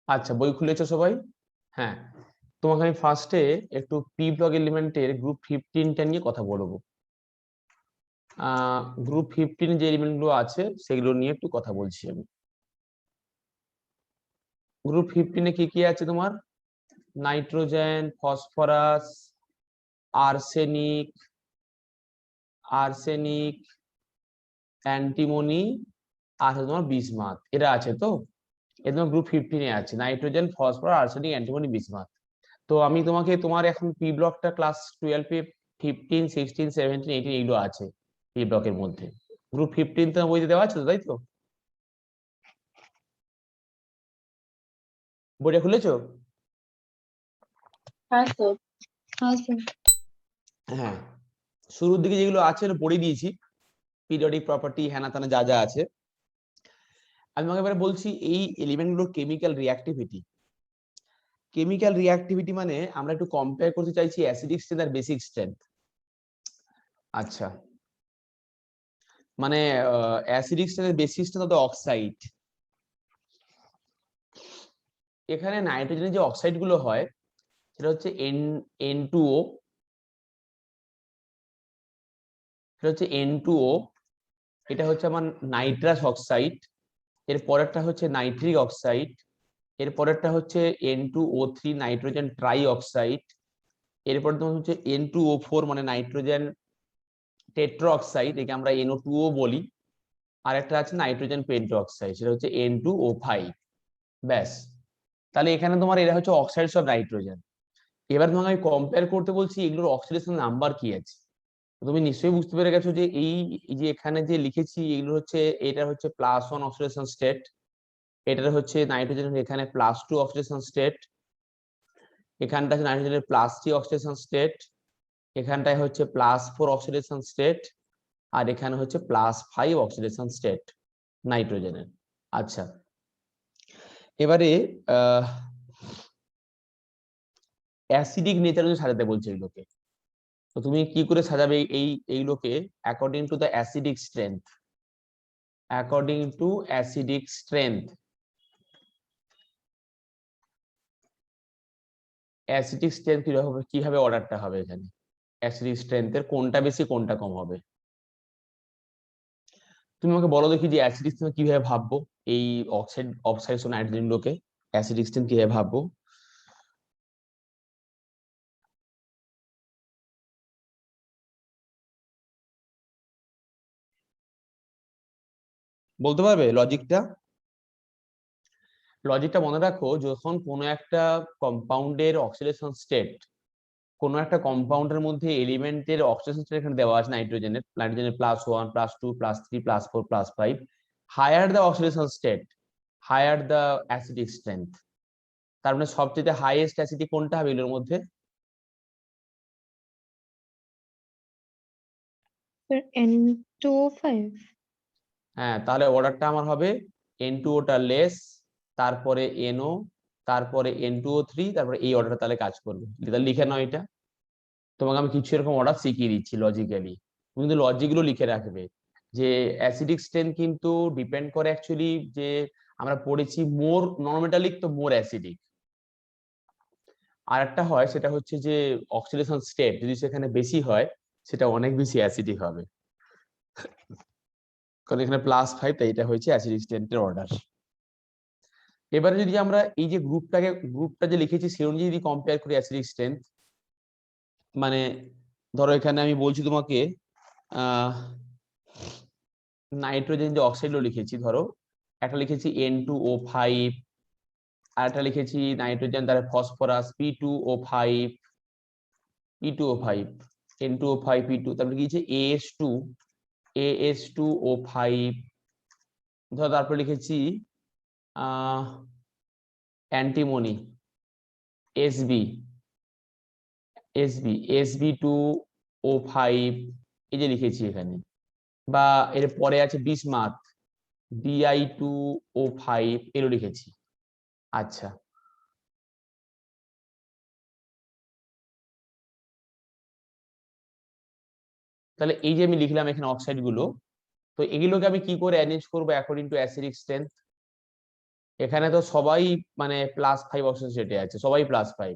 আচ্ছা, বই খুলেছো সবাই? হ্যাঁ, তোমাকে আমি ফার্স্টে একটু পি ব্লক এলিমেন্টের গ্রুপ 15টা নিয়ে কথা বলবো। গ্রুপ 15 যে এলিমেন্ট গুলো আছে সেগুলো নিয়ে একটু কথা বলছি আমি। গ্রুপ 15-এ কি কি আছে তোমার? Nitrogen, phosphorus, arsenic, arsenic, antimony, আর তোমার বিসমাথ, এরা আছে তো। এ তোমার গ্রুপ 15-এ আছে nitrogen, phosphorus, arsenic, antimony, bismuth. তো আমি তোমাকে তোমার এখন পি ব্লকটা ক্লাস 12-এ 15, 16, 17, 18 এইগুলো আছে পি ব্লকের মধ্যে। গ্রুপ 15 তো বইতে দেওয়া আছে তো, তাই তো? বইটা খুলেছো? হ্যাঁ স্যার। হ্যাঁ স্যার। হ্যাঁ, শুরুর দিকে যেগুলো আছে পড়ে দিয়েছি, পিরিয়ডিক প্রপার্টি হ্যানা তানা যা যা আছে। আমি তোমাকে এবারে বলছি এই এলিমেন্ট গুলোর কেমিক্যাল রিঅ্যাক্টিভিটি। কেমিক্যাল রিঅ্যাক্টিভিটি মানে আমরা একটু কম্পেয়ার করতে চাইছি অ্যাসিডিক স্ট্রেংথ আর বেসিক স্ট্রেংথ। আচ্ছা, মানে acidic strength basic strength of the oxide. এখানে নাইট্রোজেনের যে অক্সাইড গুলো হয় সেটা হচ্ছে N2O, সেটা হচ্ছে N2O। এটা হচ্ছে আমার নাইট্রাস অক্সাইড। এর পরেরটা হচ্ছে নাইট্রিক অক্সাইড। এর পরেরটা হচ্ছে N2O3 নাইট্রোজেন ট্রাই অক্সাইড। এরপর তোমার হচ্ছে N2O4 মানে নাইট্রোজেন টেট্রা অক্সাইড, একে আমরা NO2O বলি। আর একটা আছে নাইট্রোজেন পেন্টো অক্সাইড, সেটা হচ্ছে N2O5। ব্যাস, তাহলে এখানে তোমার এরা হচ্ছে অক্সাইডস অফ নাইট্রোজেন। এবার তোমাকে আমি কম্পেয়ার করতে বলছি এগুলোর অক্সিডেশন নাম্বার কি আছে। তুমি নিশ্চয়ই বুঝতে পেরে গেছো যে এই যে এখানে যে লিখেছি এগুলো হচ্ছে, এটা হচ্ছে +1 অক্সিডেশন স্টেট, এটা হচ্ছে নাইট্রোজেনের এখানে +2 অক্সিডেশন স্টেট, এখানটা আছে নাইট্রোজেনের +3 অক্সিডেশন স্টেট, এখানটায় হচ্ছে +4 অক্সিডেশন স্টেট, আর এখানে হচ্ছে +5 অক্সিডেশন স্টেট নাইট্রোজেনের। আচ্ছা, এবারে অ্যাসিডিক নেচারে সাজাতে বলছে এগুলোকে। তো তুমি কি করে সাজাবে এইগুলোকে? According to the acidic strength, according to acidic strength. Acidic strength কিভাবে অর্ডারটা হবে এখানে? অ্যাসিডিক স্ট্রেংথের কোনটা বেশি কোনটা কম হবে? তুমি আমাকে বলো দেখি যে অ্যাসিডিক স্ট্রেংথ কিভাবে ভাববো, এই অক্সাইড নাইট্রোজেন গুলোকে অ্যাসিডিক স্ট্রেংথ কিভাবে ভাববো? বলতে পারবে লজিকটা? লজিকটা মনে রাখো, যখন কোনো একটা কম্পাউন্ডের অক্সিডেশন স্টেট, কোনো একটা কম্পাউন্ডের মধ্যে এলিমেন্টের অক্সিডেশন স্টেট এখানে দেওয়া আছে নাইট্রোজেনের, +1 +2 +3 +4 +5, higher the oxidation state higher the acidic strength. তার মানে সবচেয়ে হাইয়েস্ট অ্যাসিডিক কোনটা হবে এগুলোর মধ্যে? Sir N2O5। হ্যাঁ, তাহলে অর্ডারটা আমার হবে N2O টা লেস, তারপরে NO, তারপরে N2O3, তারপরে এই অর্ডারটা তাহলে কাজ করবে। তাহলে লিখে নাও এটা। তোমাকে আমি কিছু এরকম অর্ডার শিখিয়ে দিচ্ছি লজিক্যালি, তুমি কিন্তু লজিক গুলো লিখে রাখবে। যে অ্যাসিডিক স্ট্রেংথ কিন্তু ডিপেন্ড করে অ্যাকচুয়ালি, যে আমরা পড়েছি মোর ননমেটালিক তো মোর অ্যাসিডিক। আর একটা হয় সেটা হচ্ছে যে অক্সিডেশন স্টেট যদি সেখানে বেশি হয় সেটা অনেক বেশি অ্যাসিডিক হবে, কারণ এখানে +5, তাই এটা হয়েছে অ্যাসিডিক স্ট্রেংথের অর্ডার। এবারে যদি আমরা এই যে গ্রুপটা যে লিখেছি সে অনুযায়ী যদি কম্পেয়ার করি অ্যাসিডিক স্ট্রেংথ, মানে ধরো এখানে আমি বলছি তোমাকে নাইট্রোজেন যে অক্সাইড লিখেছি, ধরো একটা লিখেছি N2O5, আর একটা লিখেছি নাইট্রোজেন তার phosphorus P2O5, P2O5, N2O5 P2, তারপরে কি লিখেছি AS2O5, ধরো তারপর লিখেছি অ্যান্টিমনি SB, SB2O5, এই যে লিখেছি এখানে। বা এর পরে আছে বিসমাথ Bi2O5, এরও লিখেছি। আচ্ছা, তাহলে এই যে আমি লিখলাম এখানে অক্সাইড গুলো, তো এগুলোকে আমি কি করে অ্যারেঞ্জ করবো অ্যাকর্ডিং টু অ্যাসিডিক স্ট্রেংথ? এখানে তো সবাই মানে +5 অক্সিজেন স্টেটে আছে, সবাই +5,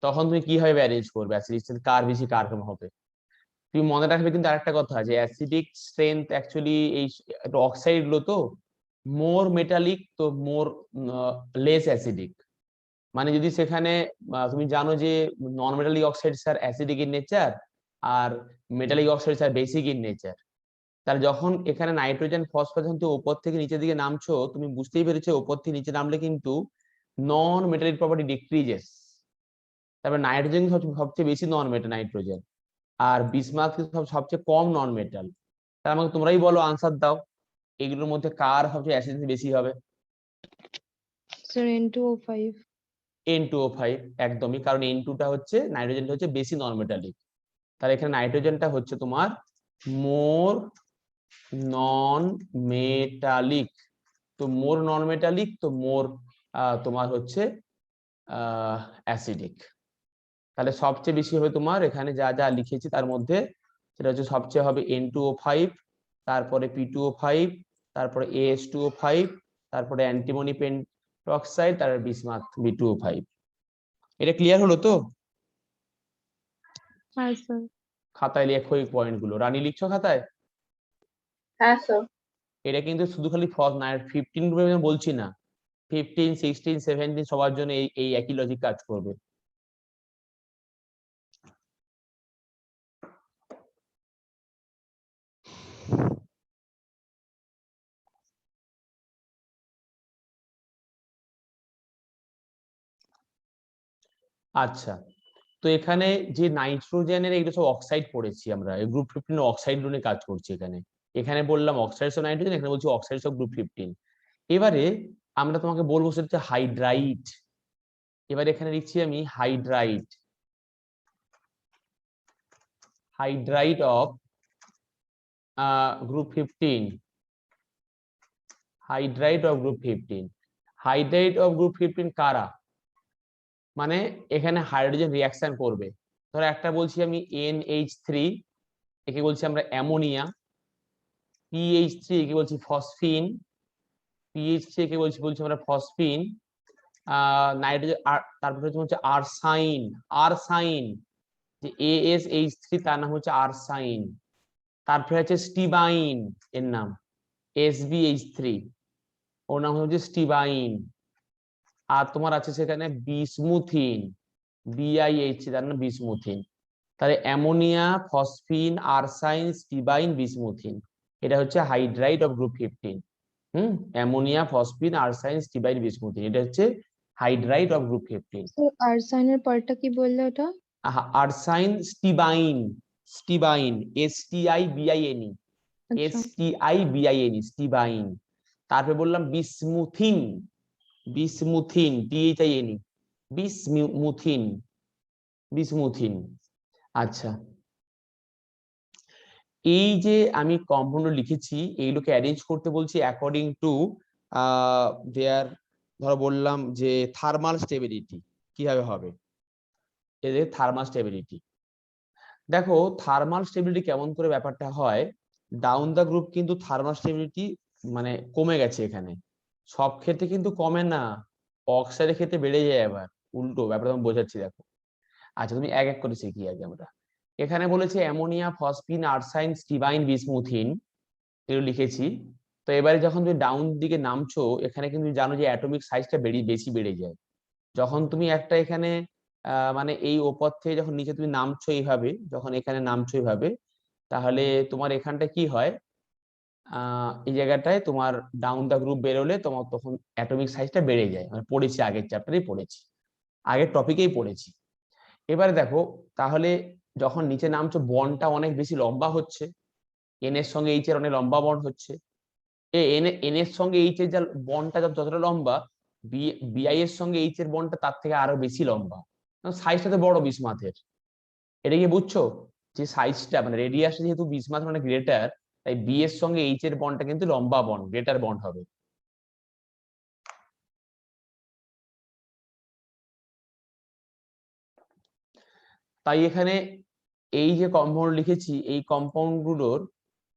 তখন তুমি কিভাবে অ্যারেঞ্জ করবে অ্যাসিডিক স্ট্রেংথ, কার বেশি কার কম হবে? তুমি মনে রাখবে কিন্তু আরেকটা কথা, যে অ্যাসিডিক স্ট্রেংথ অ্যাকচুয়ালি এই অক্সাইড গুলো তো মোর মেটালিক, তো মোর লেস অ্যাসিডিক। মানে যদি সেখানে তুমি জানো যে non metallic oxides are acidic in nature, আর metallic oxides are basic in nature, তাহলে যখন এখানে নাইট্রোজেন ফসফরাস কিন্তু উপর থেকে নিচের দিকে নামছো, তুমি বুঝতেই পেরেছো উপর থেকে নিচে নামলে কিন্তু নন মেটালিক প্রপার্টি ডিক্রিজেস। তারপরে নাইট্রোজেন সবচেয়ে বেশি নন মেটাল নাইট্রোজেন, আর বিসমাথ সবচেয়ে কম নন মেটাল। তাহলে আমাকে তোমরাই বলো, আনসার দাও, এগুলোর মধ্যে কার সবচেয়ে অ্যাসিডিটি বেশি হবে? Sir, N2O5. N2O5, একদমই, কারণ N2টা হচ্ছে নাইট্রোজেনটা হচ্ছে বেশি নন মেটালিক। তাহলে এখানে নাইট্রোজেনটা হচ্ছে তোমার মোর নন মেটালিক। তো মোর নন মেটালিক, তো মোর তোমার হচ্ছে অ্যাসিডিক। তাহলে সবচেয়ে বেশি হবে তোমার এখানে যা যা লিখেছি তার মধ্যে, সেটা হচ্ছে সবচেয়ে হবে N2O5, তারপরে P2O5, তারপরে AS2O5, তারপরে অ্যান্টিমনি পেন্টক্সাইড, তারপরে বিসমাথ B2O5। এটা ক্লিয়ার হলো তো? হ্যাঁ স্যার। খাতায় লেখো এই পয়েন্ট গুলো। রানী লিখছো খাতায়? হ্যাঁ স্যার। এটা কিন্তু শুধু খালি 15 রুপে আমি বলছি না, 15, 16, 17 সবার জন্য এই এই একই লজিক কাজ করবে। আচ্ছা, তো এখানে যে নাইট্রোজেনের এগুলো সব অক্সাইড পড়েছি আমরা, এই গ্রুপ 15 অক্সাইড নিয়ে কাজ করছি এখানে। এখানে বললাম অক্সাইডস অফ নাইট্রোজেন, এখানে বলছি অক্সাইডস অফ গ্রুপ 15। এবারে আমরা তোমাকে বলবো সেটা হচ্ছে হাইড্রাইট। এবারে এখানে লিখছি আমি hydride, hydride of group 15, hydride of group 15। Hydride of group 15 কারা? মানে এখানে হাইড্রোজেন রিঅ্যাকশন করবে। ধরো একটা বলছি আমি NH3, একে বলছি আমরা অ্যামোনিয়া। PH3 একে বলছি ফসফিন, PH3 একে বলছি আমরা ফসফিন। নাইট্রোজেন, তারপরে হচ্ছে আরসাইন, আরসাইন, যে ASH3 তার নাম হচ্ছে আরসাইন। তারপরে হচ্ছে স্টিবাইন, এর নাম SbH3, ওর নাম হচ্ছে স্টিবাইন। আর তোমার আছে সেখানে বিসমুথিন, BiH, তার নাম বিসমুথিন। তাহলে অ্যামোনিয়া, ফসফিন, আরসাইন, স্টিবাইন, বিসমুথিন, এটা হচ্ছে হাইড্রাইট অফ গ্রুপ 15। অ্যামোনিয়া, ফসফিন, আরসাইন, স্টিবাইন, বিসমুথিন, এটা হচ্ছে হাইড্রাইট অফ গ্রুপ 15। স্যার আর্সাইনের পরটা কি বললে ওটা? আরসাইন, স্টিবাইন, স্টিবাইন, STIBINE, আচ্ছা। STIBINE, স্টিবাইন। তারপরে বললাম বিসমুথিন, বিসমুথিন, THINE, বিসমুথিন, বিসমুথিন। আচ্ছা, এই যে আমি কম্পাউন্ড লিখেছি, এইগুলোকে অ্যারেঞ্জ করতে বলছি অ্যাকর্ডিং টু দেয়ার, ধরো বললাম যে থার্মাল স্টেবিলিটি কিভাবে হবে, এদের থার্মাল স্টেবিলিটি। দেখো থার্মাল স্টেবিলিটি কেমন করে ব্যাপারটা হয়, ডাউন দা গ্রুপ কিন্তু থার্মাল স্টেবিলিটি মানে কমে গেছে এখানে, সব ক্ষেত্রে কিন্তু কমে না, অক্সাইডের ক্ষেত্রে বেড়ে যায়, আবার উল্টো ব্যাপারটা আমি বোঝাচ্ছি দেখো। আচ্ছা, তুমি এক এক করে শিখি আগে আমরা। এখানে বলেছে অ্যামোনিয়া, ফসফিন, আরসাইন, স্টিবাইন, বিসমুথিন, এগুলো লিখেছি। তো এবারে যখন তুমি ডাউন দিকে নামছো, এখানে কিন্তু জানো যে অ্যাটমিক সাইজটা বেশি বেড়ে যায়। যখন তুমি একটা এখানে মানে এই ওপর থেকে যখন নিচে তুমি নামছো এইভাবে, যখন এখানে নামছো এইভাবে, তাহলে তোমার এখানটা কি হয়, এই জায়গাটায় তোমার ডাউন দা গ্রুপ বেরোলে তোমার তখন অ্যাটমিক সাইজটা বেড়ে যায়, মানে পড়েছি আগের চ্যাপ্টারেই পড়েছি, আগের টপিকেই পড়েছি। এবারে দেখো, তাহলে যখন নিচে নামছো বন্ডটা অনেক বেশি লম্বা হচ্ছে, এন এর সঙ্গে এইচ এর অনেক লম্বা বন্ড হচ্ছে। এন এর সঙ্গে এইচ এর যা বন্ডটা যতটা লম্বা, বিআই এর সঙ্গে এইচ এর বন্ডটা তার থেকে আরো বেশি লম্বা, সাইজটা তো বড় বিসমাথের। এটা কি বুঝছো, যে সাইজটা মানে রেডিয়াসটা যেহেতু বিসমাথ মানে গ্রেটার, তাই বি এর সঙ্গে এইচ এর বন্ডটা কিন্তু লম্বা বন্ড, গ্রেটার বন্ড হবে। তাই এখানে এই যে কম্পাউন্ড লিখেছি, এই কম্পাউন্ড গুলোর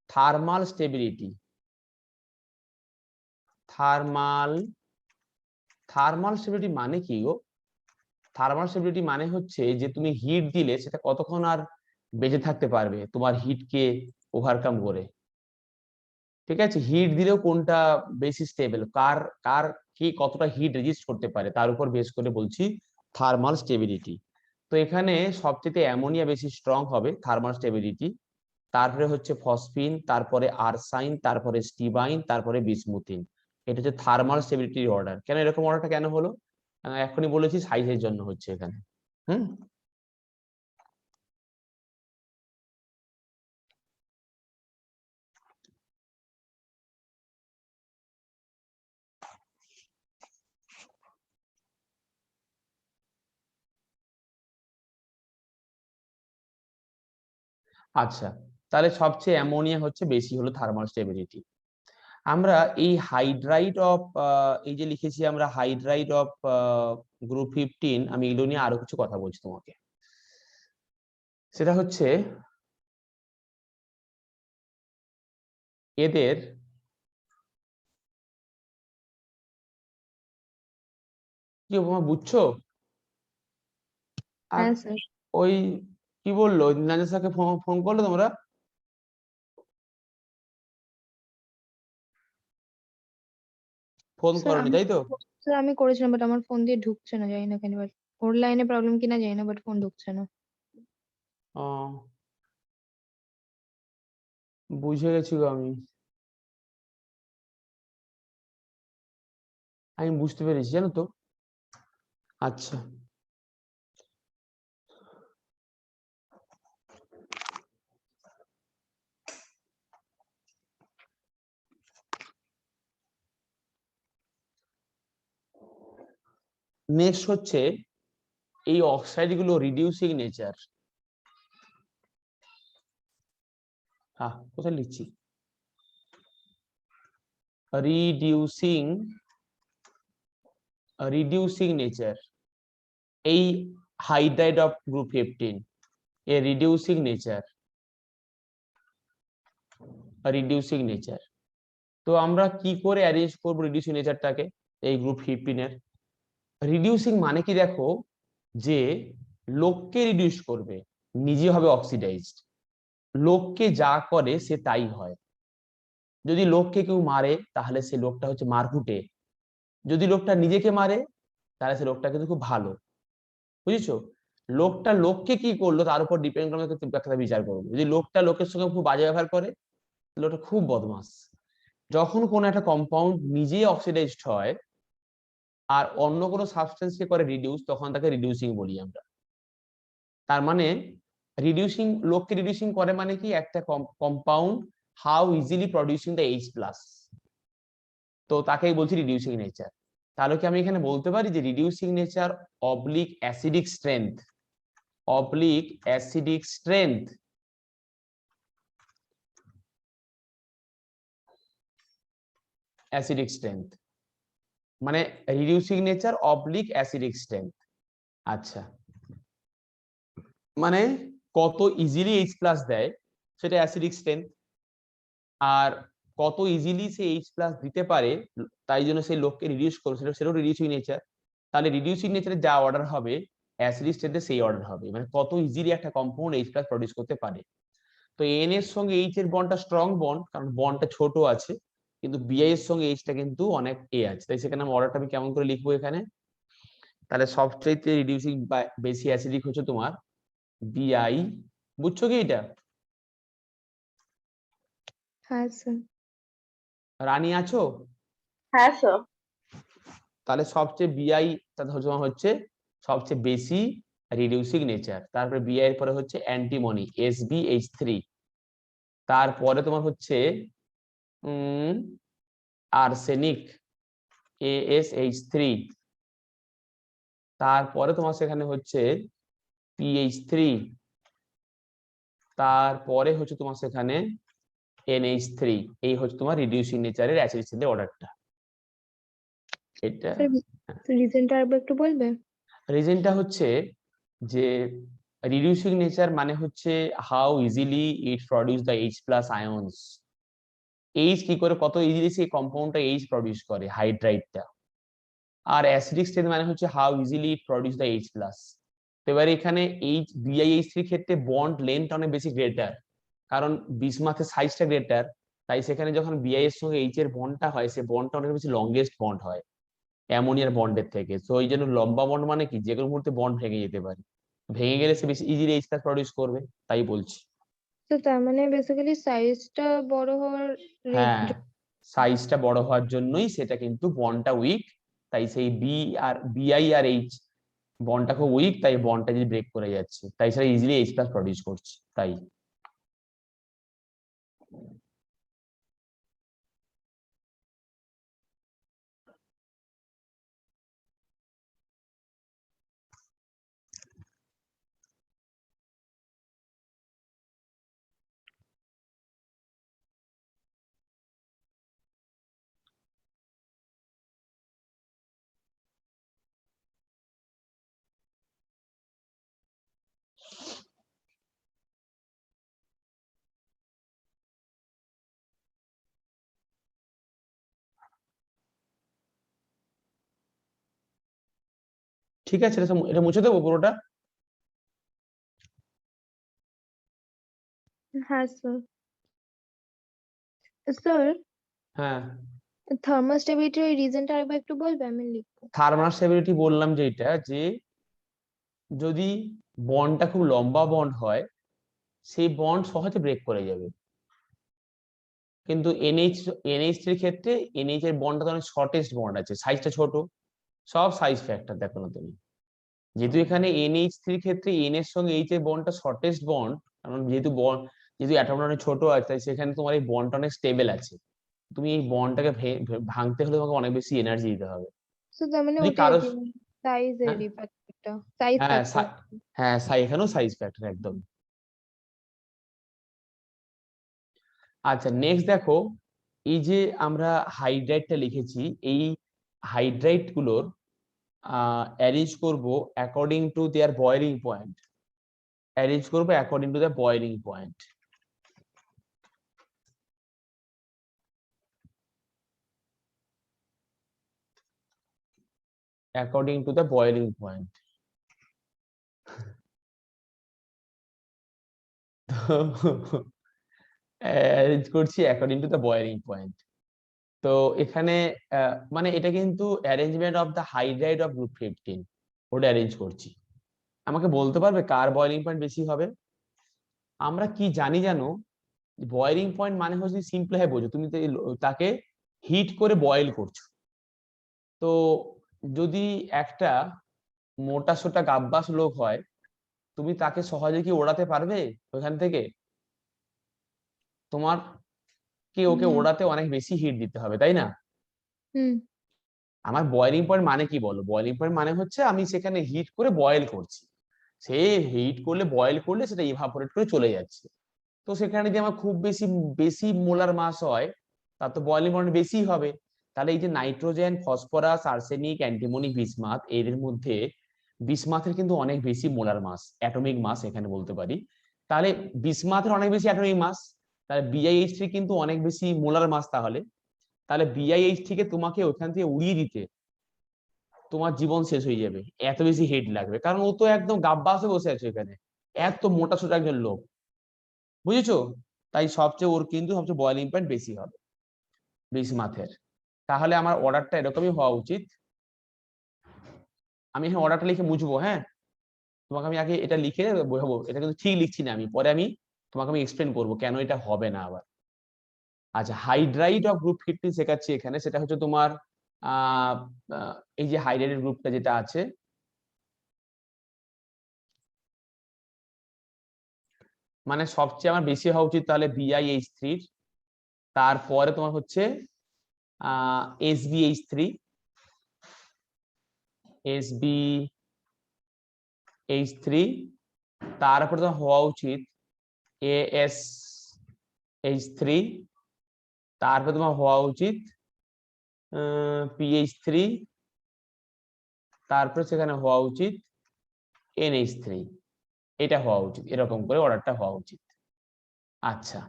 থার্মাল স্টেবিলিটি থার্মাল স্টেবিলিটি মানে কি গো? থার্মাল স্টেবিলিটি মানে হচ্ছে যে তুমি হিট দিলে সেটা কতক্ষণ আর বেঁচে থাকতে পারবে তোমার হিটকে ওভারকাম করে। ঠিক আছে, হিট দিলেও কোনটা বেশি স্টেবল, কার কার কি কতটা হিট রেজিস্ট করতে পারে তার উপর বেস করে বলছি থার্মাল স্টেবিলিটি। তো এখানে সবচেয়ে অ্যামোনিয়া বেশি স্ট্রং হবে থার্মাল স্টেবিলিটি, তারপরে হচ্ছে ফসফিন, তারপরে আরসাইন, তারপরে স্টিবাইন, তারপরে বিসমুথিন। এটা হচ্ছে থার্মাল স্টেবিলিটির অর্ডার। কেন এরকম অর্ডারটা কেন হলো? এখনই বলেছি সাইজের জন্য হচ্ছে এখানে। হুম, আচ্ছা, তাহলে সবচেয়ে অ্যামোনিয়া হচ্ছে বেশি হলো থার্মাল স্টেবিলিটি। আমরা এই হাইড্রাইড অফ এই যে লিখেছি আমরা হাইড্রাইড অফ গ্রুপ 15, আমি এগুলো নিয়ে আরো কিছু কথা বলছি তোমাকে। সেটা হচ্ছে এদের কি উপমা বুঝছো? আর হ্যাঁ স্যার। ওই কি বললো নীলাঞ্জন স্যারকে ফোন করলো তোমরা? ফোন স্যার করোনি আমি তাই তো? স্যার আমি করেছিলাম, বাট আমার ফোন দিয়ে ঢুকছে না, জানি না কেন। এবার ওর লাইনে প্রবলেম কিনা জানি না, বাট ফোন ঢুকছে না। বুঝে গেছি গো আমি আমি বুঝতে পেরেছি জানো তো। আচ্ছা, নেক্সট হচ্ছে এই অক্সাইড গুলো রিডিউসিং নেচার। হ্যাঁ, কোথায় লিখছি? Reducing nature. এই হাইড্রাইড অফ গ্রুপ 15 এ রিডিউসিং নেচার। তো আমরা কি করে অ্যারেঞ্জ করবো রিডিউসিং নেচারটাকে এই গ্রুপ 15 এর? রিডিউসিং মানে কি দেখো, যে লোককে রিডিউস করবে, নিজে হবে অক্সিডাইজড। লোককে যা করে সে তাই হয়। যদি লোককে কেউ মারে তাহলে সে লোকটা হচ্ছে মারকুটে, যদি লোকটা নিজেকে মারে তাহলে সে লোকটা কিন্তু খুব ভালো। বুঝেছো? লোকটা লোককে কি করলো তার উপর ডিপেন্ড করে একটা বিচার করবো। যদি লোকটা লোকের সঙ্গে খুব বাজে ব্যবহার করে লোকটা খুব বদমাস। যখন কোনো একটা কম্পাউন্ড নিজেই অক্সিডাইজড হয় আর অন্য কোনো সাবস্টেন্সকে করে রিডিউস, তখন তাকে রিডিউসিং বলি আমরা। তার মানে রিডিউসিং, লোককে রিডিউসিং করে মানে কি, একটা compound how easily producing the H+, তো তাকেই বলছি রিডিউসিং নেচার। তাহলে কি আমি এখানে বলতে পারি যে reducing nature oblique acidic strength, মানে reducing nature oblique acidic strength. আচ্ছা, মানে কত ইজিলি H+ দেয় সেটা অ্যাসিডিক স্ট্রেংথ, আর কত ইজিলি সে H+ দিতে পারে তাই জন্য সেই লোককে রিডিউস করবে, সেটাও রিডিউসিং নেচার। তাহলে রিডিউসিং নেচারে যা অর্ডার হবে অ্যাসিডিক স্টেটে সেই অর্ডার হবে, মানে কত ইজিলি একটা কম্পাউন্ড H+ প্রডিউস করতে পারে। তো এন এর সঙ্গে এইচ এর বন্ডটা স্ট্রং বন্ড, কারণ বন্ডটা ছোট আছে, কিন্তু বিআই এর সঙ্গে এইচটা কিন্তু অনেক এ আছে, তাই সেখানে আমি অর্ডারটা আমি কেমন করে লিখবো এখানে? তাহলে সবচাইতে রিডিউসিং বা বেশি অ্যাসিডিক হচ্ছে তোমার বিআই। বুঝছো কি এটা? হ্যাঁ স্যার। রানী আছো? হ্যাঁ স্যার। তাহলে সবচেয়ে বিআই তোমার হচ্ছে সবচেয়ে বেশি রিডিউসিং নেচার। তারপরে বিআই এর পরে হচ্ছে অ্যান্টিমনি SbH3, তারপরে তোমার হচ্ছে আর্সেনিক AsH3, তারপরে তোমার সেখানে হচ্ছে PH3, তারপরে হচ্ছে তোমার সেখানে NH3। এই হচ্ছে তোমার রিডিউসিং নেচারের অ্যাসিডিক অর্ডারটা। এটা স্যার রিজনটা আরেকবার একটু বলবে? রিজনটা হচ্ছে যে রিডিউসিং নেচার মানে হচ্ছে how easily it produce the H+ ions. H কি করে, কত ইজিলি সেই কম্পাউন্ডটা এইচ প্রডিউস করে হাইড্রাইডটা। আর অ্যাসিডিক স্টেট মানে হচ্ছে how easily it produce the H plus. তো এবার এখানে এইচ BiH3 ক্ষেত্রে বন্ড লেন্থ অনেক বেশি গ্রেটার, কারণ বিসমাথের সাইজটা গ্রেটার, তাই সেখানে যখন BI এর সঙ্গে এইচ এর বন্ডটা হয়, সে বন্ডটা অনেক বেশি লংগেস্ট বন্ড হয় অ্যামোনিয়ার বন্ডের থেকে। তো এই জন্য লম্বা বন্ড মানে কি, যে কোনো মুহূর্তে বন্ড ভেঙে যেতে পারে, ভেঙে গেলে সে বেশি ইজিলি এইচ প্লাস প্রডিউস করবে, তাই বলছি। তো তার মানে বেসিক্যালি সাইজটা বড় হওয়ার হ্যাঁ, সাইজটা বড় হওয়ার জন্যই সেটা কিন্তু বন্ডটা উইক, তাই সেই BI আর এইচ বন্ডটা খুব উইক, তাই বন্ডটা যদি ব্রেক করে যাচ্ছে, তাই সেটা ইজিলি এইচ প্লাস প্রডিউস করছে, তাই। ঠিক আছে, এটা মুছে দেবো পুরোটা। হ্যাঁ স্যার। স্যার, হ্যাঁ, থার্মোস্টেবিলিটির ওই রিজনটা আরেকবার একটু বলবে, আমি লিখবো। থার্মাল স্টেবিলিটি বললাম যেটা, যে যদি বন্ডটা খুব লম্বা বন্ড হয়, সেই বন্ড সহজে ব্রেক করে যাবে, কিন্তু NH3 এর ক্ষেত্রে NH এর বন্ডটা তো অনেক শর্টেস্ট বন্ড আছে, সাইজটা ছোট, সব সাইজ ফ্যাক্টর দেখো না তুমি। যেহেতু এখানে NH3 ক্ষেত্রে N এর সঙ্গে H এর বন্ডটা শর্টেস্ট বন্ড, কারণ যেহেতু অ্যাটমটা অনেক ছোট আছে, তাই সেখানে তোমার এই বন্ডটা অনেক স্টেবল আছে। তুমি এই বন্ডটাকে ভাঙতে হলে তোমাকে অনেক বেশি এনার্জি দিতে হবে। তো তার মানে যদি ওটাই আর কারো, কি, হ্যাঁ সাইজেরই ফ্যাক্টরটা, সাইজ হ্যাঁ ফ্যাক্টর। হ্যাঁ, এখানেও সাইজ ফ্যাক্টর একদম। আচ্ছা, নেক্সট দেখো, এই যে আমরা হাইড্রাইডটা লিখেছি, এই হাইড্রাইড গুলোর অ্যারেঞ্জ করব according to their boiling point, arrange করব according to the boiling point. According to the boiling point. Arrange করছি according to the boiling point. তো এখানে মানে এটা কিন্তু arrangement of the hydride of group 15, ওটা অ্যারেঞ্জ করছি। আমাকে বলতে পারবে কার বয়লিং পয়েন্ট বেশি হবে? আমরা কি জানি জানো, বয়লিং পয়েন্ট মানে হচ্ছে, সিম্পল হয়ে বোঝো, তুমি তাকে হিট করে বয়েল করছো। তো যদি একটা মোটা সোটা গাব্বাস লোক হয়, তুমি তাকে সহজে কি ওড়াতে পারবে ওখান থেকে? তোমার কি ওকে হুম। ওড়াতে অনেক বেশি হিট দিতে হবে, তাই না? হুম। আমার বয়লিং পয়েন্ট মানে কি বলো, বয়লিং পয়েন্ট মানে হচ্ছে আমি সেখানে হিট করে বয়েল করছি, সে হিট করলে বয়েল করলে সেটা ইভাপোরেট করে চলে যাচ্ছে। তো সেখানে যে আমার খুব বেশি বেশি মোলার মাস হয়, তার তো বয়লিং পয়েন্ট বেশি হবে। তাহলে এই যে nitrogen, phosphorus, arsenic, antimony, bismuth, এর মধ্যে বিসমাথের কিন্তু অনেক বেশি মোলার মাস, অ্যাটমিক মাস এখানে বলতে পারি। তাহলে বিসমাথের অনেক বেশি অ্যাটমিক মাস, তাহলে BiH3 কিন্তু অনেক বেশি মোলার মাস। তাহলে তাহলে BiH3 কে তোমাকে ওখান থেকে উড়িয়ে দিতে তোমার জীবন শেষ হয়ে যাবে, এত বেশি হিট লাগবে, কারণ ও তো একদম গাব্বাসে বসে আছে এখানে, এত মোটা সোটা একজন লোক, বুঝেছো? তাই ওর কিন্তু সবচেয়ে বয়লিং পয়েন্ট বেশি হবে বিসমাথের। তাহলে আমার অর্ডারটা এরকমই হওয়া উচিত। আমি এখানে অর্ডারটা লিখে মুছবো, হ্যাঁ, তোমাকে আমি আগে এটা লিখে বোঝাবো, এটা কিন্তু ঠিক লিখছি না আমি, পরে তোমাকে আমি এক্সপ্লেন করবো কেন এটা হবে না আবার। আচ্ছা, হাইড্রাইড অফ গ্রুপ 15 শেখাচ্ছি এখানে, সেটা হচ্ছে তোমার এই যে হাইড্রাইডের গ্রুপটা যেটা আছে, মানে সবচেয়ে আমার বেশি হওয়া উচিত তাহলে BiH3, তারপরে তোমার হচ্ছে SbH3, তারপরে তোমার হওয়া উচিত AsH3, তারপরে তোমার হওয়া উচিত PH3, তারপরে সেখানে হওয়া উচিত NH3। এটা হওয়া উচিত, এরকম করে অর্ডারটা হওয়া উচিত। আচ্ছা,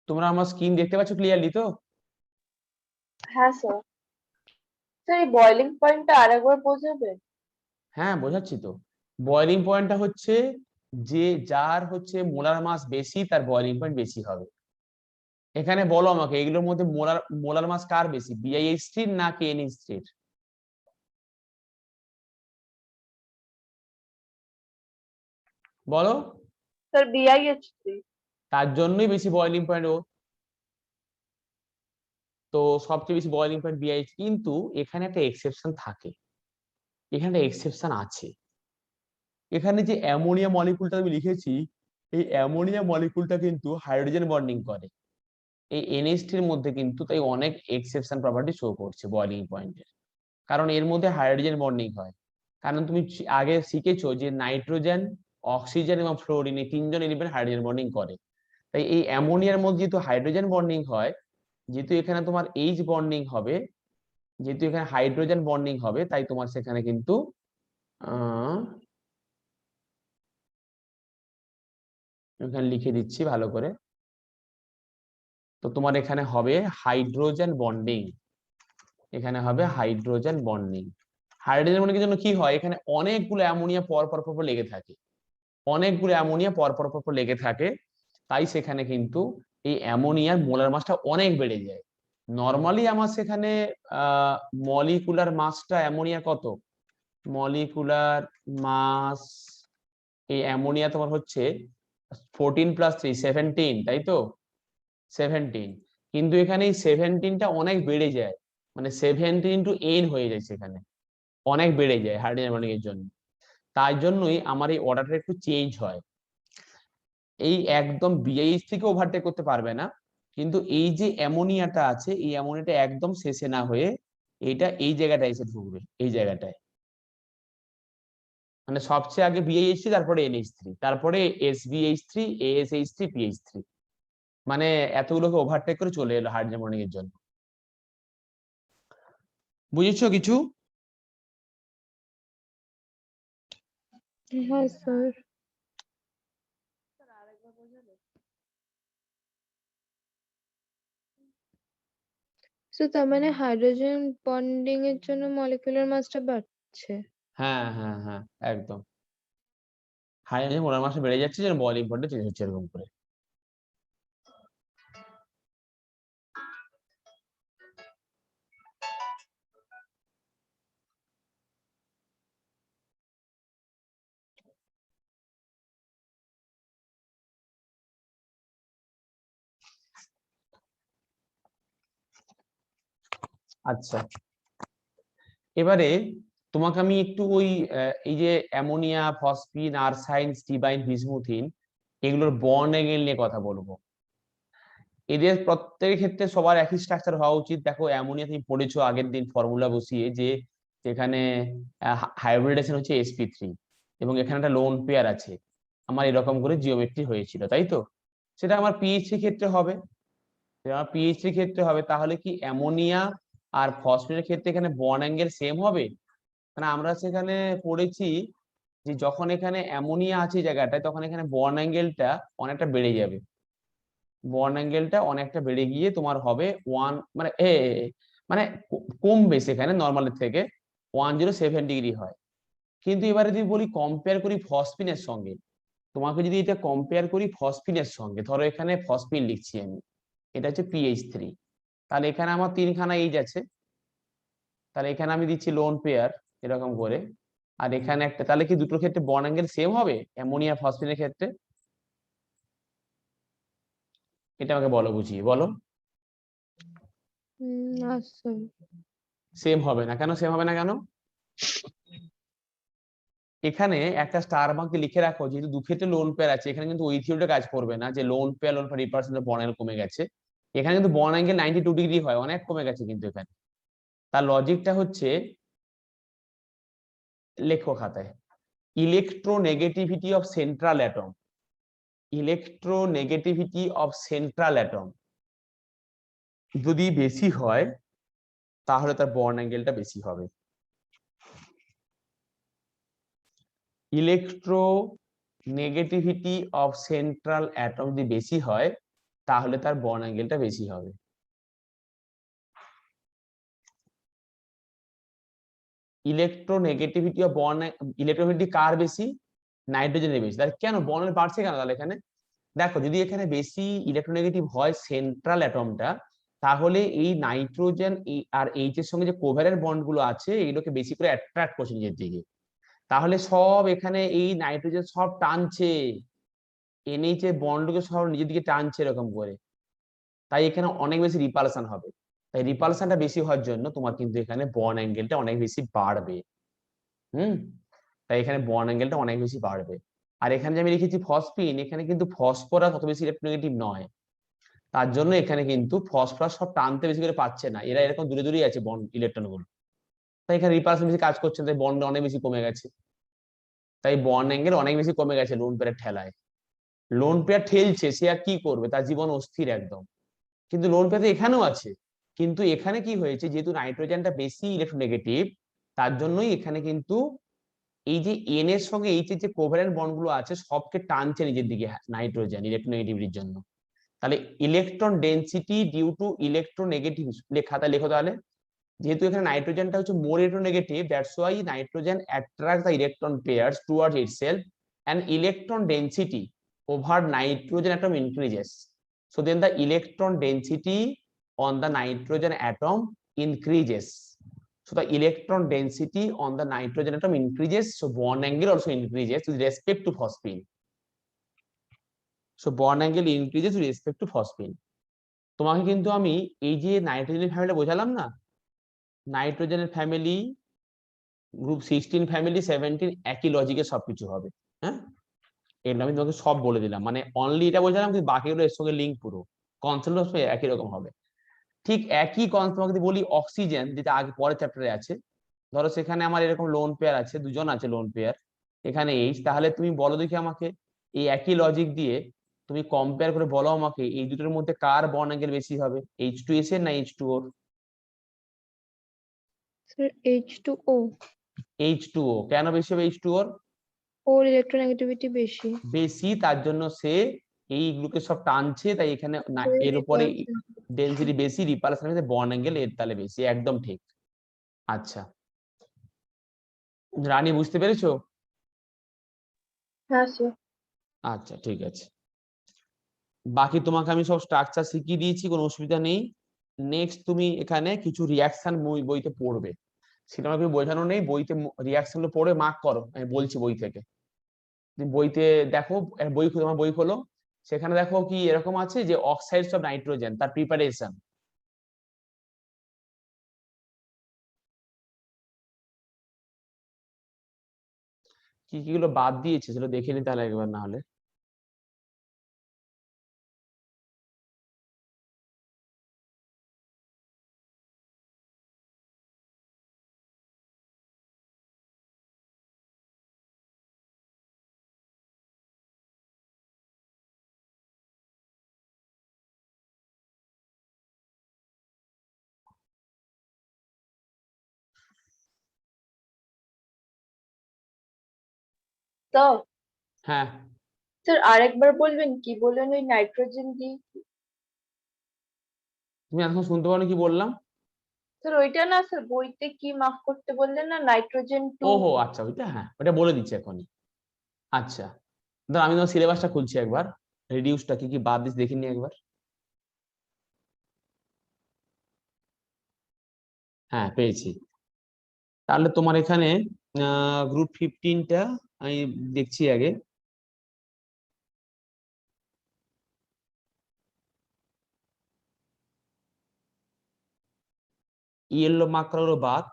তোমরা আমার স্ক্রিন দেখতে পাচ্ছ ক্লিয়ারলি তো? হ্যাঁ স্যার। স্যার এই বয়লিং পয়েন্টটা আরেকবার বোঝাবে? হ্যাঁ বোঝাচ্ছি তো। বয়লিং পয়েন্টটা হচ্ছে যে যার হচ্ছে মোলার মাস বেশি তার বয়লিং পয়েন্ট বেশি হবে। এখানে বলো আমাকে এগুলোর মধ্যে মোলার মোলার মাস কার বেশি, BiH3 না KNH3? বলো। Sir BiH3। তার জন্যই বেশি বয়লিং পয়েন্ট ও। তো সবচেয়ে বেশি বয়লিং পয়েন্ট BiH, কিন্তু এখানে একটা এক্সেপশন থাকে, এখানে এক্সেপশন আছে। এখানে যে অ্যামোনিয়া মলিকুলটা আমি লিখেছি, এই অ্যামোনিয়া মলিকুলটা কিন্তু হাইড্রোজেন বন্ডিং করে এই NH3 এর মধ্যে, কিন্তু তাই অনেক এক্সেপশন প্রপার্টি শো করছে বয়লিং পয়েন্টের, কারণ এর মধ্যে হাইড্রোজেন বন্ডিং হয়। কারণ তুমি আগে শিখেছো যে নাইট্রোজেন, অক্সিজেন এবং ফ্লোরিন এই তিনজন এলিমেন্ট হাইড্রোজেন বন্ডিং করে। তাই এই অ্যামোনিয়ার মধ্যে যেহেতু হাইড্রোজেন বন্ডিং হয়, যেহেতু এখানে তোমার H বন্ডিং হবে, যেহেতু এখানে হাইড্রোজেন বন্ডিং হবে, তাই তোমার সেখানে কিন্তু এখানে লিখে দিচ্ছি ভালো করে। তো তোমার এখানে হবে হাইড্রোজেন বন্ডিং, এখানে হবে হাইড্রোজেন বন্ডিং। হাইড্রোজেন বন্ডিং এর জন্য কি হয়, এখানে অনেকগুলো অ্যামোনিয়া পর লেগে থাকে, অনেকগুলো অ্যামোনিয়া পর লেগে থাকে। তাই সেখানে কিন্তু এই অ্যামোনিয়ার মোলার মাসটা অনেক বেড়ে যায়। নরমালি আমার সেখানে মলিকুলার মাসটা অ্যামোনিয়া কত, মলিকুলার মাস এই অ্যামোনিয়া তোমার হচ্ছে 14 + 3 17, তাই তো? 17। কিন্তু এখানে এই 17টা অনেক বেড়ে যায়, মানে 17 × n হয়ে যায়, সেখানে অনেক বেড়ে যায় হাইড্রোজেন বন্ডিং এর জন্য। তাই জন্যই আমার এই অর্ডারটা একটু চেঞ্জ হয়। এই একদম BiH থেকে ওভারটেক করতে পারবে না, কিন্তু এই যে অ্যামোনিয়াটা আছে এই অ্যামোনিয়াটা একদম শেষে না হয়ে এটা এই জায়গাটায় এসে ঢুকবে, এই জায়গাটায়। মানে সবচেয়ে আগে BiH3, তারপরে NH3, তারপরে SBH3, ASH3, PH3, মানে এতগুলোকে ওভারটেক করে চলে এলো হাইড্রোজেন বন্ডিং এর জন্য। বুঝেছো কিছু? হ্যাঁ স্যার। তো তার মানে হাইড্রোজেন বন্ডিং এর জন্য মলিকুলার মাসটা বাড়ছে। হ্যাঁ হ্যাঁ হ্যাঁ, একদম। হাইড্রোজেন মোলার মাসটা বেড়ে যাচ্ছে, যেন বয়লিং পয়েন্টটা চেঞ্জ হচ্ছে এরকম করে। আচ্ছা, এবারে তোমাকে আমি একটু ওই এই যে অ্যামোনিয়া, ফসফিন, আর্সাইন, স্টিবাইন, বিসমুথিন এগুলোর বন্ড অ্যাঙ্গেল নিয়ে কথা বলবো। এদের প্রত্যেকের ক্ষেত্রে সবার একই স্ট্রাকচার হওয়া উচিত। দেখো অ্যামোনিয়া তুমি পড়েছো আগের দিন ফর্মুলা বসিয়ে, যে এখানে হাইব্রিডেশন হচ্ছে sp3 এবং এখানে একটা লোন পেয়ার আছে। আমার এরকম করে জিওমেট্রি হয়েছিল, তাই তো? সেটা আমার PH3 ক্ষেত্রে হবে, PH3 ক্ষেত্রে হবে। তাহলে কি অ্যামোনিয়া আর ফসফেটের ক্ষেত্রে এখানে বন্ড অ্যাঙ্গেল সেম হবে? মানে আমরা সেখানে পড়েছি যে যখন এখানে অ্যামোনিয়া আছে জায়গাটায়, তখন এখানে বন্ড অ্যাঙ্গেলটা অনেকটা বেড়ে যাবে, বন্ড অ্যাঙ্গেলটা অনেকটা বেড়ে গিয়ে তোমার হবে 1, মানে মানে কমবে সেখানে নর্মালের থেকে 107 ডিগ্রি হয়। কিন্তু এবারে যদি বলি কম্পেয়ার করি ফসফিনের সঙ্গে, তোমাকে যদি এটা কম্পেয়ার করি ফসফিনের সঙ্গে, ধরো এখানে ফসফিন লিখছি আমি, এটা হচ্ছে PH3, তাহলে এখানে আমার 3খানা H আছে, তাহলে এখানে আমি দিচ্ছি লোন পেয়ার এরকম করে, আর এখানে একটা, তাহলে কি দুটোর ক্ষেত্রে বন্ড অ্যাঙ্গেল সেম হবে অ্যামোনিয়া ফসফিনের ক্ষেত্রে? এটা আমাকে বলো, বুঝিয়ে বলো। না স্যার। সেম হবে না কেন? সেম হবে না কেন? এখানে একটা স্টার মার্ক লিখে রাখো, যেহেতু দু ক্ষেত্রে লোন পেয়ার আছে, এখানে কিন্তু ওই থিওরিটা কাজ করবে না যে লোন পেয়ার রিপার্সেন্ট বন্ড অ্যাঙ্গেল কমে গেছে। এখানে কিন্তু বন্ড অ্যাঙ্গেল 92 ডিগ্রি হয়, অনেক কমে গেছে কিন্তু এখানে। তার লজিকটা হচ্ছে, লেখো খাতায়, electronegativity of central atom, electronegativity of central atom যদি বেশি হয় তাহলে তার বন্ড অ্যাঙ্গেলটা বেশি হবে। ইলেকট্রোনেগেটিভিটি অফ সেন্ট্রাল অ্যাটম যদি বেশি হয় তাহলে তার বন্ড অ্যাঙ্গেলটা বেশি হবে। ইলেকট্রোনেগেটিভিটি অফ বন্ড, ইলেকট্রোনেগেটিভিটি কার বেশি? নাইট্রোজেনের বেশি। তাহলে কেন বন্ড বাড়ছে কেন তাহলে এখানে? দেখো যদি এখানে বেশি ইলেকট্রোনেগেটিভ হয় সেন্ট্রাল অ্যাটমটা, তাহলে এই নাইট্রোজেন আর এইচ এর সঙ্গে যে কোভ্যালেন্ট বন্ড গুলো আছে এগুলোকে বেশি করে অ্যাট্রাক্ট করছে নিজের দিকে। তাহলে সব এখানে এই নাইট্রোজেন সব টানছে, এনএইচ এর বন্ডকে সব নিজের দিকে টানছে এরকম করে, তাই এখানে অনেক বেশি রিপালশন হবে। তাই রিপালশনটা বেশি হওয়ার জন্য তোমার কিন্তু এখানে বন্ড অ্যাঙ্গেলটা অনেক বেশি বাড়বে। তাই এখানে বন্ড অ্যাঙ্গেলটা অনেক বেশি বাড়বে। আর এখানে যে আমি লিখেছি ফসফিন, এখানে কিন্তু ফসফরাস অত বেশি ইলেকট্রোনেগেটিভ নয়, তার জন্য এখানে কিন্তু ফসফরাস সব টানতে বেশি করে পাচ্ছে না, এরা এরকম দূরে দূরেই আছে বন্ড ইলেকট্রন গুলো, তাই এখানে রিপালশন বেশি কাজ করছে, তাই বন্ড অনেক বেশি কমে গেছে। তাই বন্ড অ্যাঙ্গেল অনেক বেশি কমে গেছে লোন পেয়ারের ঠেলায়। লোন পেয়ার ঠেলছে, সে আর কি করবে, তার জীবন অস্থির একদম। কিন্তু লোন পেয়ার এখানেও আছে, কিন্তু এখানে কি হয়েছে, যেহেতু নাইট্রোজেনটা বেশি ইলেকট্রোনেগেটিভ, তার জন্যই এখানে কিন্তু এই যে এন এর সঙ্গে এইচ এর যে কোভ্যালেন্ট বন্ড গুলো আছে সবকে টানছে নিজের দিকে নাইট্রোজেন ইলেকট্রোনেগেটিভিটির জন্য। তাহলে electron density due to electronegative খাতা লেখো তাহলে। যেহেতু এখানে নাইট্রোজেনটা হচ্ছে more electronegative, that's why nitrogen attract the electron pairs towards itself and electron density over nitrogen atom increases. So then the electron density on the nitrogen atom increases. So the electron density on the nitrogen atom increases, so bond angle also increases with respect to phosphine. So bond angle increases with respect to phosphine. তোমাকে কিন্তু আমি এই যে নাইট্রোজেনের family বোঝালাম না, নাইট্রোজেনের family group 16 family 17 একই লজিকে সবকিছু হবে। হ্যাঁ, এটা আমি তোমাকে সব বলে দিলাম, মানে অনলি এটা বোঝালাম, কিন্তু বাকিগুলো এর সঙ্গে লিঙ্ক পুরো কনসেপ্ট একই রকম হবে। ঠিক একই কনসেপ্ট তোমাকে বলি অক্সিজেন, যেটা আগে পরের চ্যাপ্টারে আছে। ধরো সেখানে আমার এরকম লোন পেয়ার আছে, দুজন আছে লোন পেয়ার, এখানে এইচ, তাহলে তুমি বলো দেখি আমাকে এই একই লজিক দিয়ে তুমি কম্পেয়ার করে বলো আমাকে এই দুটোর মধ্যে কার বন্ড অ্যাঙ্গেল বেশি হবে, H2S এর না H2O? Sir H2O। H2O কেন বেশি হবে H2O? ওর ইলেকট্রোনেগেটিভিটি বেশি। বেশি, তার জন্য সে এইগুলোকে সব টানছে, তাই এখানে এর উপরে ডেনসিটি বেশি, রিপালশন এর বন্ড অ্যাঙ্গেল এর তাহলে বেশি, একদম ঠিক। আচ্ছা রানী বুঝতে পেরেছো? হ্যাঁ স্যার। আচ্ছা ঠিক আছে, বাকি তোমাকে আমি সব স্ট্রাকচার শিখিয়ে দিয়েছি, কোনো অসুবিধা নেই। নেক্সট তুমি এখানে কিছু রিয়াকশন বইতে পড়বে, সেটা আমাকে বোঝানো নেই, বইতে রিয়াকশন গুলো পড়ে মার্ক করো, আমি বলছি বই থেকে। তুমি বইতে দেখো, বই খুলে আমার বই খোলো, সেখানে দেখো কি এরকম আছে যে অক্সাইডস অফ নাইট্রোজেন তার প্রিপারেশন। কি কি গুলো বাদ দিয়েছে সেটা দেখে নি তাহলে একবার না হলে। তো হ্যাঁ স্যার আরেকবার বলবেন কি বললেন ওই নাইট্রোজেন দিয়ে? তুমি এখন শুনতে পারো কি বললাম? স্যার ওইটা না স্যার, বইতে কি মার্ক করতে বললেন না, নাইট্রোজেন 2। ওহো আচ্ছা ওইটা, হ্যাঁ ওটা বলে দিচ্ছি এখনই। আচ্ছা ধর আমি তোমার সিলেবাসটা খুলছি একবার, রিডিউসটা কি কি বাদ দিচ্ছি দেখিনি একবার। হ্যাঁ পেয়েছি। তাহলে তোমার এখানে গ্রুপ 15টা আমি দেখছি আগে। ইয়েলো মার্ক করা হলো বাদ।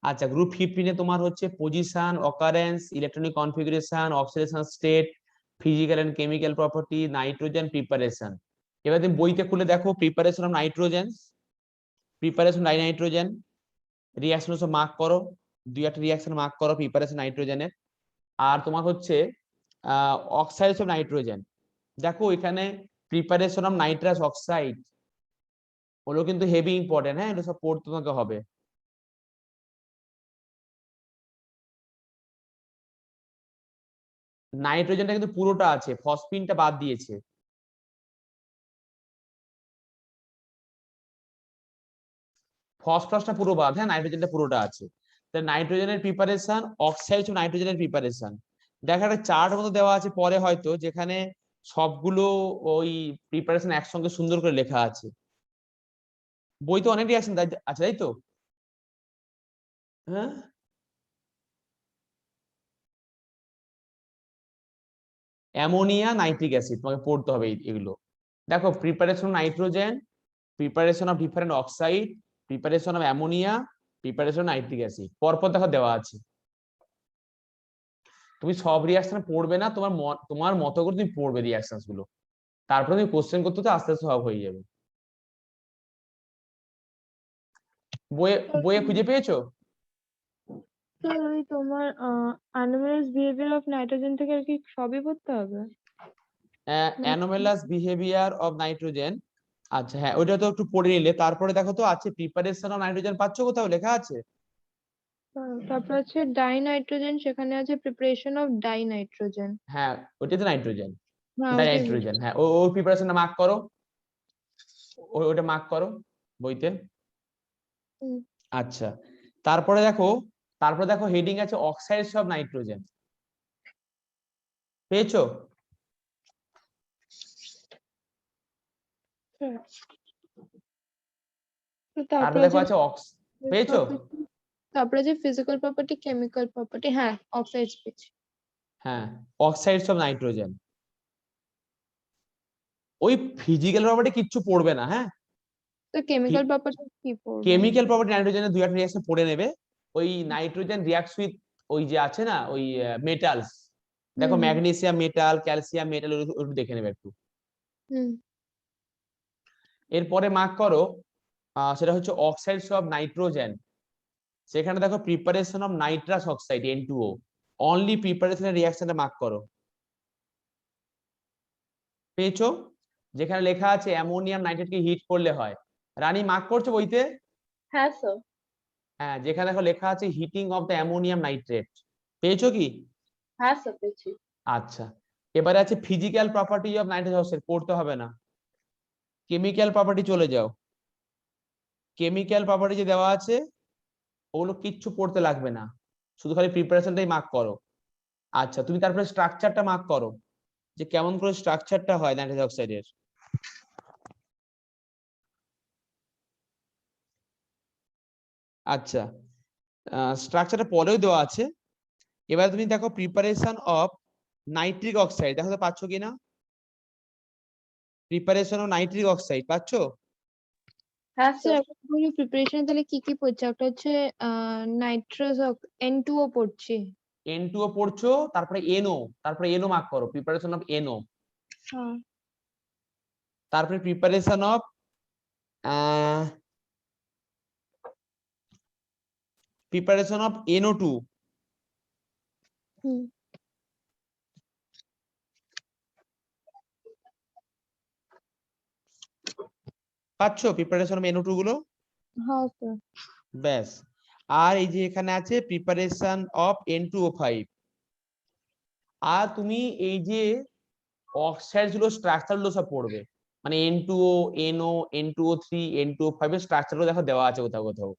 আচ্ছা গ্রুপ 15 তোমার হচ্ছে position, occurrence, electronic configuration, oxidation state, physical and chemical property, nitrogen preparation. এবার তুমি বইতে খুলে দেখো preparation of nitrogen, preparation nitrogen reaction সব মার্ক করো, দুই একটা রিঅ্যাকশন মার্ক করো প্রিপারেশন নাইট্রোজেনের। আর তোমার হচ্ছে অক্সাইডস অফ নাইট্রোজেন, দেখো এখানে প্রিপারেশন অফ নাইট্রাস অক্সাইড, ওগুলো কিন্তু হেভি ইম্পর্টেন্ট, হ্যাঁ এগুলো সব পড়তে তোমাকে হবে। নাইট্রোজেনটা কিন্তু পুরোটা আছে, ফসফিনটা বাদ দিয়েছে। ফসফরাসটা পুরো বাদ, হ্যাঁ নাইট্রোজেনটা পুরোটা আছে। তাহলে নাইট্রোজেনের প্রিপারেশন, অক্সাইড নাইট্রোজেনের প্রিপারেশন। দেখো একটা চার্ট মতো দেওয়া আছে পরে হয়তো, যেখানে সবগুলো ওই প্রিপারেশন একসঙ্গে সুন্দর করে লেখা আছে। বইতে অনেক রিয়াকশন আছে তাই তো? হ্যাঁ, অ্যামোনিয়া নাইট্রিক অ্যাসিড তোমাকে পড়তে হবে এগুলো। দেখো preparation nitrogen, preparation of different oxide, preparation of ammonia, preparation nitric acid, পরপর দেখো দেওয়া আছে। তুমি সব রিয়াকশন পড়বে না, তোমার মতো করে তুমি পড়বে রিয়াকশন গুলো, তারপরে তুমি কোশ্চেন করতে তো আস্তে আস্তে সব হয়ে যাবে। বইয়ে বইয়ে খুঁজে পেয়েছো? স্যার ওই তোমার অ্যানোমালাস বিহেভিয়ার অফ নাইট্রোজেন থেকে আর কি সবই পড়তে হবে? অ্যানোমালাস বিহেভিয়ার অফ নাইট্রোজেন, আচ্ছা হ্যাঁ ওইটা তো একটু পড়ে নিলে। তারপরে দেখো তো আছে প্রিপারেশন অফ নাইট্রোজেন, পাচ্ছ কোথাও লেখা আছে? তারপর আছে ডাইনাইট্রোজেন, সেখানে আছে প্রিপারেশন অফ ডাইনাইট্রোজেন। হ্যাঁ ওইটা তো নাইট্রোজেন, হ্যাঁ ওটাই ডাইনাইট্রোজেন, হ্যাঁ ওই প্রিপারেশনটা মার্ক করো, ওইটা মার্ক করো বইতে। হুম। আচ্ছা তারপরে দেখো, হেডিং আছে অক্সাইডস অফ নাইট্রোজেন, পেয়েছো? হ্যাঁ। তো তারপরে দেখো আছে পেয়েছো? তারপরে যে ফিজিক্যাল প্রপার্টি, কেমিক্যাল প্রপার্টি, হ্যাঁ অক্সাইডস পেয়েছি। হ্যাঁ অক্সাইডস অফ নাইট্রোজেন। ওই ফিজিক্যাল প্রপার্টি কিচ্ছু পড়বে না, হ্যাঁ। তো কেমিক্যাল প্রপার্টি কি পড়বো? কেমিক্যাল প্রপার্টি নাইট্রোজেনের দুই একটা রিঅ্যাকশন পড়ে নেবে। ওই নাইট্রোজেন রিঅ্যাক্টস উইথ ওই যে আছে না ওই মেটালস, দেখো হুম ম্যাগনেসিয়াম মেটাল, ক্যালসিয়াম মেটাল, ওগুলো দেখে নেবে একটু। হুম এরপরে মার্ক করো, সেটা হচ্ছে অক্সাইডস অফ নাইট্রোজেন। সেখানে দেখো preparation of nitrous oxide N2O, only প্রিপারেশনের রিঅ্যাকশনটা মার্ক করো, পেয়েছো? যেখানে লেখা আছে অ্যামোনিয়াম নাইট্রেটকে হিট করলে হয়। রানী মার্ক করছো বইতে? হ্যাঁ স্যার। হ্যাঁ যেখানে দেখো লেখা আছে heating of the ammonium nitrate, পেয়েছো কি? হ্যাঁ স্যার পেয়েছি। আচ্ছা এবারে আছে physical property of nitrous oxide, পড়তে হবে না। কেমিক্যাল প্রপার্টি চলে যাও, কেমিক্যাল প্রপার্টি যে দেওয়া আছে ওগুলো কিচ্ছু পড়তে লাগবে না, শুধু খালি প্রিপারেশনটাই মার্ক করো। আচ্ছা তুমি তারপরে স্ট্রাকচারটা মার্ক করো, যে কেমন করে স্ট্রাকচারটা হয় নাইট্রাস অক্সাইডের। আচ্ছা স্ট্রাকচারটা পরেও দেওয়া আছে। এবার তুমি দেখো প্রিপারেশন অফ নাইট্রিক অক্সাইড, দেখো তো পাচ্ছ কিনা? প্রিপারেশন অফ নাইট্রিক অক্সাইড পাচ্ছ? হ্যাঁ স্যার। স্যার প্রিপারেশন তাহলে কি কি পড়ছে? একটা হচ্ছে নাইট্রাস N2O পড়ছি। N2O পড়ছো, তারপরে NO, তারপরে NO মার্ক করো, প্রিপারেশন অফ NO। হ্যাঁ তারপরে প্রিপারেশন অফ NO2, হুম পাচ্ছ প্রিপারেশন অফ NO2 গুলো? হ্যাঁ স্যার। ব্যাস। আর এই যে এখানে আছে প্রিপারেশন অফ N2O5। আর তুমি এই যে অক্সাইড গুলো স্ট্রাকচার গুলো সব পড়বে, মানে N2O, NO, N2O3, N2O5 এর স্ট্রাকচার গুলো দেখো দেওয়া আছে কোথাও কোথাও,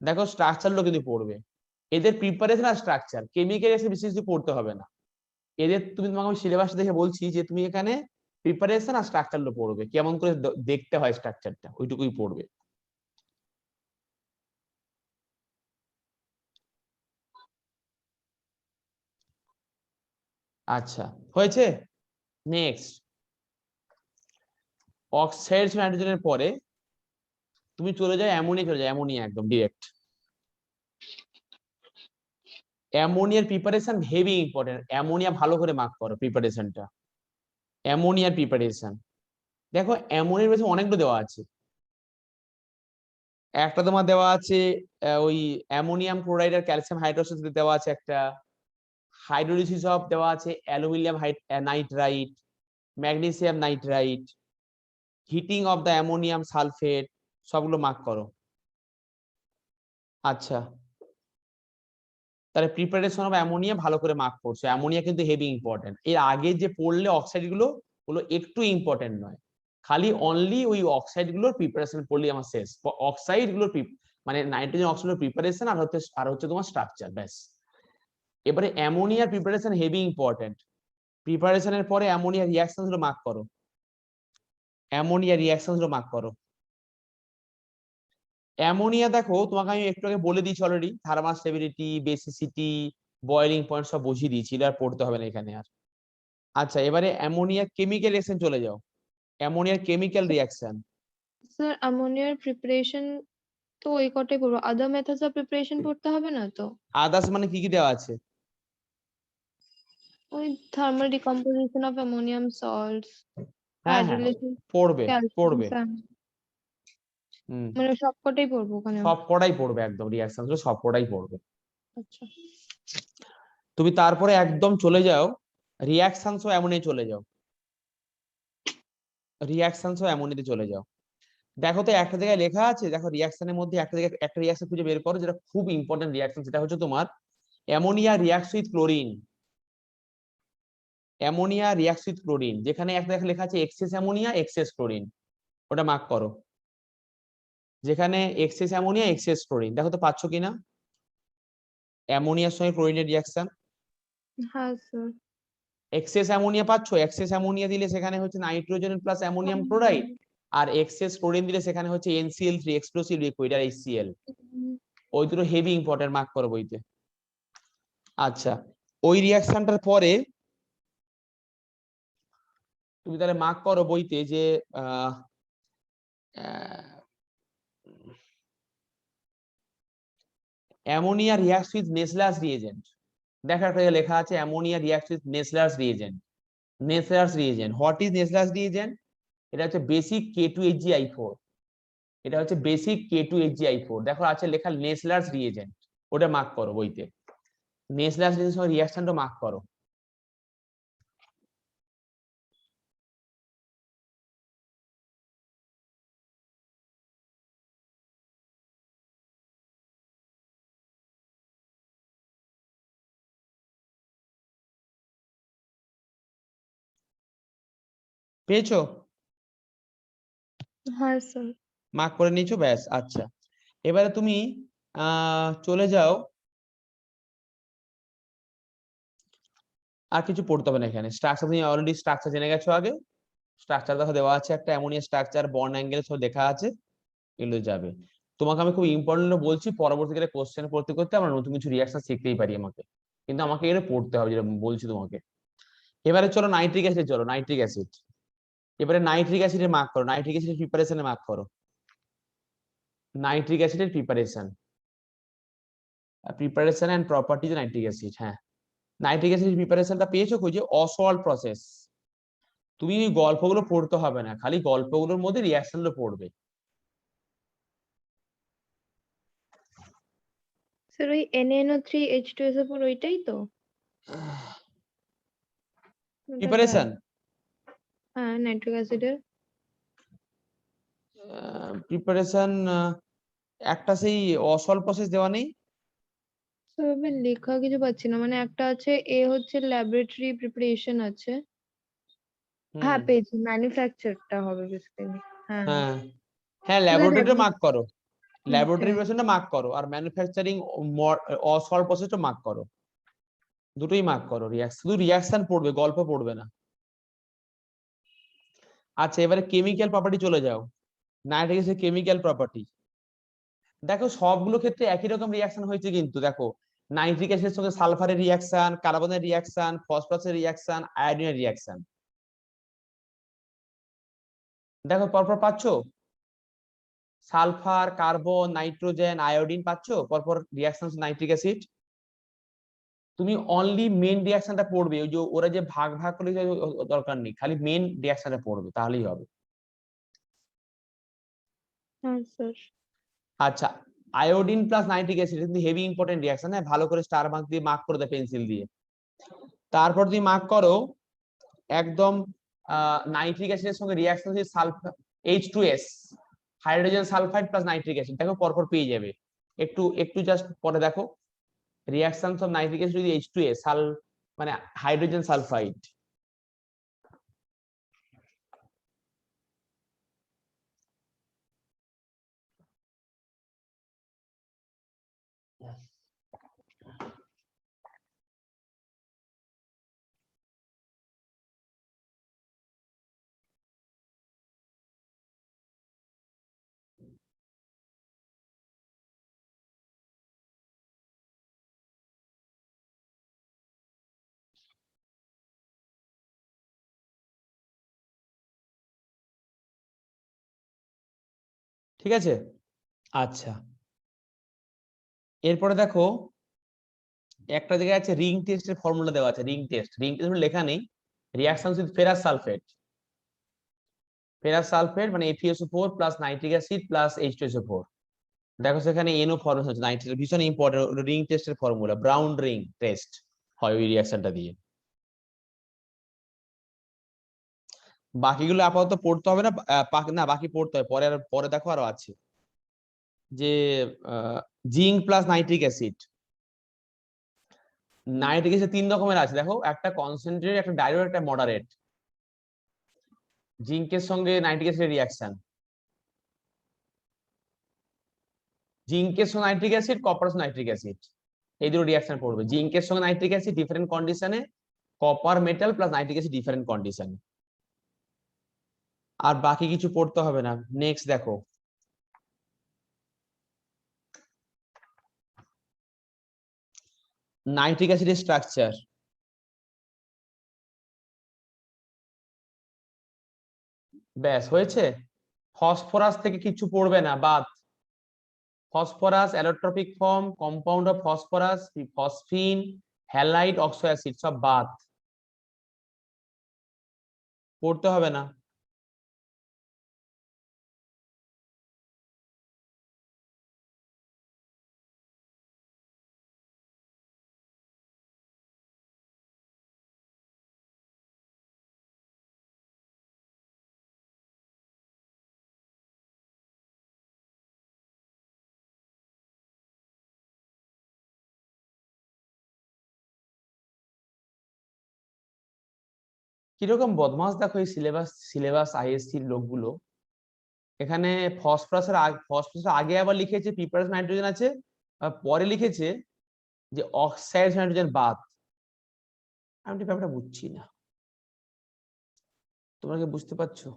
দেখো স্ট্রাকচার গুলো কিন্তু পড়বে। এদের প্রিপারেশন আর স্ট্রাকচার, কেমিক্যাল এসে বিশেষ কিছু পড়তে হবে না। এদের তোমাকে আমি সিলেবাস দেখে বলছি যে তুমি এখানে প্রিপারেশন আর স্ট্রাকচার গুলো পড়বে, কেমন করে দেখতে হয় স্ট্রাকচারটা, ওইটুকুই পড়বে। আচ্ছা হয়েছে। নেক্সট, অক্সাইড নাইট্রোজেনের পরে তুমি চলে যাও অ্যামোনিয়া, চলে যাও অ্যামোনিয়া একদম ডিরেক্ট। অ্যামোনিয়ার প্রিপারেশন হেভি ইম্পর্টেন্ট, অ্যামোনিয়া ভালো করে মার্ক করো প্রিপারেশনটা। অ্যামোনিয়ার প্রিপারেশন দেখো, অ্যামোনিয়ার বেশি অনেকগুলো দেওয়া আছে। একটা তোমার দেওয়া আছে ওই অ্যামোনিয়াম ক্লোরাইড আর ক্যালসিয়াম হাইড্রোক্সাইড দেওয়া আছে একটা, হাইড্রোলিসিস অফ দেওয়া আছে aluminium nitrite, magnesium nitrite, heating of the ammonium sulphate, সবগুলো মার্ক করো। আচ্ছা তাহলে প্রিপারেশন অফ অ্যামোনিয়া ভালো করে মার্ক করছো, অ্যামোনিয়া কিন্তু হেভি ইম্পর্টেন্ট। এর আগে যে পড়লে অক্সাইড গুলো একটু ইম্পর্টেন্ট নয়, খালি অনলি ওই অক্সাইড গুলোর প্রিপারেশন পড়লে আমার শেষ। অক্সাইড গুলোর মানে নাইট্রোজেন অক্সাইডের প্রিপারেশন আর হচ্ছে তোমার স্ট্রাকচার, ব্যাস। এবারে অ্যামোনিয়ার প্রিপারেশন হেভি ইম্পর্টেন্ট। প্রিপারেশনের পরে অ্যামোনিয়া রিঅ্যাকশন গুলো মার্ক করো, অ্যামোনিয়া রিঅ্যাকশন গুলো মার্ক করো। অ্যামোনিয়া দেখো তোমাকে আমি একটু আগে বলে দিয়েছি already, thermostability, basicity, boiling point সব বুঝিয়ে দিয়েছি, আর পড়তে হবে না এখানে আর। আচ্ছা, এবারে অ্যামোনিয়া কেমিক্যাল রিঅ্যাকশন চলে যাও। অ্যামোনিয়ার কেমিক্যাল রিঅ্যাকশন, স্যার অ্যামোনিয়ার প্রিপারেশন তো ওই কটাই পড়বো, আদার মেথডস অফ প্রিপারেশন পড়তে হবে না তো? আদার্স মানে কি কি দেওয়া আছে? ওই thermal decomposition of ammonium salts, হ্যাঁ হ্যাঁ, হাইড্রোলাইসিস, পড়বে ক্যালসিয়াম, পড়বে। হম, মানে সব কটাই পড়বো ওখানে? সব কটাই পড়বে, একদম রিঅ্যাকশন গুলো সব কটাই পড়বে। আচ্ছা। তুমি তারপরে একদম চলে যাও রিঅ্যাকশনস ও অ্যামোনিয়া চলে যাও, রিঅ্যাকশনস ও অ্যামোনিয়াতে চলে যাও। দেখো তো একটা জায়গায় লেখা আছে, দেখো রিঅ্যাকশনের মধ্যে একটা জায়গায় একটা রিঅ্যাকশন খুঁজে বের করো যেটা খুব ইম্পর্টেন্ট রিঅ্যাকশন, সেটা হচ্ছে তোমার ammonia reacts with chlorine. Ammonia reacts with chlorine, যেখানে একটা লেখা আছে এক্সেস অ্যামোনিয়া এক্সেস ক্লোরিন, ওটা মার্ক করো। যেখানে এক্সেস অ্যামোনিয়া এক্সেস ক্লোরিন, দেখো তো পাচ্ছ কিনা অ্যামোনিয়ার সঙ্গে ক্লোরিনের রিঅ্যাকশন। হ্যাঁ স্যার। এক্সেস অ্যামোনিয়া পাচ্ছ, এক্সেস অ্যামোনিয়া দিলে সেখানে হচ্ছে নাইট্রোজেন প্লাস অ্যামোনিয়াম ক্লোরাইড, আর এক্সেস ক্লোরিন দিলে সেখানে হচ্ছে NCl3 এক্সপ্লোসিভ লিকুইড আর HCl। ওই দুটো হেভি ইম্পর্টেন্ট, মার্ক করো বইতে। আচ্ছা, ওই রিঅ্যাকশনটার পরে তুমি তাহলে মার্ক করো বইতে যে ammonia reacts with Nessler's reagent. দেখো একটা লেখা আছে ammonia reacts with Nessler's reagent. Nessler's reagent, what is Nessler's reagent? এটা হচ্ছে বেসিক K2HgI4, এটা হচ্ছে বেসিক K2HgI4। দেখো আছে লেখা নেসলাস রিএজেন্ট, ওটা মার্ক করো বইতে। নেসলাস রিএজেন্ট রিঅ্যাকশনটা মার্ক করো। পেয়েছো? হ্যাঁ স্যার। মার্ক করে নিয়েছো, ব্যাস। আচ্ছা, এবারে তুমি চলে যাও, আর কিছু পড়তে হবে না এখানে। স্ট্রাকচার তুমি অলরেডি স্ট্রাকচার জেনে গেছো আগে। স্ট্রাকচার দেখো দেওয়া আছে, একটা অ্যামোনিয়া স্ট্রাকচার, বন্ড অ্যাঙ্গেল সব দেখা আছে, এগুলো যাবে। তোমাকে আমি খুব ইম্পর্টেন্ট বলছি, পরবর্তীকালে কোশ্চেন করতে করতে আমরা নতুন কিছু রিঅ্যাকশন শিখতেই পারি আমাকে, কিন্তু আমাকে এটা পড়তে হবে যেটা বলছি তোমাকে। এবারে চলো নাইট্রিক অ্যাসিড, চলো নাইট্রিক অ্যাসিড। এবারে নাইট্রিক অ্যাসিডের মার্ক করো, নাইট্রিক অ্যাসিডের প্রিপারেশনে মার্ক করো। নাইট্রিক অ্যাসিডের preparation, preparation and properties nitric acid. হ্যাঁ, নাইট্রিক অ্যাসিডের প্রিপারেশনটা পেয়েছো খুঁজে, অসল্ট প্রসেস। তুমি ওই গল্পগুলো পড়তে হবে না, খালি গল্পগুলোর মধ্যে রিঅ্যাকশনগুলো পড়বে। স্যার ওই NaNO3H2SO4 ওইটাই তো? প্রিপারেশন, হ্যাঁ নাইট্রিক অ্যাসিডের। প্রিপারেশন একটা সেই অসল প্রসেস দেওয়া নেই? স্যার আমি লেখা কিছু পাচ্ছি না, মানে একটা আছে এ হচ্ছে ল্যাবরেটরি প্রিপারেশন আছে। হ্যাঁ পেয়েছি, ম্যানুফ্যাকচারটা হবে বেসিক্যালি। হ্যাঁ হ্যাঁ হ্যাঁ, স্যার ল্যাবরেটরিটা মার্ক করো, ল্যাবরেটরি হ্যাঁ প্রিপারেশনটা মার্ক করো, আর ম্যানুফ্যাকচারিং অসল প্রসেসটা মার্ক করো, দুটোই মার্ক করো। শুধু রিঅ্যাকশন পড়বে, গল্প পড়বে না। আচ্ছা, এবারে কেমিক্যাল প্রপার্টি চলে যাও। নাইট্রিক অ্যাসিড কেমিক্যাল প্রপার্টি, দেখো সবগুলো ক্ষেত্রে একই রকম রিঅ্যাকশন হয়েছে, কিন্তু দেখো নাইট্রিক অ্যাসিডের সঙ্গে সালফারের রিঅ্যাকশন, কার্বনের রিঅ্যাকশন, ফসফরাসের রিঅ্যাকশন, আয়োডিনের রিঅ্যাকশন। দেখো পরপর পাচ্ছো, সালফার, কার্বন, নাইট্রোজেন, আয়োডিন পাচ্ছো পরপর রিঅ্যাকশন নাইট্রিক অ্যাসিড। তুমি অনলি মেন রিঅ্যাকশনটা পড়বে, ওই যে ওরা যে ভাগ ভাগ করে দরকার নেই, খালি মেন রিঅ্যাকশনটা পড়বে তাহলেই হবে। হ্যাঁ স্যার। আচ্ছা, আয়োডিন প্লাস নাইট্রিক অ্যাসিড কিন্তু হেভি ইম্পর্টেন্ট রিঅ্যাকশন, হ্যাঁ ভালো করে স্টার মার্ক দিয়ে মার্ক করে দেয় পেন্সিল দিয়ে। তারপর তুমি মার্ক করো একদম নাইট্রিক অ্যাসিডের সঙ্গে রিঅ্যাকশন হচ্ছে sulphur H2S, hydrogen sulphide plus nitric acid. দেখো পরপর পেয়ে যাবে, একটু একটু জাস্ট পরে দেখো। reactions of nitric acid with H2A মানে হাইড্রোজেন সালফাইড। ঠিক আছে, আচ্ছা এরপরে দেখো একটা জায়গায় আছে রিং টেস্টের ফর্মুলা দেওয়া আছে, রিং টেস্ট লেখা নেই, রিঅ্যাকশনস উইথ ফেরাস সালফেট মানে FeSO4 plus nitric acid plus H2SO4। দেখো সেখানে NO ফর্মুলা হচ্ছে নাইট্রিক, ভীষণ ইম্পর্টেন্ট রিং টেস্টের ফর্মুলা, ব্রাউন রিং টেস্ট হয় ওই রিঅ্যাকশনটা দিয়ে। বাকিগুলো আপাতত পড়তে হবে না, বাকি পড়তে হবে পরে, পরে দেখো আরো আছে যে zinc plus nitric acid. Nitric acid তিন রকমের আছে দেখো, একটা কনসেন্ট্রেট, একটা ডাইলুট, একটা মডারেট। জিঙ্কের সঙ্গে নাইট্রিক অ্যাসিডের রিঅ্যাকশন, জিঙ্কের সঙ্গে nitric acid, copper nitric acid, এই দুটো রিঅ্যাকশন পড়বে। জিঙ্কের সঙ্গে নাইট্রিক অ্যাসিড ডিফারেন্ট কন্ডিশনে, copper metal plus nitric acid different কন্ডিশনে। আর বাকি কিছু পড়তে হবে না। নেক্সট দেখো নাইট্রিক অ্যাসিডের স্ট্রাকচার। ব্যাস হয়েছে, ফসফরাস থেকে কিছু পড়বে না, বাদ। Phosphorus allotropic form, compound of phosphorus, phosphine, halide, oxo acid সব বাদ, পড়তে হবে না। কিরকম বদমাস দেখো এই সিলেবাস আইএসসির লোকগুলো। এখানে ফসফরাসের আগে আবার লিখেছে পিপারস নাইট্রোজেন আছে, আর পরে লিখেছে যে অক্সাইড নাইট্রোজেন বাদ। আমি ব্যাপারটা বুঝছি না, তোমরা কি বুঝতে পারছো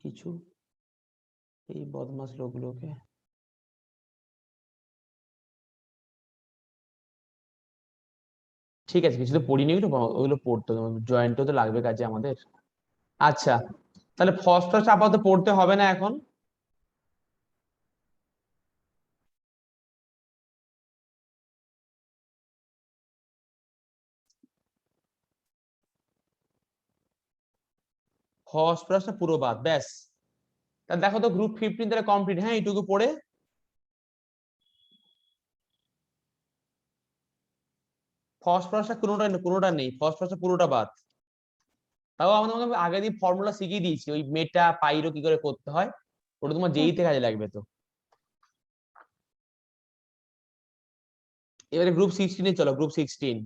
কিছু এই বদমাস লোকগুলোকে? ঠিক আছে, কিছু তো পড়িনি, ওগুলো পড়তে জয়েন্টও তো লাগবে কাজে আমাদের। আচ্ছা তাহলে ফসফরাস আপাতত পড়তে হবে না এখন। ফসফরাসটা পুরো বাদ, ব্যাস। তাহলে দেখো তো গ্রুপ 15 তাহলে কমপ্লিট। হ্যাঁ এইটুকু পড়ে ফসফরাসটা কোনোটা নেই, ফসফরাসটা পুরোটা বাদ। তাও আমাদের আগের দিন ফর্মুলা শিখিয়ে দিয়েছি, ওই মেটা পাইরো কি করে করতে হয়, ওটা তোমার যেইতে কাজে লাগবে। তো এবারে গ্রুপ 16 এ চলো, গ্রুপ 16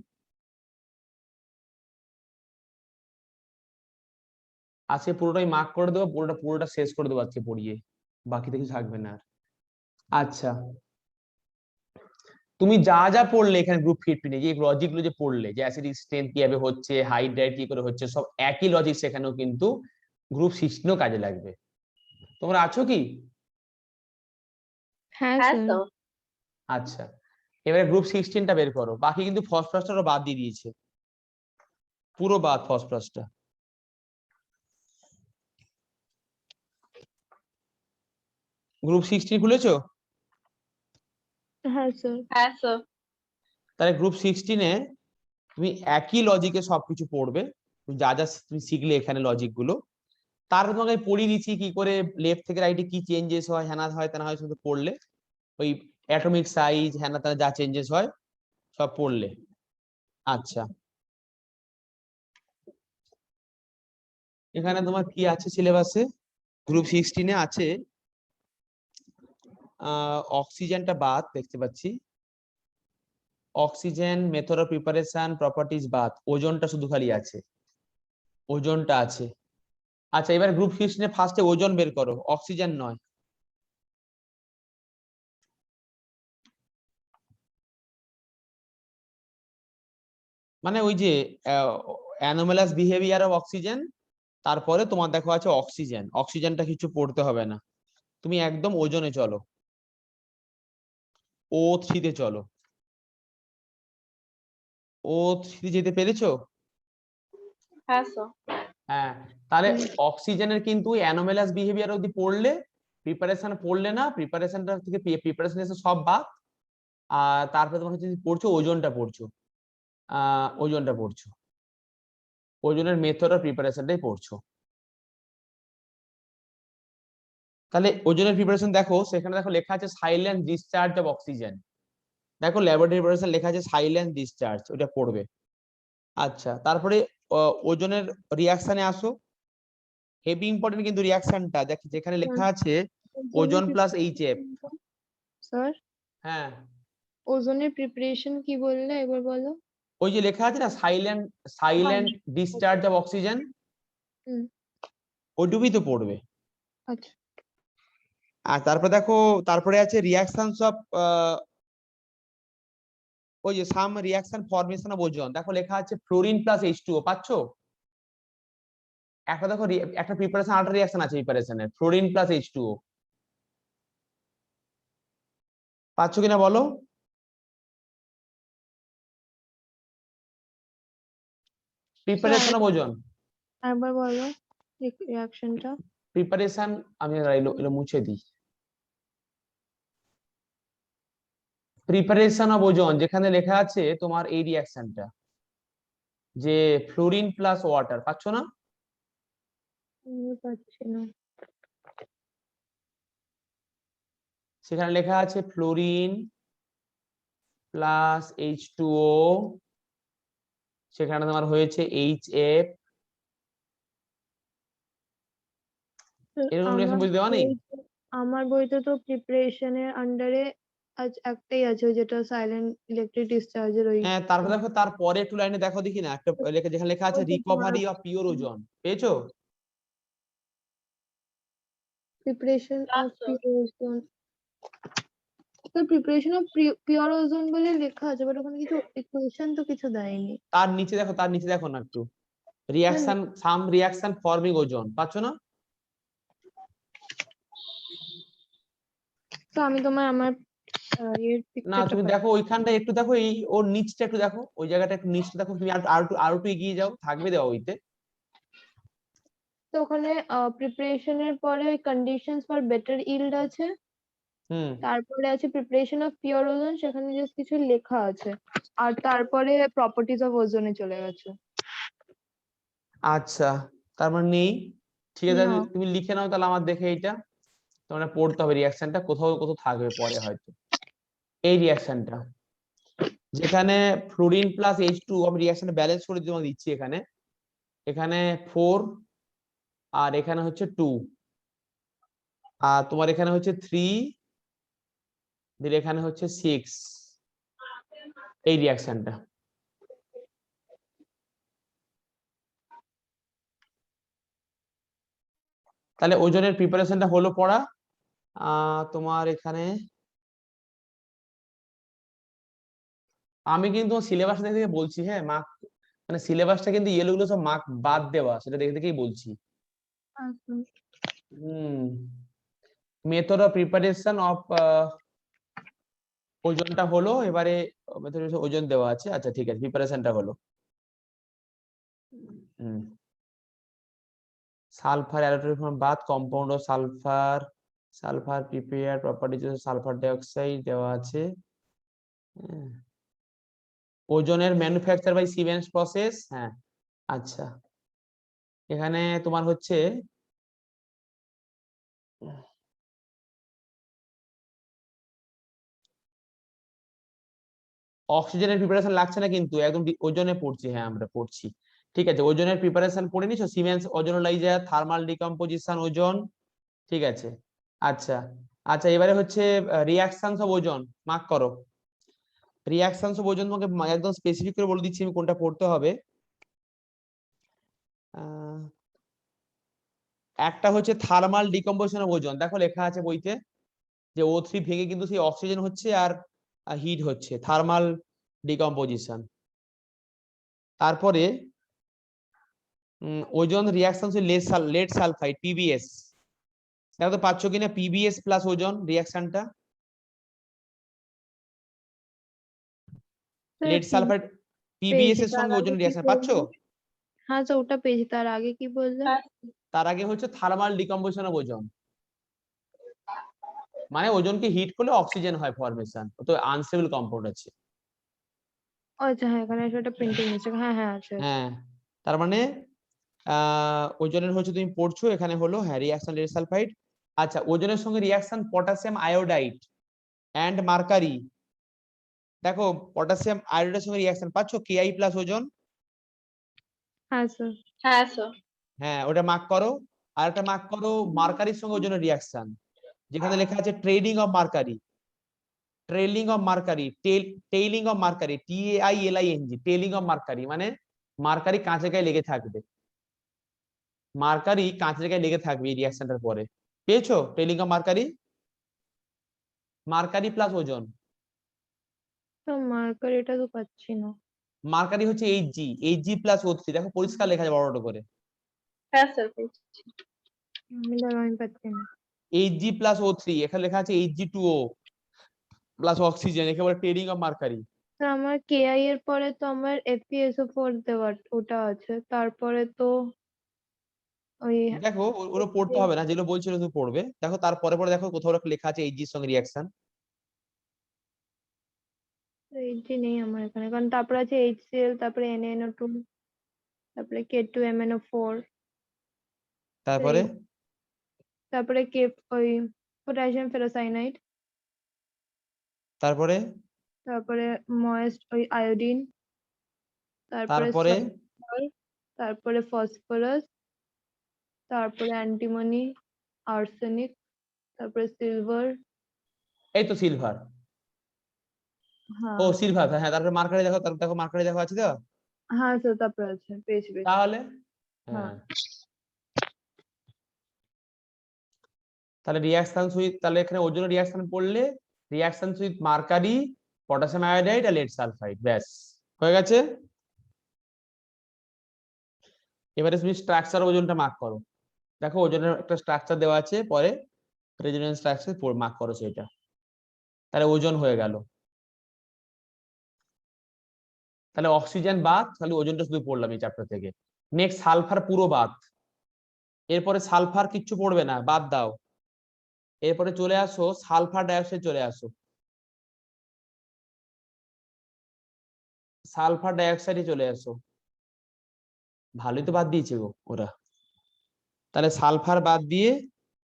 আজকে পুরোটাই মার্ক করে দেবো, পুরোটা শেষ করে দেবো আজকে পড়িয়ে, বাকিতে কিছু থাকবে না আর। আচ্ছা তুমি যা যা পড়লে এখানে গ্রুপ 15 যে লজিক গুলো যে পড়লে, যে অ্যাসিডিক স্ট্রেংথ কিভাবে হচ্ছে, হাইড্রাইট কি করে হচ্ছে, সব একই লজিক সেখানেও কিন্তু গ্রুপ 16 কাজে লাগবে। তোমরা আছো কি? হ্যাঁ হ্যাঁ স্যার। স্যার। আচ্ছা এবারে গ্রুপ 16টা বের করো। বাকি কিন্তু ফসফরাসটা বাদ দিয়ে দিয়েছে, পুরো বাদ ফসফরাসটা। গ্রুপ 16 খুলেছো? হ্যাঁ স্যার। হ্যাঁ স্যার। তাহলে গ্রুপ 16 তুমি একই লজিকে সবকিছু পড়বে, যা যা তুমি শিখলে এখানে লজিক গুলো। তারপর তোমাকে পড়িয়ে দিচ্ছি কি করে লেফট থেকে রাইটে কি চেঞ্জেস হয়, হ্যানা হয় তেনা হয়, শুধু পড়লে। ওই অ্যাটমিক সাইজ হ্যানা তেনা যা চেঞ্জেস হয় সব পড়লে। আচ্ছা এখানে তোমার কি আছে সিলেবাসে? গ্রুপ 16 আছে অক্সিজেনটা বাদ দেখতে পাচ্ছি, oxygen, method of preparation, properties, both, ওজনটা শুধু খালি আছে, ওজনটা আছে। আচ্ছা এবার গ্রুপ 16 এ ফার্স্টে ওজন বের করো, অক্সিজেন নয়। মানে ওই যে অ্যানোমালাস বিহেভিয়ার অফ অক্সিজেন, তারপরে তোমার দেখো আছে অক্সিজেন, অক্সিজেনটা কিছু পড়তে হবে না, তুমি একদম ওজনে চলো, O3 তে চলো। O3 যেতে পেরেছো? হ্যাঁ স্যার। হ্যাঁ, তাহলে অক্সিজেনের কিন্তু অ্যানোমালাস বিহেভিয়ার অবধি পড়লে, প্রিপারেশন পড়লে না, প্রিপারেশনটা থেকে প্রিপারেশন এসে সব বাদ। আর তারপরে তোমার হচ্ছে পড়ছো ওজনটা পড়ছো, ওজনটা পড়ছো, ওজনের মেথড অফ প্রিপারেশনটাই পড়ছো। তাহলে ওজনের প্রিপারেশন দেখো, সেখানে দেখো লেখা আছে সাইলেন্ট ডিসচার্জ অফ অক্সিজেন। দেখো ল্যাবরেটরি প্রিপারেশন লেখা আছে সাইলেন্ট ডিসচার্জ, ওটা পড়বে। আচ্ছা তারপরে ওজনের রিয়াকশনে আসো, হেভি ইম্পর্টেন্ট কিন্তু রিয়াকশনটা, যেখানে লেখা আছে ওজন প্লাস এইচএফ। স্যার হ্যাঁ ওজনের প্রিপারেশন কি বললে একবার বলো। ওই যে লেখা আছে না সাইলেন্ট ডিসচার্জ অফ অক্সিজেন, হুম। ওইটুকুই তো পড়বে। আচ্ছা আর তারপরে দেখো, তারপরে আছে রিয়াকশনস অফ, ওই যে সাম রিয়াকশন ফরমেশন অফ ওজন, দেখো লেখা আছে ফ্লোরিন প্লাস H2O, পাচ্ছো? একটা দেখো একটা প্রিপারেশন, আরেকটা রিয়াকশন আছে প্রিপারেশনের, ফ্লোরিন প্লাস H2O, পাচ্ছো কিনা বলো? প্রিপারেশন অফ ওজন, একবার বলো রিঅ্যাকশনটা। প্রিপারেশন, আমি এলো মুছে দিই। প্রিপারেশন অফ ওজন যেখানে লেখা আছে তোমার এই রিয়াকশনটা, যে ফ্লোরিন প্লাস ওয়াটার, পাচ্ছ না? পাচ্ছি না। সেখানে লেখা আছে ফ্লোরিন প্লাস H2O, সেখানে তোমার হয়েছে HF, এরকম রিয়াকশন বুঝতে দেওয়া নেই? আমার বইতে তো প্রিপারেশনের আন্ডারে আজ একটাই আছে যেটা সাইলেন্ট ইলেকট্রিক ডিসচার্জের ওই। হ্যাঁ তারপরে দেখো, তারপরে একটু লাইনে দেখো দেখি না, একটা যেখানে লেখা আছে রিকভারি অফ পিওর ওজন, পেয়েছো? প্রিপারেশন না অফ স্যার। পিওর ওজন, তো প্রিপারেশন অফ পিওর ওজন বলে লেখা আছে বাট ওখানে কিছু ইকুয়েশন তো কিছু দেয়নি। তার নিচে দেখো, তার নিচে দেখো না একটু, রিয়াকশন সাম রিয়াকশন ফর্মিং ওজন, পাচ্ছ না? তো আমি তোমার আমার এর না পিকচারটা তুমি দেখো ওইখানটা একটু দেখো, এই ওর নিচটা একটু দেখো, ওই জায়গাটা একটু নিচটা দেখো, তুমি আর একটু এগিয়ে যাও, থাকবে দেওয়া ওইতে। তো ওখানে প্রিপারেশনের পরে ওই কন্ডিশনস ফর বেটার ইল্ড আছে, হুম। তারপরে আছে প্রিপারেশন অফ পিওর ওজন, সেখানে জাস্ট কিছু লেখা আছে, আর তারপরে প্রপার্টিজ অফ ওজনে চলে গেছে। আচ্ছা তার মানে নেই, ঠিক আছে, না তুমি লিখে নাও তাহলে আমার দেখে এইটা, তোমার পড়তে হবে রিয়াকশনটা, কোথাও কোথাও থাকবে পরে হয়তো। এই রিয়াকশনটা যেখানে ফ্লোরিন প্লাস H2, আমি রিয়াকশনটা ব্যালেন্স করে তোমাকে দিচ্ছি, এখানে এখানে 4 আর এখানে হচ্ছে 2, আর তোমার এখানে হচ্ছে 3, দিলে এখানে হচ্ছে 6, এই রিয়াকশনটা। তাহলে ওজনের প্রিপারেশনটা হলো পড়া। তোমার এখানে আমি কিন্তু সিলেবাসটা দেখে দেখে বলছি, হ্যাঁ মার্ক, মানে সিলেবাসটা কিন্তু ইয়েলো গুলো সব মার্ক বাদ দেওয়া, সেটা দেখে দেখেই বলছি। মেথড অফ প্রিপারেশন অফ ওজনটা হলো, এবারে মেথড ওজন দেওয়া আছে, আচ্ছা ঠিক আছে, প্রিপারেশনটা হলো। Sulphur aerated from bath, compound of sulphur, sulphur prepare, properties of sulphur dioxide দেওয়া আছে। ওজনের ম্যানুফ্যাকচার বাই সিমেন্স প্রসেস, হ্যাঁ আচ্ছা, এখানে তোমার হচ্ছে অক্সিজেনের প্রিপারেশন লাগছে না কিন্তু, একদম ওজনে পড়ছি, হ্যাঁ আমরা পড়ছি, ঠিক আছে, ওজনের প্রিপারেশন পড়ে নিছো, সিমেন্স ওজোনালাইজার, থার্মাল ডিকম্পোজিশন ওজন, ঠিক আছে। আচ্ছা আচ্ছা এবারে হচ্ছে রিঅ্যাকশনস অফ ওজন, মার্ক করো। রিঅ্যাকশনস অফ ওজন তোমাকে একদম স্পেসিফিক করে বলে দিচ্ছি আমি কোনটা পড়তে হবে। একটা হচ্ছে থার্মাল ডিকম্পোজিশন অফ ওজন, দেখো লেখা আছে বইতে যে O3 ভেঙে কিন্তু সেই অক্সিজেন হচ্ছে আর হিট হচ্ছে, থার্মাল ডিকম্পোজিশন। তারপরে ozone reactions with lead sulphide PBS, দেখো তো পাচ্ছ কিনা PBS প্লাস ওজন রিঅ্যাকশনটা, লেড সালফাইড PBS পেয়েছি, এর তার সঙ্গে আগে ওজন কি রিঅ্যাকশন পাচ্ছ? বললে? হ্যাঁ স্যার, ওটা পেয়েছি, তার আগে কি বললে? হ্যাঁ তার আগে হচ্ছে থার্মাল ডিকম্পোজিশন অফ ওজন, মানে ওজনকে হিট করলে অক্সিজেন হয় ফরমেশন, তো আনস্টেবল কম্পাউন্ড আছে। আচ্ছা হ্যাঁ, এখানে একটা প্রিন্টিং মিস্টেক, হ্যাঁ হ্যাঁ আছে। হ্যাঁ, তার মানে ওজনের হচ্ছে তুমি পড়ছো এখানে হলো হ্যাঁ রিঅ্যাকশন লেড সালফাইড। আচ্ছা, ওজনের সঙ্গে reaction potassium iodide and mercury, দেখো পটাশিয়াম আয়োডাইডের সঙ্গে রিঅ্যাকশন পাচ্ছ Ki প্লাস ওজন। হ্যাঁ স্যার। হ্যাঁ স্যার। হ্যাঁ, ওটা মার্ক করো। আর একটা মার্ক করো মার্কারির সঙ্গে ওজনের রিঅ্যাকশন, যেখানে লেখা আছে trading of mercury, trailing of mercury, tailing of mercury, TAILING, tailing of mercury মানে মার্কারি কাঁচের গায়ে লেগে থাকবে, মার্কারি কাঁচের গায়ে লেগে থাকবে এই রিঅ্যাকশনটার পরে। পেয়েছো tailing of mercury? Mercury plus ওজন, তো মার্কার এটা তো পাচ্ছি না। মার্কারি হচ্ছে Hg প্লাস O3, দেখো পরিষ্কার লেখা আছে বড় বড় করে, হ্যাঁ স্যার পেয়েছি। আমি পাচ্ছি না। Hg প্লাস O3, এখানে লেখা আছে Hg2O প্লাস অক্সিজেন, একেবারে টেইলিং অফ মার্কারি। তো আমার KI এর পরে তো আমার FeSO4 দেওয়া ওটা আছে, তারপরে তো ওই দেখো ওগুলো পড়তে হবে না, যেগুলো বলছিল তুমি পড়বে। দেখো তারপরে পরে দেখো কোথাও একটা লেখা আছে Hg এর সঙ্গে রিঅ্যাকশন। Hg নেই আমার এখানে, কারণ তারপরে আছে HCl, তারপরে NaNO2, তারপরে K2MnO4, তারপরে তারপরে ওই পটাশিয়াম ফেরোসাইনাইড, তারপরে তারপরে ময়েস্ট ওই আয়োডিন, তারপরে তারপরে সালফার, তারপরে ফসফরাস, তারপরে অ্যান্টিমনি, আর্সেনিক, তারপরে সিলভার। এই তো সিলভার, ও হ্যাঁ সিলভার, হ্যাঁ। তারপরে মার্কারি দেখো, তারপর দেখো মার্কারি দেখো আছে তো, হ্যাঁ স্যার, তারপরে আছে, পেয়েছি পেয়েছি। তাহলে হ্যাঁ হ্যাঁ, তাহলে রিঅ্যাকশন উইথ, তাহলে এখানে ওজোন রিঅ্যাকশন পড়লে reaction with mercury, potassium iodide আর লেড সালফাইড, ব্যাস হয়ে গেছে। এবারে তুমি স্ট্রাকচার ওজনটা মার্ক করো, দেখো ওজনের একটা স্ট্রাকচার দেওয়া আছে, পরে রেজোনেন্স স্ট্রাকচার মার্ক করো সেটা, তাহলে ওজন হয়ে গেল। তাহলে অক্সিজেন বাদ, তাহলে ওজনটা শুধু পড়লাম এই চ্যাপ্টার থেকে। নেক্সট সালফার পুরো বাদ, এরপরে সালফার কিচ্ছু পড়বে না, বাদ দাও। এরপরে চলে আসো সালফার ডাইঅক্সাইড, চলে আসো সালফার ডাইঅক্সাইডে চলে আসো, ভালোই তো বাদ দিয়েছে গো ওরা। তাহলে সালফার বাদ দিয়ে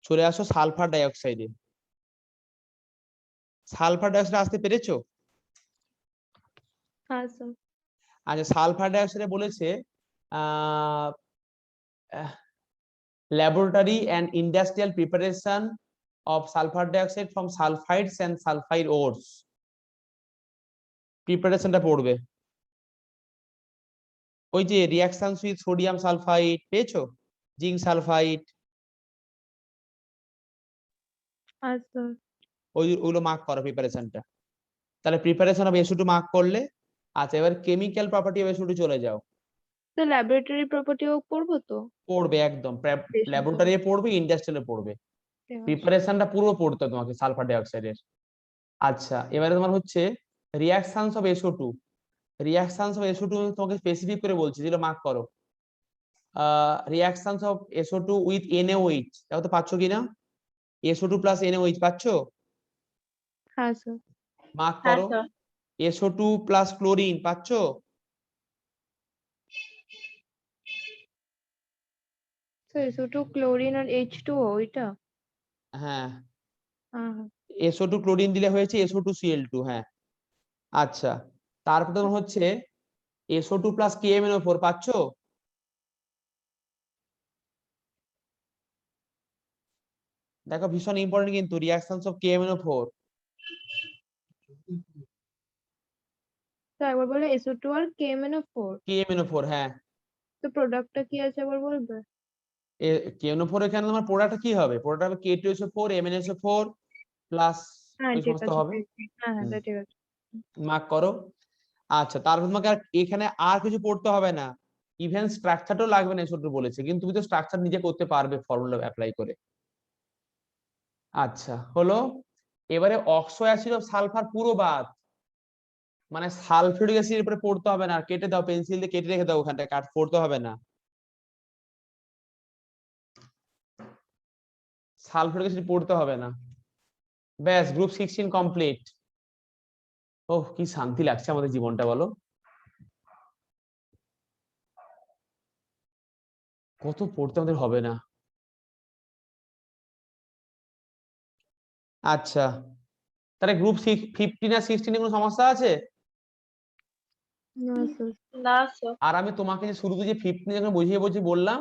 চলে আসো সালফার ডাইঅক্সাইডে। সালফার ডাইঅক্সাইড আসতে পেরেছো? হ্যাঁ স্যার। আচ্ছা, সালফার ডাইঅক্সাইডে বলেছে laboratory and industrial preparation of sulphur dioxide from sulphides and sulphide ores, প্রিপারেশনটা পড়বে। ওই যে রিঅ্যাকশন উইথ সোডিয়াম সালফাইড পেয়েছো, জিঙ্ক সালফাইড, হ্যাঁ স্যার। ওইগুলো মার্ক করো প্রিপারেশনটা। তাহলে প্রিপারেশন অফ SO2 মার্ক করলে। আচ্ছা, এবার কেমিক্যাল প্রপার্টি অফ SO2 চলে যাও। তো ল্যাবরেটরি প্রপার্টিও পড়বো তো? পড়বে একদম, বেশ তো। ল্যাবরেটরি পড়বে, ইন্ডাস্ট্রিয়ালে পড়বে, ঠিক আছে। প্রিপারেশনটা পুরো পড়তে হবে তোমাকে সালফার ডাইঅক্সাইডের। আচ্ছা, এবারে তোমার হচ্ছে reactions of SO2, reactions of SO2 তোমাকে স্পেসিফিক করে বলছি, যেগুলো মার্ক করো। Reactions of SO2 with NaOH, দেখো তো পাচ্ছ কিনা, SO2 প্লাস NaOH পাচ্ছ, হ্যাঁ স্যার। মার্ক হ্যাঁ করো। স্যার। SO2 প্লাস ক্লোরিন পাচ্ছ, স্যার SO2 ক্লোরিন আর H2O ওইটা? হ্যাঁ। হ্যাঁ হ্যাঁ। SO2 ক্লোরিন দিলে হয়েছে SO2Cl2, হ্যাঁ। আচ্ছা, তারপর তোমার হচ্ছে SO2 প্লাস KMnO4 পাচ্ছ, দেখো ভীষণ ইম্পর্টেন্ট কিন্তু রিঅ্যাকশনস অফ KMnO4, তো একবার বলে SO2 আর KMnO4, KMnO4, হ্যাঁ তো প্রোডাক্টটা কি আছে একবার বলবে? KMnO4 এখানে তোমার প্রোডাক্ট কি হবে? প্রোডাক্ট হবে K2SO4 MnSO4 প্লাস হ্যাঁ ওই ঠিক সমস্ত আছে, হবে। পেয়েছি। হ্যাঁ হ্যাঁ তা ঠিক আছে। মার্ক করো। আচ্ছা, তারপর তোমাকে আর এখানে আর কিছু পড়তে হবে না, ইভেন স্ট্রাকচারটাও লাগবে না SO2 বলেছে, কিন্তু তুমি তো স্ট্রাকচার নিজে করতে পারবে ফর্মুলা অ্যাপ্লাই করে। আচ্ছা হলো। এবারে অক্সো অ্যাসিড অফ সালফার পুরো বাদ, মানে সালফিউরিক অ্যাসিডের উপরে পড়তে হবে না, আর কেটে দাও, পেন্সিল দিয়ে কেটে রেখে দাও, ওখানটা কাট পড়তে হবে না। সালফিউরিক অ্যাসিড পড়তে হবে না। ব্যাস, গ্রুপ 16 কমপ্লিট। ওহ কি শান্তি লাগছে আমাদের জীবনটা, বলো কত পড়তে আমাদের হবে না। আচ্ছা, তাহলে গ্রুপ 15 আর 16 কোনো সমস্যা আছে? না স্যার। না স্যার। আর আমি তোমাকে যে শুরুতে যে 15 যখন বুঝিয়ে বললাম,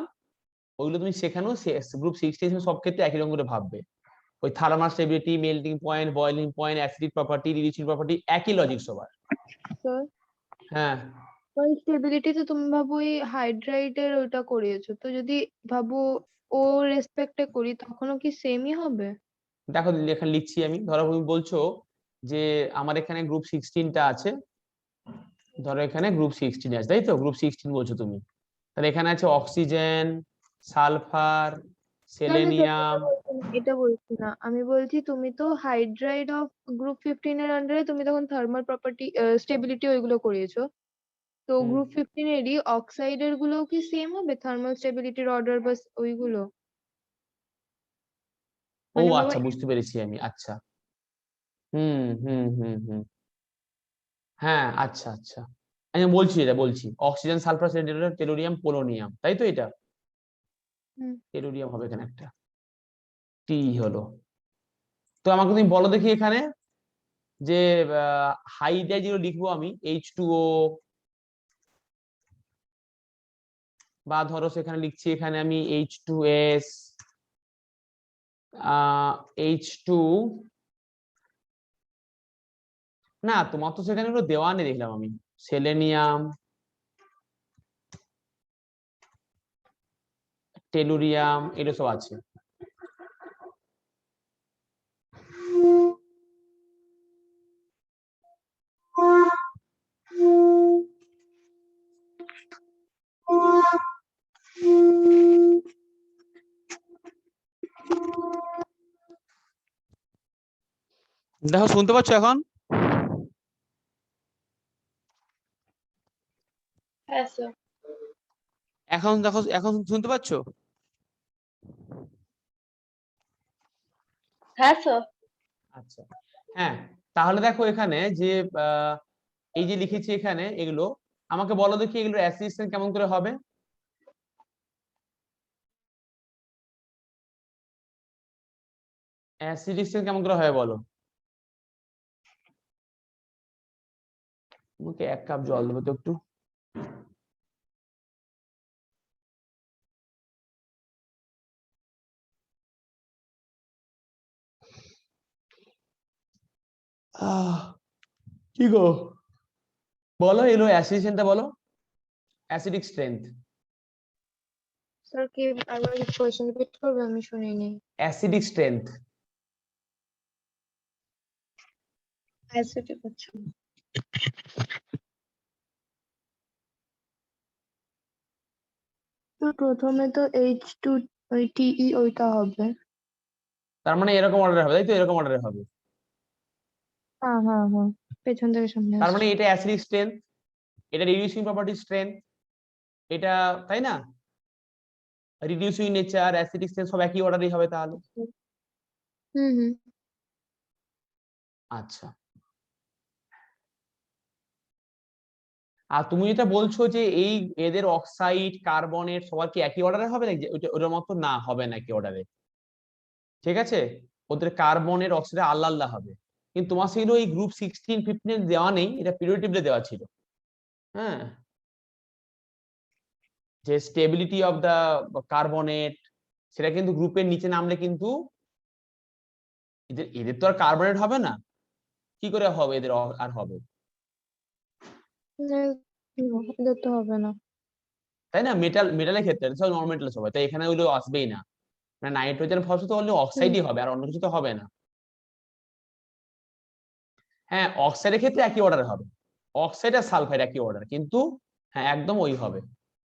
ওইগুলো তুমি শেখানো, গ্রুপ 16 সব ক্ষেত্রে একই রকম করে ভাববে। ওই thermal stability, melting point, boiling point, acidic property, reducing property, একই লজিক সবার। স্যার হ্যাঁ ওই স্টেবিলিটি তো তুমি ভাবো ওই হাইড্রাইটের ওইটা করিয়েছো, তো যদি ভাবো ও রেসপেক্টে করি তখনও কি সেমই হবে? দেখো এখানে লিখছি আমি, ধরো তুমি বলছো যে আমার এখানে গ্রুপ 16টা আছে, ধরো এখানে গ্রুপ 16 আছে, তাই তো? গ্রুপ 16 বলছো তুমি, তাহলে এখানে আছে অক্সিজেন, সালফার, না না স্যার, সেলেনিয়াম। এটা বলছি না, আমি বলছি তুমি তো হাইড্রাইড অফ গ্রুপ 15 এর আন্ডারে তুমি তখন থার্মাল প্রপার্টি স্টেবিলিটি ওইগুলো করিয়েছো, তো গ্রুপ 15 এরই অক্সাইডের গুলোও কি সেম হবে থার্মাল স্টেবিলিটির অর্ডার বাস ওইগুলো? ও মানে বাবা আচ্ছা, বুঝতে পেরেছি আমি। আচ্ছা, হুম হুম হুম হুম, হ্যাঁ আচ্ছা আচ্ছা, আমি বলছি, এটা বলছি অক্সিজেন, সালফার, টেলুরিয়াম, পোলোনিয়াম, তাই তো? এটা হুম, টেলুরিয়াম হবে এখানে একটা, টি হলো। তো আমাকে তুমি বলো দেখি এখানে যে হাইড্রাইড যেগুলো লিখবো আমি, H2O, বা ধরো সেখানে লিখছি এখানে আমি H2S, H2, না তোমার তো সেখানে এগুলো দেওয়া নেই দেখলাম আমি, সেলেনিয়াম, টেলুরিয়াম, এগুলো সব আছে। দেখো শুনতে পাচ্ছ এখন? হ্যাঁ স্যার। এখন দেখো, এখন শুনতে পাচ্ছ? হ্যাঁ স্যার। আচ্ছা, হ্যাঁ, তাহলে দেখো এখানে যে এই যে লিখেছি এখানে এগুলো, আমাকে বলো দেখি এগুলো অ্যাসিস্ট্যান্ট কেমন করে হবে? অ্যাসিডিকশন কেমন করে হয় বলো? মুখে 1 কাপ জল দেবো তো একটু। কি গো, বলো এলো অ্যাসিডিকশনটা বলো, অ্যাসিডিক স্ট্রেংথ। স্যার কি আবার কোয়েশ্চেন রিপিট করবে, আমি শুনিনি। Acidic strength. অ্যাসিডিক, আচ্ছা। তো প্রথমে তো H2 ওই TE ওইটা হবে। তার মানে এরকম অর্ডারে হবে, তাই তো? এরকম অর্ডারে হবে। হ্যাঁ হ্যাঁ হ্যাঁ, পেছন থেকে সামনে তার মানে আসছে। এটা অ্যাসিডিক স্ট্রেংথ, এটা রিডিউসিং প্রপার্টি স্ট্রেংথ, এটা, তাই না? রিডিউসিং নেচার, অ্যাসিডিক স্ট্রেংথ সব একই অর্ডারই হবে তাহলে। হুম হুম। আচ্ছা, আর তুমি যেটা বলছো যে এই এদের অক্সাইড, কার্বনেট সবার কি একই অর্ডারে হবে নাকি? ওটার মতো না, হবে না একই অর্ডারে, ঠিক আছে? ওদের কার্বনের অক্সাইড আলাদা আলাদা হবে, কিন্তু তোমার সেগুলো এই গ্রুপ 16 15 দেওয়া নেই, এটা পিরিয়ড টেবিলে দেওয়া ছিল। হ্যাঁ, যে স্টেবিলিটি অফ দা কার্বনেট, সেটা কিন্তু গ্রুপের নিচে নামলে কিন্তু এদের এদের তো আর কার্বনেট হবে না, কি করে হবে এদের আর হবে? এদের তো হবে না। তাই না? মেটালের ক্ষেত্রে সব নন মেটাল সবাই, তাই এখানে ওইগুলো আসবেই না। মানে নাইট্রোজেন ফসফেট তো অনলি অক্সাইডই হবে, আর অন্য কিছু তো হবে না। হ্যাঁ, অক্সাইডের ক্ষেত্রে একই অর্ডার হবে, অক্সাইড আর সালফাইড একই অর্ডার, কিন্তু হ্যাঁ একদম ওই হবে,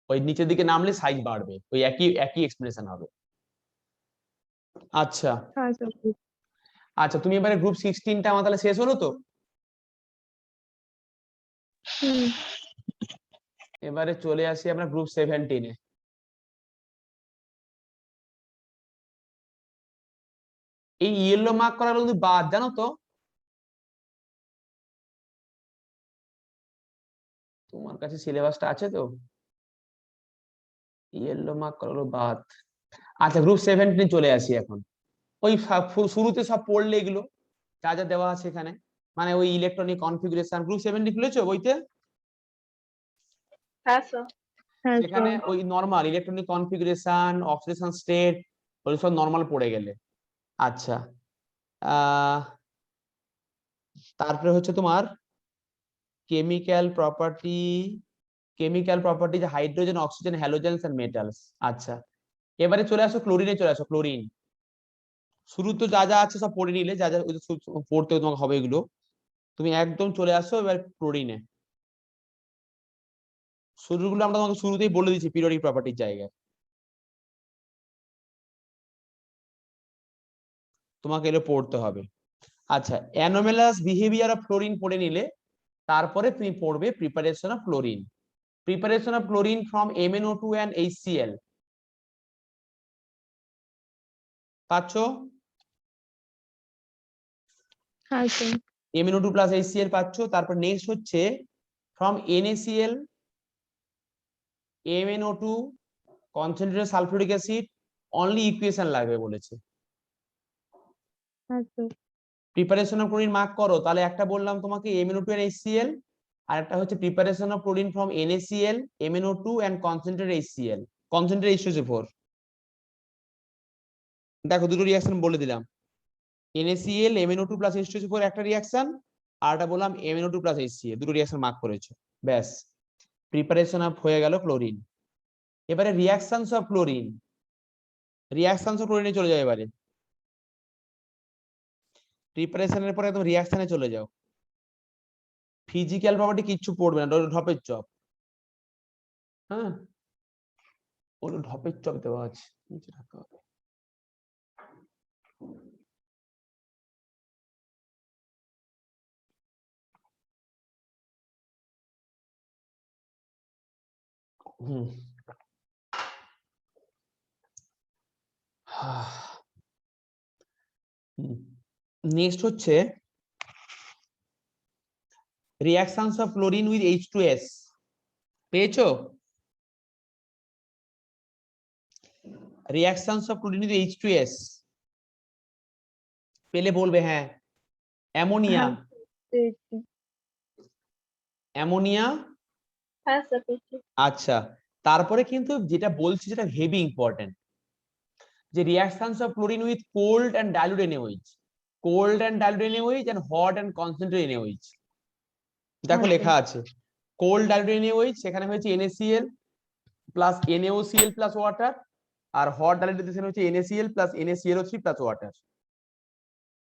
ওই নিচের দিকে নামলে সাইজ বাড়বে, ওই একই একই এক্সপ্রেশন হবে। আচ্ছা হ্যাঁ স্যার। আচ্ছা, তুমি এবারে গ্রুপ 16টা আমার তাহলে শেষ হলো তো? হুম। এবারে চলে আসি আমরা গ্রুপ 17-এ। এই ইয়েলো মার্ক করা কিন্তু বাদ, জানো তো? তোমার কাছে সিলেবাসটা আছে তো? ইয়েলো মার্ক করা বাদ। আচ্ছা, গ্রুপ 17 চলে আসি এখন। ওই শুরুতে সব পড়লে এগুলো যা যা দেওয়া আছে এখানে, মানে ওই ইলেকট্রনিক কনফিগারেশন। গ্রুপ 17 খুলেছো বইতে? হ্যাঁ স্যার। হ্যাঁ সেখানে স্যার। ওই normal electronic configuration, oxidation state, ওই সব নরমাল পড়ে গেলে। আচ্ছা, তারপরে হচ্ছে তোমার কেমিক্যাল প্রপার্টি যে হাইড্রোজেন, অক্সিজেন, হ্যালোজেনস এন্ড মেটালস। আচ্ছা, এবারে চলে আসো ক্লোরিনে, চলে আসো ক্লোরিন। শুরু তো যা যা আছে সব পড়ে নিলে, যা যা পড়তে তোমাকে হবে এগুলো, তুমি একদম চলে আসো এবার ক্লোরিনে। শুরুগুলো আমরা তোমাকে শুরুতেই বলে দিচ্ছি পিরিয়ডিক প্রপার্টির জায়গায়, তোমাকে এগুলো পড়তে হবে। আচ্ছা, অ্যানোমেলাস বিহেভিয়ার অফ ফ্লোরিন পড়ে নিলে তারপরে তুমি পড়বে preparation of chlorine. Preparation of chlorine from MnO2 and HCl। পাচ্ছ? হ্যাঁ স্যার। MnO2 প্লাস HCl পাচ্ছ। তারপর নেক্সট হচ্ছে from NaCl, MnO2, concentrated sulphuric acid, only equation লাগবে বলেছে। হ্যাঁ sir. Preparation of chlorine mark করো, তাহলে একটা বললাম তোমাকে MnO2 and HCl, আর একটা হচ্ছে preparation of chlorine from NaCl, MnO2 and concentrated HCl, concentrated H2SO4। দেখো দুটো রিঅ্যাকশন বলে দিলাম, NaCl MnO2 প্লাস H2SO4 একটা রিঅ্যাকশন, আর একটা বললাম MnO2 প্লাস HCl, দুটো রিঅ্যাকশন মার্ক করেছো, ব্যাস প্রিপারেশন অফ হয়ে গেল ক্লোরিন। এবারে reactions of chlorine, reactions of ক্লোরিনে চলে যাও। এবারে প্রিপারেশনের পরে একদম রিঅ্যাকশনে চলে যাও। ফিজিক্যাল প্রপার্টি কিচ্ছু পড়বে না, ঢপের চপ। হ্যাঁ, ওর ঢপের চপ দেওয়া আছে, নিচে রাখতে হবে। হুম, নেক্সট হচ্ছে reactions of chlorine with H2S। পেয়েছো? Reactions of chlorine with H2S পেলে বলবে হ্যাঁ। অ্যামোনিয়া, হ্যাঁ পেয়েছি। অ্যামোনিয়া। হ্যাঁ স্যার পেয়েছি। আচ্ছা, তারপরে কিন্তু যেটা বলছি সেটা হেভি ইম্পর্টেন্ট, যে reactions of chlorine with cold and dilute NaOH, cold and dilute NaOH and hot and concentrated NaOH। দেখো হ্যাঁ লেখা স্যার। আছে কোল্ড ডাইলুট NaOH, সেখানে হয়েছে NaCl plus NaOCl plus water, আর হট ডাইলুট হচ্ছে NaCl plus NaClO3 plus water.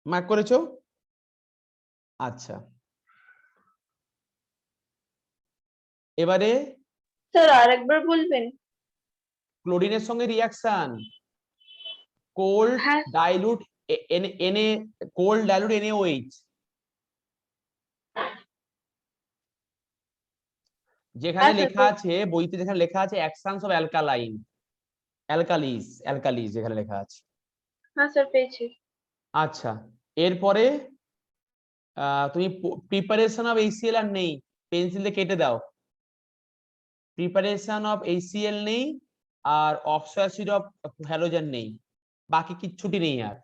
Mark করেছো? আচ্ছা, এবারে স্যার আরেকবার বলবেন? ক্লোরিনের সঙ্গে রিঅ্যাকশন কোল্ড হ্যাঁ ডাইলুট কোল্ড ডাইলুট NaOH, যেখানে হ্যাঁ স্যার লেখা আছে বইতে, যেখানে লেখা আছে অ্যাকশনস অফ অ্যালকালাইন, অ্যালকালিজ যেখানে লেখা আছে। হ্যাঁ স্যার পেয়েছি। আচ্ছা, এরপরে তুমি প্রিপারেশন অফ HCl আর নেই, পেন্সিল দিয়ে কেটে দাও। প্রিপারেশন অফ HCl নেই, আর অক্সো অ্যাসিড অফ হ্যালোজেন নেই, বাকি কিচ্ছুটি নেই আর।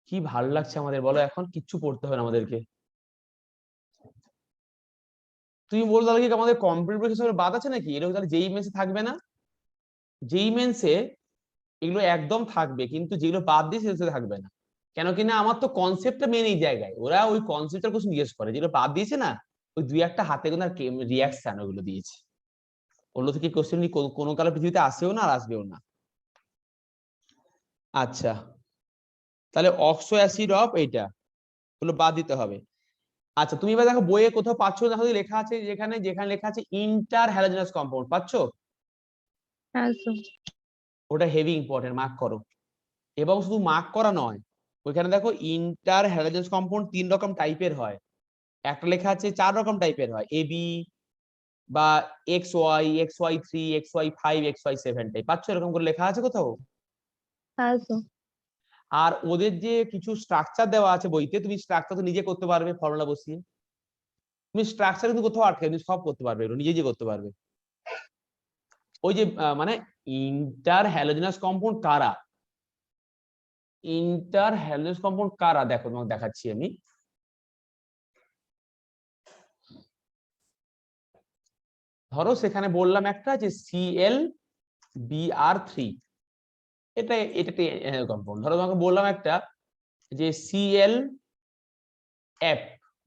কি ভালো লাগছে আমাদের বলো, এখন কিচ্ছু পড়তে হবে না আমাদেরকে। তুমি বলো তাহলে কি আমাদের কম্পিউটার হিসেবে বাদ আছে নাকি? এরকম তাহলে যেই মেন্সে থাকবে না? যেই মেন্সে এগুলো একদম থাকবে, কিন্তু যেগুলো বাদ দিয়ে সেগুলো থাকবে না। কেন কিনা আমার তো কনসেপ্টটা মেন এই জায়গায়, ওরা ওই কনসেপ্টের কোশ্চেন জিজ্ঞেস করে, যেগুলো বাদ দিয়েছে না ওই দুই একটা হাতে গোনা রিয়াকশন ওগুলো দিয়েছে, অন্য থেকে কোশ্চেন কোনো কালে পৃথিবীতে আসেও না আর আসবেও না। আচ্ছা, তাহলে অক্সো অ্যাসিড অফ এইটা গুলো বাদ দিতে হবে। আচ্ছা, তুমি এবার দেখো বইয়ে কোথাও পাচ্ছ, দেখো লেখা আছে যেখানে যেখানে লেখা আছে ইন্টার হ্যালোজেনাস কম্পাউন্ড, পাচ্ছো? হ্যাঁ স্যার। ওটা হেভি ইম্পর্টেন্ট, মার্ক করো। এবং শুধু মার্ক করা নয়, ওইখানে দেখো ইন্টার হ্যালোজেনাস কম্পাউন্ড 3 রকম টাইপের হয়, একটা লেখা আছে 4 রকম টাইপের হয়, এবি বা XY3 XY5 XY7 টাইপ, পাচ্ছ এরকম করে লেখা আছে কোথাও? হ্যাঁ স্যার। আর ওদের যে কিছু স্ট্রাকচার দেওয়া আছে বইতে, তুমি স্ট্রাকচার তো নিজে করতে পারবে ফর্মুলা বসিয়ে, তুমি স্ট্রাকচার কিন্তু কোথাও আটকে তুমি সব করতে পারবে, নিজে নিজে করতে পারবে। ওই যে মানে ইন্টার হ্যালোজেনাস কম্পাউন্ড কারা, ইন্টার হ্যালোজেনাস কম্পাউন্ড কারা দেখো তোমাকে দেখাচ্ছি আমি। ধরো সেখানে বললাম একটা যে ClBr3, এটা এটা কম্পাউন্ড। ধরো তোমাকে বললাম একটা যে ClF,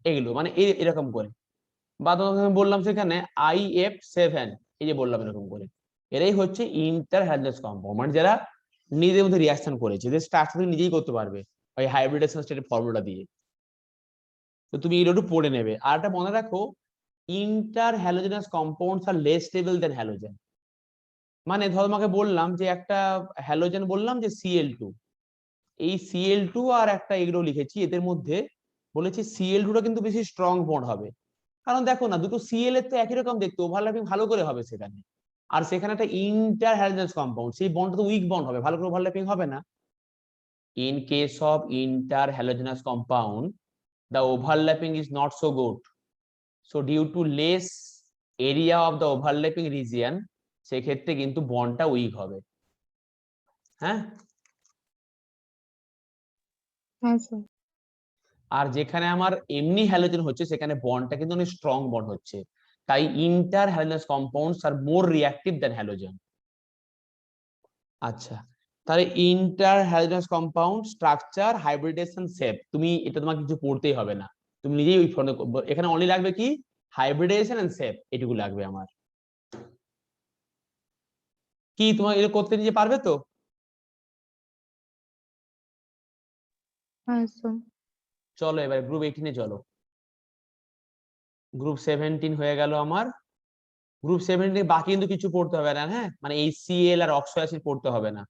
এগুলো মানে এরকম করে, বা তোমাকে বললাম সেখানে IF7, এই যে বললাম এরকম করে, এরাই হচ্ছে ইন্টার হ্যালোজেনাস কম্পাউন্ড, মানে যারা নিজেদের মধ্যে রিঅ্যাকশন করেছে, যে স্ট্রাকচার তুমি নিজেই করতে পারবে ওই হাইব্রিডেশন স্টেটের ফর্মুলা দিয়ে। তো তুমি এগুলো একটু পড়ে নেবে। আর একটা মনে রাখো, ইন্টার হ্যালোজেনাস কম্পাউন্ডস আর লেস স্টেবল দেন হ্যালোজেন। মানে ধরো তোমাকে বললাম যে একটা হ্যালোজেন বললাম যে Cl2, এই Cl2 আর একটা এগুলো লিখেছি, এদের মধ্যে বলেছি Cl2টা কিন্তু বেশি স্ট্রং বন্ড হবে, কারণ দেখো না দুটো Cl এর তো একই রকম দেখতে, ওভারল্যাপিং ভালো করে হবে সেখানে, আর সেখানে একটা ইন্টার হ্যালোজেনাস কম্পাউন্ড, সেই বন্ডটা তো উইক বন্ড হবে, ভালো করে ওভারল্যাপিং হবে না। In case of inter halogenous compound the overlapping is not so good, so due to less area of the overlapping region, সেক্ষেত্রে কিন্তু বন্ডটা উইক হবে। হ্যাঁ, হ্যাঁ স্যার। আর যেখানে আমার এমনি হ্যালোজেন হচ্ছে সেখানে বন্ডটা কিন্তু অনেক স্ট্রং বন্ড হচ্ছে, তাই ইন্টার হ্যালোজেনাস কম্পাউন্ডস আর মোর রিঅ্যাক্টিভ দ্যান হ্যালোজেন। আচ্ছা, তাহলে inter halogenous compound structure হাইব্রিডেশন shape, তুমি এটা তোমাকে কিছু পড়তেই হবে না, তুমি নিজেই ওই ফর্মে, এখানে অনলি লাগবে কি হাইব্রিডেশন এন্ড শেপ, এটুকু লাগবে আমার। কি তোমার এটা করতে নিজে পারবে তো? হ্যাঁ স্যার। চলো এবার গ্রুপ 18 চলো। গ্রুপ 17 হয়ে গেল আমার। গ্রুপ 17 বাকি কিন্তু কিছু পড়তে হবে না, হ্যাঁ, মানে এই Cl আর অক্সো অ্যাসিড পড়তে হবে না।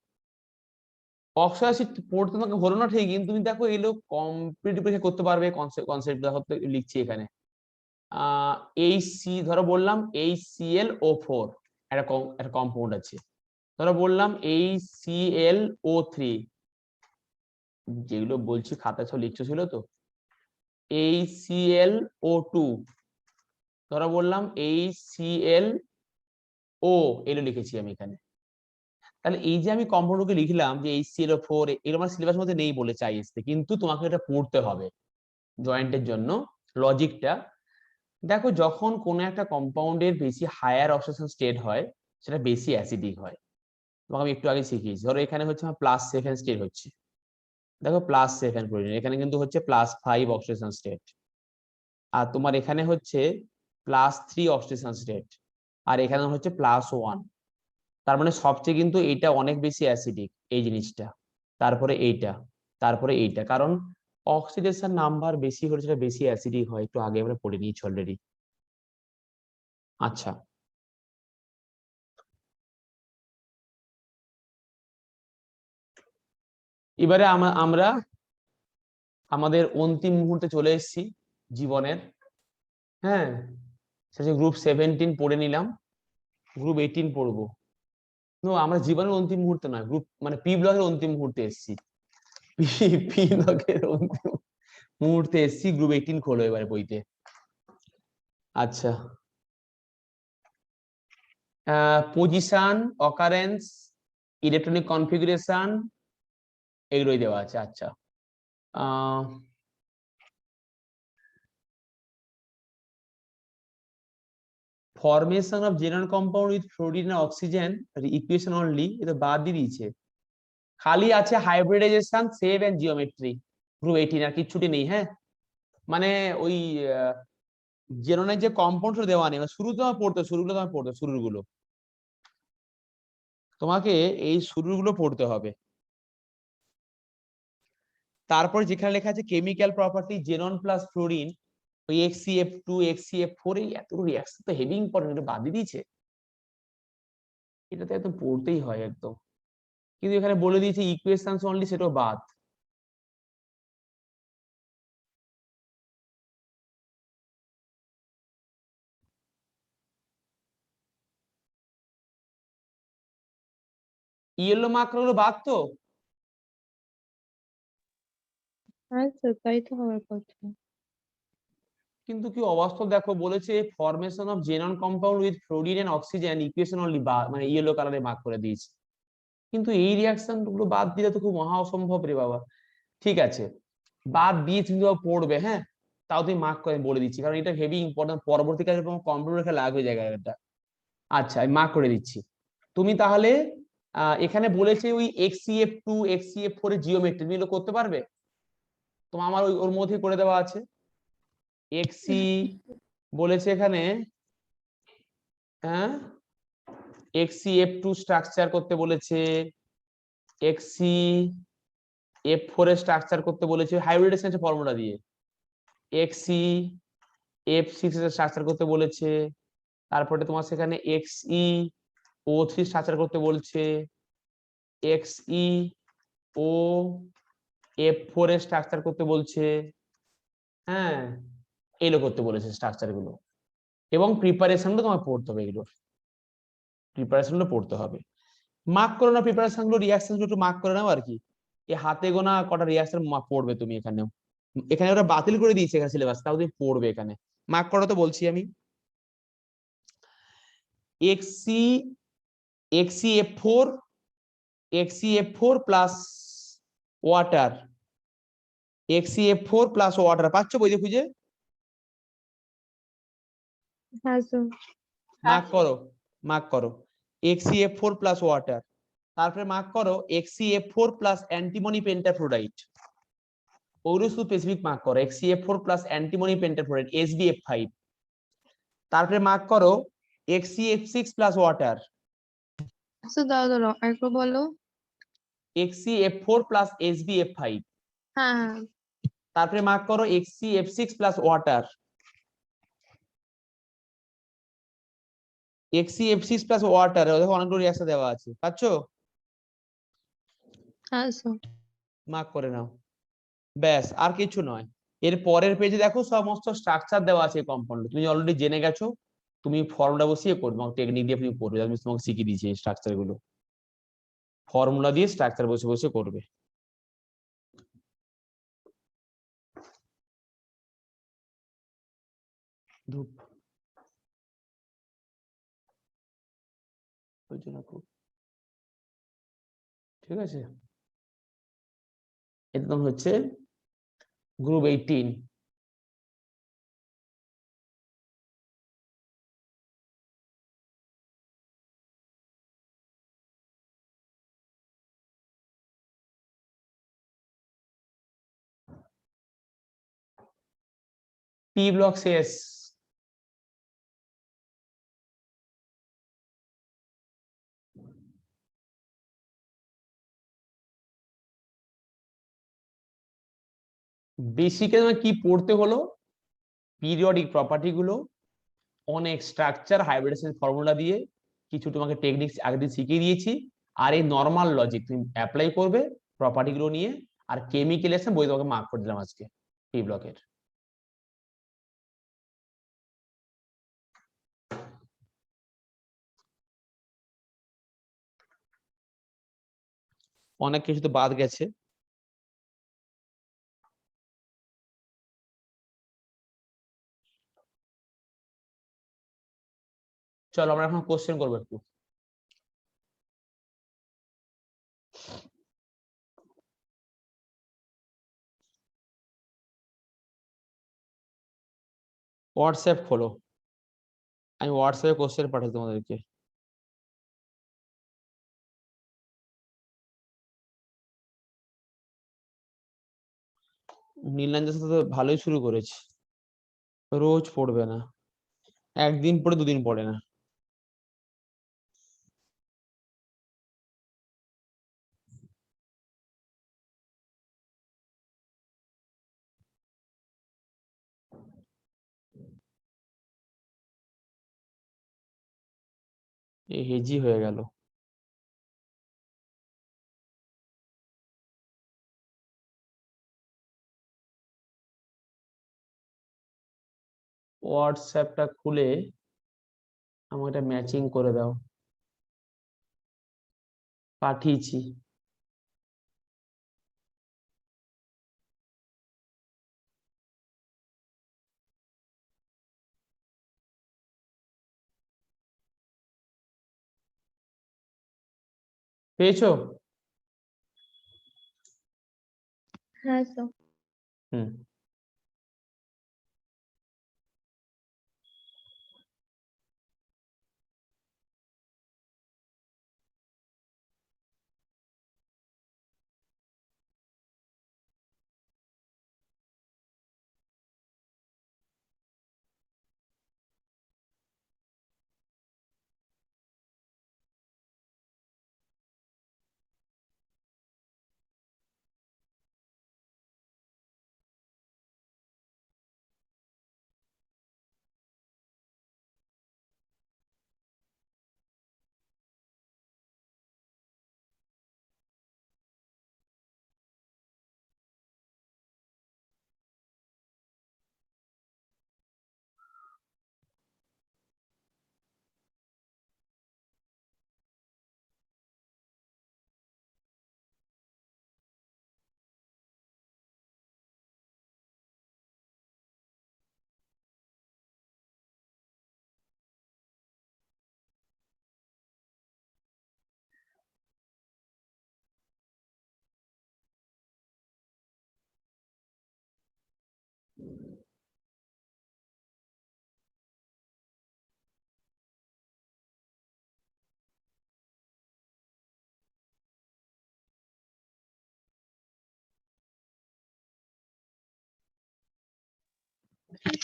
অক্সো অ্যাসিড পড়তে তোমাকে হলো না ঠিক, কিন্তু তুমি দেখো এগুলো কম্পিটিটিভ পরীক্ষা করতে পারবে, কনসেপ্ট দেখো লিখছি এখানে। এই সি ধরো বললাম এই ClO4 একটা কম্পাউন্ড আছে, ধরো বললাম এই ClO3, যেগুলো বলছি খাতা সব লিখছো ছিল তো, এই ClO2, ধরো বললাম এই ClO, এগুলো লিখেছি আমি এখানে। তাহলে এই যে আমি কম্পাউন্ডকে লিখলাম যে এই ClO4, এগুলো আমার সিলেবাসের মধ্যে নেই বলে চাই আসতে, কিন্তু তোমাকে এটা পড়তে হবে জয়েন্টের জন্য। লজিকটা দেখো, যখন কোনো একটা কম্পাউন্ডের বেশি হায়ার অক্সিডেশন স্টেট হয় সেটা বেশি অ্যাসিডিক হয়, তোমাকে আমি একটু আগে শিখিয়েছি। ধরো এখানে হচ্ছে আমার +7 স্টেট হচ্ছে, দেখো +7 করে নিন, এখানে কিন্তু হচ্ছে +5 অক্সিডেশন স্টেট, আর তোমার এখানে হচ্ছে +3 অক্সিডেশন স্টেট, আর এখানে হচ্ছে +1। তার মানে সবচেয়ে কিন্তু এইটা অনেক বেশি অ্যাসিডিক এই জিনিসটা, তারপরে এইটা, তারপরে এইটা, কারণ অক্সিডেশন নাম্বার বেশি হলে সেটা বেশি অ্যাসিডিক হয়, একটু আগে আমরা পড়ে নিয়েছি অলরেডি। আচ্ছা, এবারে আমরা আমাদের অন্তিম মুহূর্তে চলে এসেছি জীবনের। হ্যাঁ, সেটা গ্রুপ 17 পড়ে নিলাম, গ্রুপ 18 পড়বো। আমরা জীবনের অন্তিম মুহূর্তে নয়, গ্রুপ মানে পি ব্লকের অন্তিম মুহূর্তে এসেছি, পি ব্লকের অন্তিম মুহূর্তে এসেছি। গ্রুপ 18 খোলো এবারে বইতে। আচ্ছা, পজিশন, অকারেন্স, ইলেকট্রনিক কনফিগারেশন, এগুলোই দেওয়া আছে। আচ্ছা, formation of general compound with fluorine and oxygen equation only, এটা বাদ দিয়ে দিয়েছে, খালি আছে hybridisation, shape and geometry. Group 18 আর কিচ্ছুটি নেই। হ্যাঁ, মানে ওই জেননের যে কম্পাউন্ড দেওয়া নেই, শুরু তোমার পড়তে, শুরুগুলো তোমার পড়তে, শুরুগুলো তোমাকে এই শুরুগুলো পড়তে হবে। তারপর যেখানে লেখা আছে chemical property xenon plus fluorine, ওই HCF2 HCF4 এই এতগুলো রিঅ্যাকশন তো হেভি ইম্পর্টেন্ট, এটা বাদ দিয়ে দিয়েছে, এটা তো একদম পড়তেই হয় একদম। কিন্তু এখানে বলে দিয়েছে ইকুয়েশনস অনলি, সেটাও বাদ। ইয়েলো মার্ক গুলো বাদ তো। আচ্ছা, তাই তো হওয়ার কথা। কিন্তু কি অবাস্তব দেখো, বলেছে formation of xenon compound with fluorine and oxygen equation only, মানে ইয়েলো কালারে মার্ক করে দিয়েছে। কিন্তু এই রিয়াকশন গুলো বাদ দিলে তো খুব মহা অসম্ভব রে বাবা। ঠিক আছে, বাদ দিয়ে তুমি পড়বে, হ্যাঁ, তাও তুমি মার্ক করে বলে দিচ্ছি, কারণ এটা হেভি ইম্পর্টেন্ট, পরবর্তীকালে তোমার কম্পিউটার রেখে লাগবে জায়গাটা। আচ্ছা, আমি মার্ক করে দিচ্ছি। তুমি তাহলে এখানে বলেছে ওই HCF2 HCF4 এর জিওমেট্রি তুমি এগুলো করতে পারবে? তোমার আমার ওর মধ্যে করে দেওয়া আছে। এক্সি বলেছে এখানে, হ্যাঁ, HCF2 স্ট্রাকচার করতে বলেছে, HCF4 এর স্ট্রাকচার করতে বলেছে হাইব্রিডেশন ফর্মুলা দিয়ে, HCF6 এর স্ট্রাকচার করতে বলেছে, তারপরে তোমার সেখানে XeO3 স্ট্রাকচার করতে বলছে, XeOF4 এর স্ট্রাকচার করতে বলছে, হ্যাঁ, এগুলো করতে বলেছে স্ট্রাকচার গুলো। এবং প্রিপারেশনগুলো তোমার পড়তে হবে, এগুলো প্রিপারেশনগুলো পড়তে হবে। মার্ক করে নাও প্রিপারেশন গুলো, রিঅ্যাকশন গুলো একটু মার্ক করে নাও আর কি। এই হাতে গোনা কটা রিঅ্যাকশন পড়বে তুমি এখানেও, এখানে ওরা বাতিল করে দিয়েছে এখানে সিলেবাস, তাও তুমি পড়বে এখানে। মার্ক করা তো বলছি আমি। XeF4 plus water, XeF4 plus water পাচ্ছ বই দিয়ে খুঁজে? হ্যাঁ স্যার। মার্ক করো, মার্ক করো XeF4 প্লাস ওয়াটার। তারপরে মার্ক করো XeF4 প্লাস অ্যান্টিমনি পেন্টাফ্লোরাইড, ওগুলো শুধু স্পেসিফিক মার্ক করো। XeF4 plus antimony পেন্টাফ্লোরাইড SbF5। তারপরে মার্ক করো XeF6 প্লাস ওয়াটার, স্যার দাঁড়াও আরেকবার বলো। XeF4 plus SbF5। হ্যাঁ হ্যাঁ। তারপরে মার্ক করো XeF6 plus water, XeF6 plus water, দেখো অনেকগুলো রিঅ্যাকশন দেওয়া আছে, পাচ্ছো? হ্যাঁ স্যার। মার্ক করে নাও, ব্যাস আর কিছু নয়। এর পরের পেজে দেখো সমস্ত স্ট্রাকচার দেওয়া আছে কম্পাউন্ড, তুমি অলরেডি জেনে গেছো, তুমি ফর্মুলা বসিয়ে করবে, টেকনিক দিয়ে তুমি করবে, আমি তোমাকে শিখিয়ে দিয়েছি এই স্ট্রাকচার গুলো, ফর্মুলা দিয়ে স্ট্রাকচার বসে বসে করবে। ধূপ ঠিক আছে, একদম হচ্ছে গ্রুপ 18। পি ব্লক শেষ। বেসিকে কি পড়তে হলো, পিরিয়ডিক প্রপার্টি গুলো, অনেক স্ট্রাকচার হাইব্রিডেশন ফর্মুলা দিয়ে, কিছু তোমাকে টেকনিক্স আগের শিখিয়ে দিয়েছি, আর এই নর্মাল লজিক তুমি অ্যাপ্লাই করবে প্রপার্টি গুলো নিয়ে। আর কেমিক্যাল এসে বই তোমাকে মার্ক করে দিলাম আজকে পি ব্লকের। অনেক কিছু তো বাদ গেছে। চলো আমরা এখন কোশ্চেন করবো একটু। হোয়াটসঅ্যাপ খোলো, আমি হোয়াটসঅ্যাপে কোশ্চেন পাঠাই তোমাদেরকে। নীলাঞ্জনের সাথে তো ভালোই শুরু করেছে, রোজ পড়বে না, একদিন পড়ে দুদিন পড়ে না। এ হেজি হয়ে গেল। হোয়াটসঅ্যাপটা খুলে আমাকে একটা ম্যাচিং করে দাও, পাঠিয়েছি। পেয়েছো? হ্যাঁ স্যার। হুম।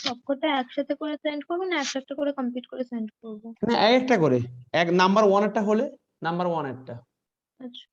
সবকটা একসাথে করে সেন্ড করবো না একটা একটা করে কমপ্লিট করে সেন্ড করবো? না, এক একটা করে, এক নাম্বার ওয়ান একটা হলে, নাম্বার ওয়ান একটা। আচ্ছা।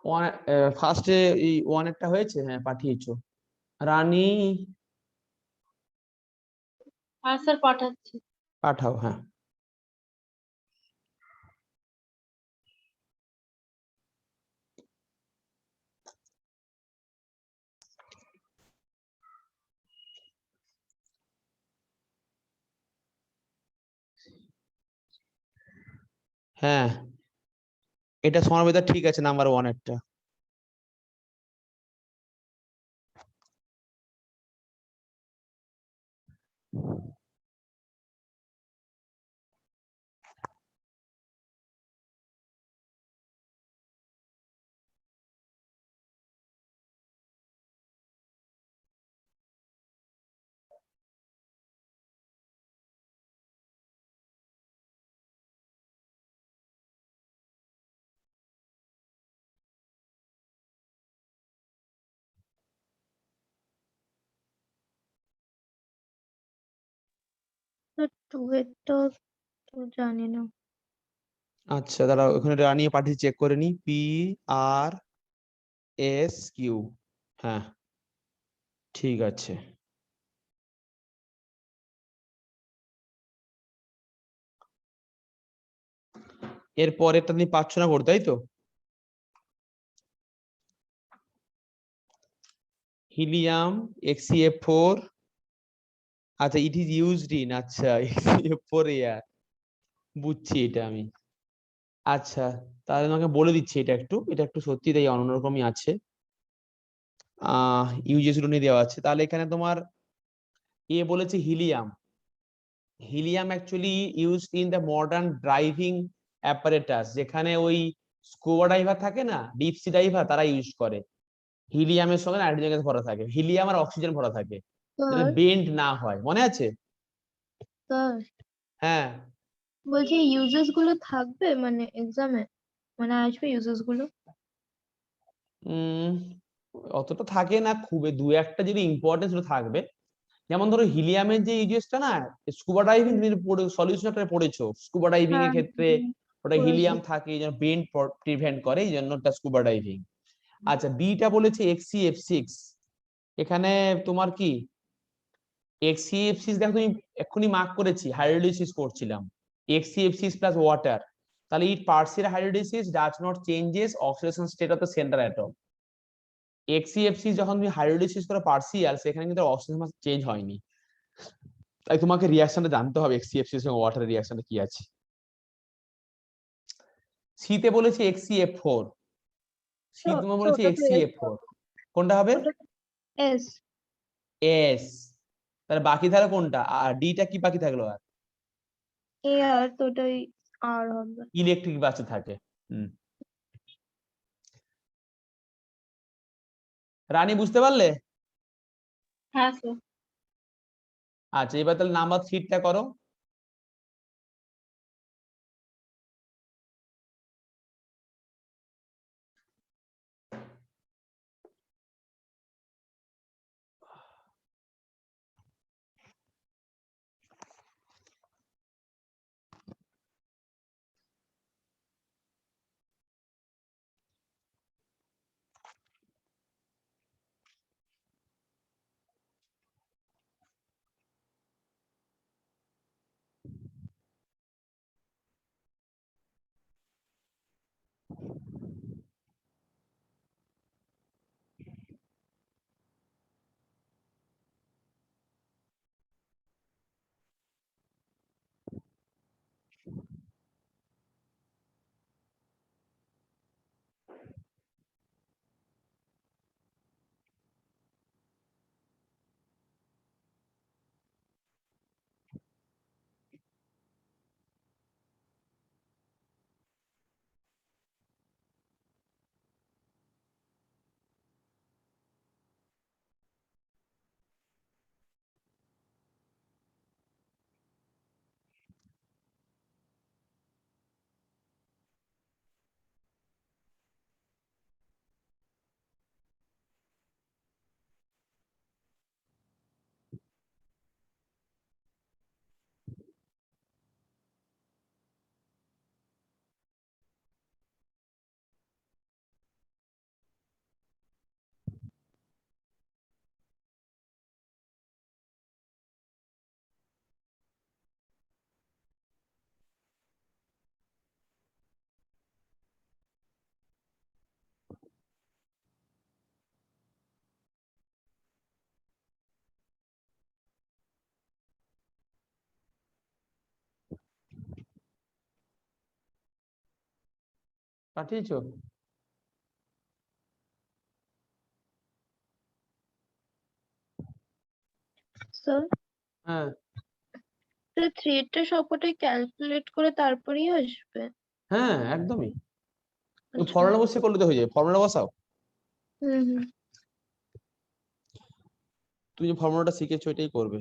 ওয়ান, ফার্স্টে এই ওয়ান একটা হয়েছে, হ্যাঁ পাঠিয়েছো। রানী, হ্যাঁ স্যার পাঠাচ্ছি। পাঠাও, হ্যাঁ। হ্যাঁ, এটা সমাবেদা ঠিক আছে, নাম্বার ওয়ান একটা। টু এর তো জানি না। আচ্ছা দাঁড়াও, ওখানে রানী পাঠিয়ে চেক করে নি, PRSQ, হ্যাঁ ঠিক আছে। এর পরেরটা তুমি পাচ্ছ না করতে, তাই তো? হিলিয়াম XCF4, আচ্ছা ইট ইজ ইউজড ইন, আচ্ছা XCF4 এয়ার, বুঝছি এটা আমি। আচ্ছা, তাহলে তোমাকে বলে দিচ্ছি, এটা একটু সত্যি তাই অন্যরকমই আছে, ইউজেস নিয়ে দেওয়া আছে। তাহলে এখানে তোমার এ বলেছে helium. Helium actually used in the modern driving apparatus, যেখানে ওই স্কুবা ডাইভার থাকে না, ডিপ সি ডাইভার, তারা ইউজ করে। হিলিয়ামের সঙ্গে নাইট্রোজেন গ্যাস ভরা থাকে, হিলিয়াম আর অক্সিজেন ভরা থাকে, যাতে স্যার বেন্ড না হয়। মনে আছে? স্যার হ্যাঁ, বলছি ইউজেস গুলো থাকবে মানে এক্সামে, মানে আসবে ইউজেস গুলো? উম অতটা থাকে না, খুবই দু একটা যদি ইম্পর্টেন্স থাকবে। যেমন ধরো হিলিয়ামের যে ইউজেসটা না, স্কুবা ডাইভিং তুমি সলিউশন একটা পড়েছো, স্কুবা ডাইভিং এর হ্যাঁ ক্ষেত্রে ওটা পড়েছি। হিলিয়াম থাকে, এই জন্য বেন্ড প্রিভেন্ট করে, এই জন্য ওটা স্কুবা ডাইভিং। আচ্ছা, বিটা বলেছে এক্সিএফ6। এখানে তোমার কি এক্সিএফ6, দেখো তুমি এক্ষুনি মার্ক করেছি, হাইড্রোলিসিস করছিলাম, এক্সিএফ6 প্লাস ওয়াটার, তাহলে it partial hydrolysis does not changes oxidation state of the central atom. এক্সিএফসি যখন তুমি হাইড্রোলিসিস করো পার্সিয়াল, সেখানে কিন্তু অক্সিজেন চেঞ্জ হয়নি। তাই তোমাকে রিঅ্যাকশনটা জানতে হবে, এক্সিএফসি এর সঙ্গে ওয়াটারের রিঅ্যাকশনটা কি আছে। সিতে বলেছে এক্সিএফ4, সি তোমার বলেছে ওটা তো এস, এক্সিএফ4, কোনটা হবে? ওটা এস। এস। তাহলে বাকি তাহলে কোনটা? আর ডিটা কি বাকি থাকলো? আর এ আর তো ওটাই আর হবে। ইলেকট্রিক বাঁচে থাকে। রানী, বুঝতে পারলে? হ্যাঁ স্যার। আচ্ছা, এবার তাহলে নাম্বার 3টা করো। পাঠিয়েছো? স্যার হ্যাঁ থ্রেডটা সবকটাই ক্যালকুলেট করে তারপরেই আসবে? হ্যাঁ, একদমই। তুমি আচ্ছা। ফর্মুলা বসে করলে তো হয়ে যাবে, ফর্মুলা বসাও। হুম। তুমি যে ফর্মুলাটা শিখেছো এটাই করবে।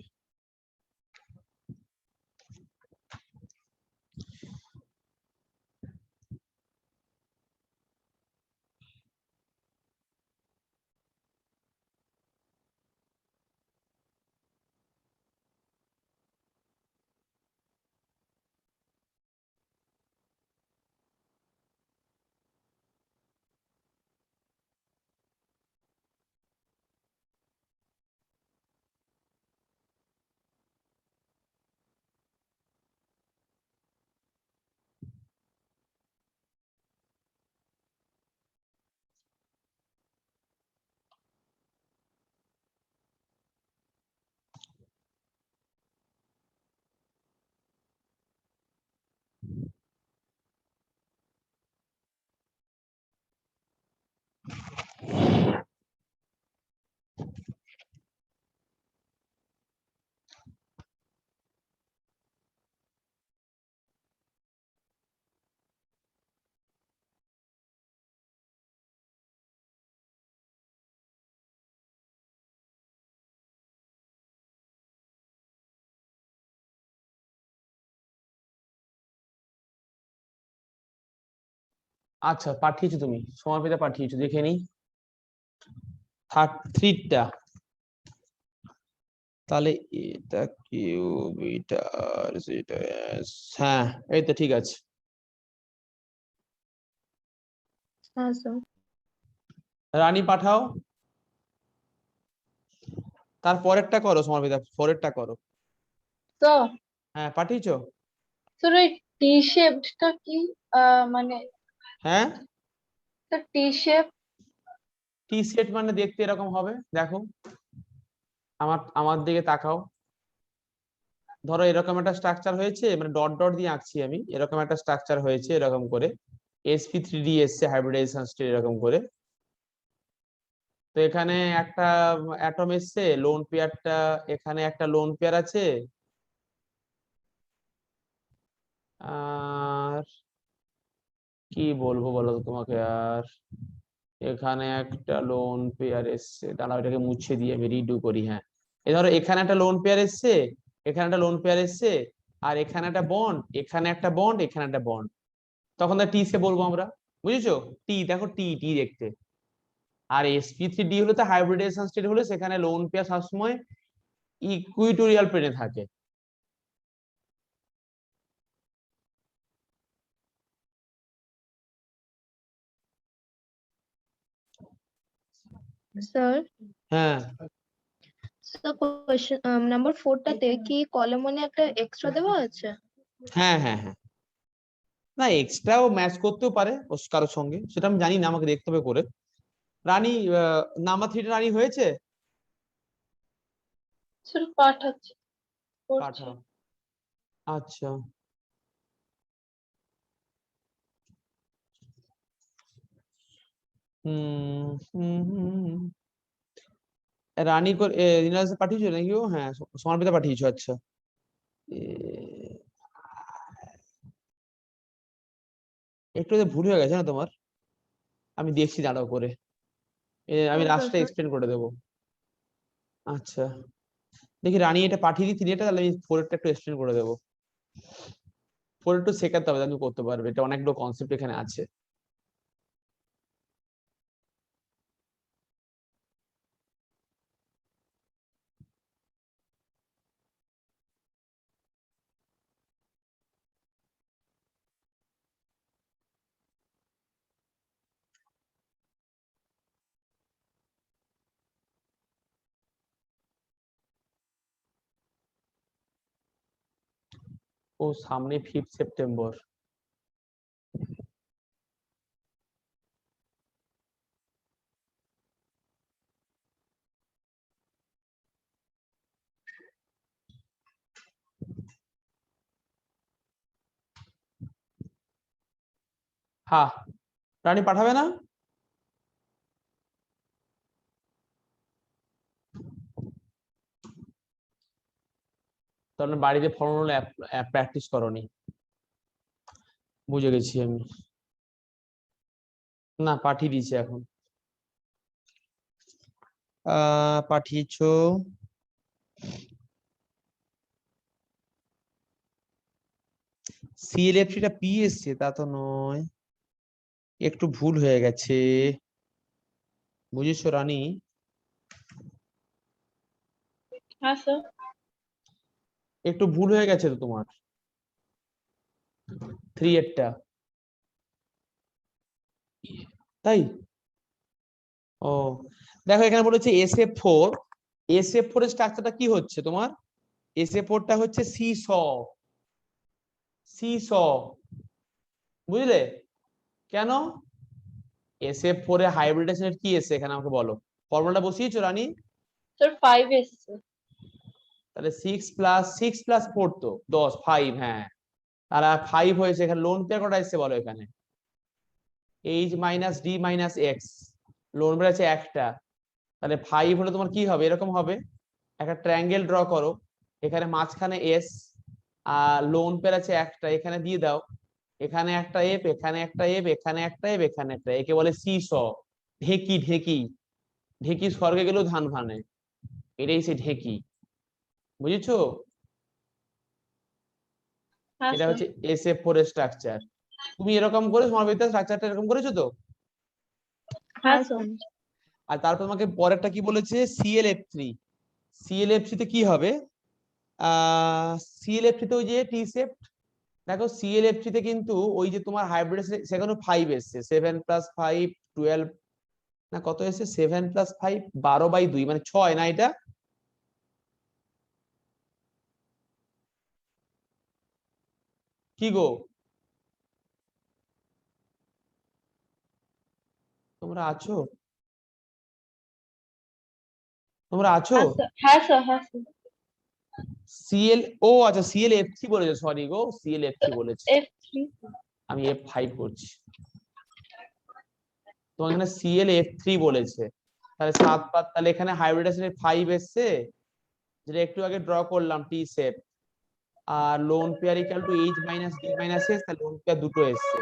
আচ্ছা পাঠিয়েছো তুমি, সমাপিতা পাঠিয়েছো, দেখে নি 33টা। তাহলে এটা কিউব, এটা আর এটা S, হ্যাঁ এই তো ঠিক আছে। হ্যাঁ স্যার। রানী পাঠাও, তার পরেরটা করো সমাপিতা, পরেরটা করো। তো হ্যাঁ পাঠিয়েছো? স্যার ওই টি শেপটা কি মানে হ্যাঁ স্যার টি শেপ টি সেট মানে দেখতে এরকম হবে, দেখো আমার আমার দিকে তাকাও। ধরো এরকম একটা স্ট্রাকচার হয়েছে, মানে ডট ডট দিয়ে আঁকছি আমি, এরকম একটা স্ট্রাকচার হয়েছে এরকম করে, sp3d এসছে হাইব্রিডাইজেশন স্টেট এরকম করে। তো এখানে একটা অ্যাটম এসছে, লোন পেয়ারটা, এখানে একটা লোন পেয়ার আছে, আর কি বলবো বলো তো তোমাকে, আর এখানে একটা লোন পেয়ার এসছে, দাঁড়াও এটাকে মুছে দিয়ে আমি রিডু করি। হ্যাঁ এ ধরো এখানে একটা লোন পেয়ার এসছে, এখানে একটা লোন পেয়ার এসছে, আর এখানে একটা বন্ড, এখানে একটা বন্ড, এখানে একটা বন্ড, তখন তা টি সে বলবো আমরা, বুঝেছো? টি দেখো, টি টি দেখতে। আর sp3d হলো তো হাইব্রিডাইজেশন স্টেট, হলো সেখানে লোন পেয়ার সবসময় ইকুইটোরিয়াল প্লেনে থাকে। স্যার হ্যাঁ স্যার কোয়েশ্চেন নাম্বার 4টাতে কি কলমনে একটা এক্সট্রা দেওয়া আছে? হ্যাঁ হ্যাঁ হ্যাঁ, না এক্সট্রাও ম্যাচ করতেও পারে কারোর সঙ্গে, সেটা আমি জানি না, আমাকে দেখতে হবে করে। রানী নাম্বার 3 রানী হয়েছে? স্যার পাঠাচ্ছি, করছি। পাঠাও। আচ্ছা হুম হুম হুম। রানী রিনালসে পাঠিয়েছো নাকি? ও হ্যাঁ, সমর্পিতা পাঠিয়েছো, আচ্ছা। একটু ভুল হয়ে গেছে না তোমার, আমি দেখছি দাঁড়াও করে, আমি আচ্ছা লাস্টে স্যার। এক্সপ্লেন করে দেবো। আচ্ছা দেখি রানী এটা পাঠিয়ে দিই 3 তাহলে আমি 4 একটু এক্সপ্লেন করে দেবো। 4 একটু শেখাতে হবে, তুমি করতে পারবে, এটা অনেকগুলো কনসেপ্ট এখানে আছে। ও সামনে 5 সেপ্টেম্বর। হ্যাঁ রানী পাঠাবে না? তাহলে বাড়িতে ফর্মুলা প্র্যাকটিস করনি, বুঝে গেছি আমি। না পাঠিয়ে দিয়েছি এখন। পাঠিয়েছো? CLF3টা পি এসছে তা তো নয়, একটু ভুল হয়ে গেছে, বুঝেছো রানী? হ্যাঁ স্যার। একটু ভুল হয়ে গেছে তো তোমার 3 এরটা, তাই? ও দেখো এখানে বলেছে SF4, SF4 এর স্ট্রাকচারটা কি হচ্ছে তোমার? SF4টা হচ্ছে সি স, বুঝলে? কেন? SF4 এ হাইব্রিডেশন কি এসে এখানে আমাকে বলো, ফর্মুলাটা বসিয়েছো রানী? স্যার 5 এসছে। তাহলে 6 + 6 + 4 তো 10, 5, হ্যাঁ আর 5 হয়েছে, এখানে লোন পেয়ার কটা এসছে বলো এখানে? H - D - X, lone pair আছে একটা, তাহলে 5 হলে তোমার কি হবে, এরকম হবে, একটা ট্রায়াঙ্গেল ড্র করো, এখানে মাঝখানে S, আর লোন পেয়ার আছে একটা, এখানে দিয়ে দাও, এখানে একটা এফ, এখানে একটা এফ, এখানে একটা এফ, এখানে একটা, একে বলে সি স। ঢেকি ঢেকি, ঢেকি স্বর্গে গেলেও ধান ভানে, এটাই সে ঢেকি, বুঝেছো? হ্যাঁ এটা স্যার। হচ্ছে SF4 এর স্ট্রাকচার। তুমি এরকম করে সমারবিদ্যা স্ট্রাকচারটা এরকম করেছো তো? হ্যাঁ স্যার। আর তারপর তোমাকে পরেরটা কি বলেছে, ClF3। ClF3 তে কি হবে? ClF3 তে ওই যে টি শেপ, দেখো ClF3 তে কিন্তু ওই যে তোমার হাইব্রিড সেখানে 5 এসছে, 7 + 5 12 না কত এসছে, 7 + 5 12/2 মানে 6 না এটা? কি গো তোমরা আছো? তোমরা আছো? হ্যাঁ স্যার, হ্যাঁ স্যার। ও আচ্ছা ClF3 বলেছে, সরি গো ClF3 বলেছে, F3 আমি F5 করছি। তোমার এখানে ClF3 বলেছে, তাহলে 7 তাহলে এখানে হাইব্রিডেশনের 5 এসছে, যেটা একটু আগে ড্র করলাম টি শেপ। আর lone pair equal to H - D - S, তাহলে লোন পেয়ার দুটো এসছে।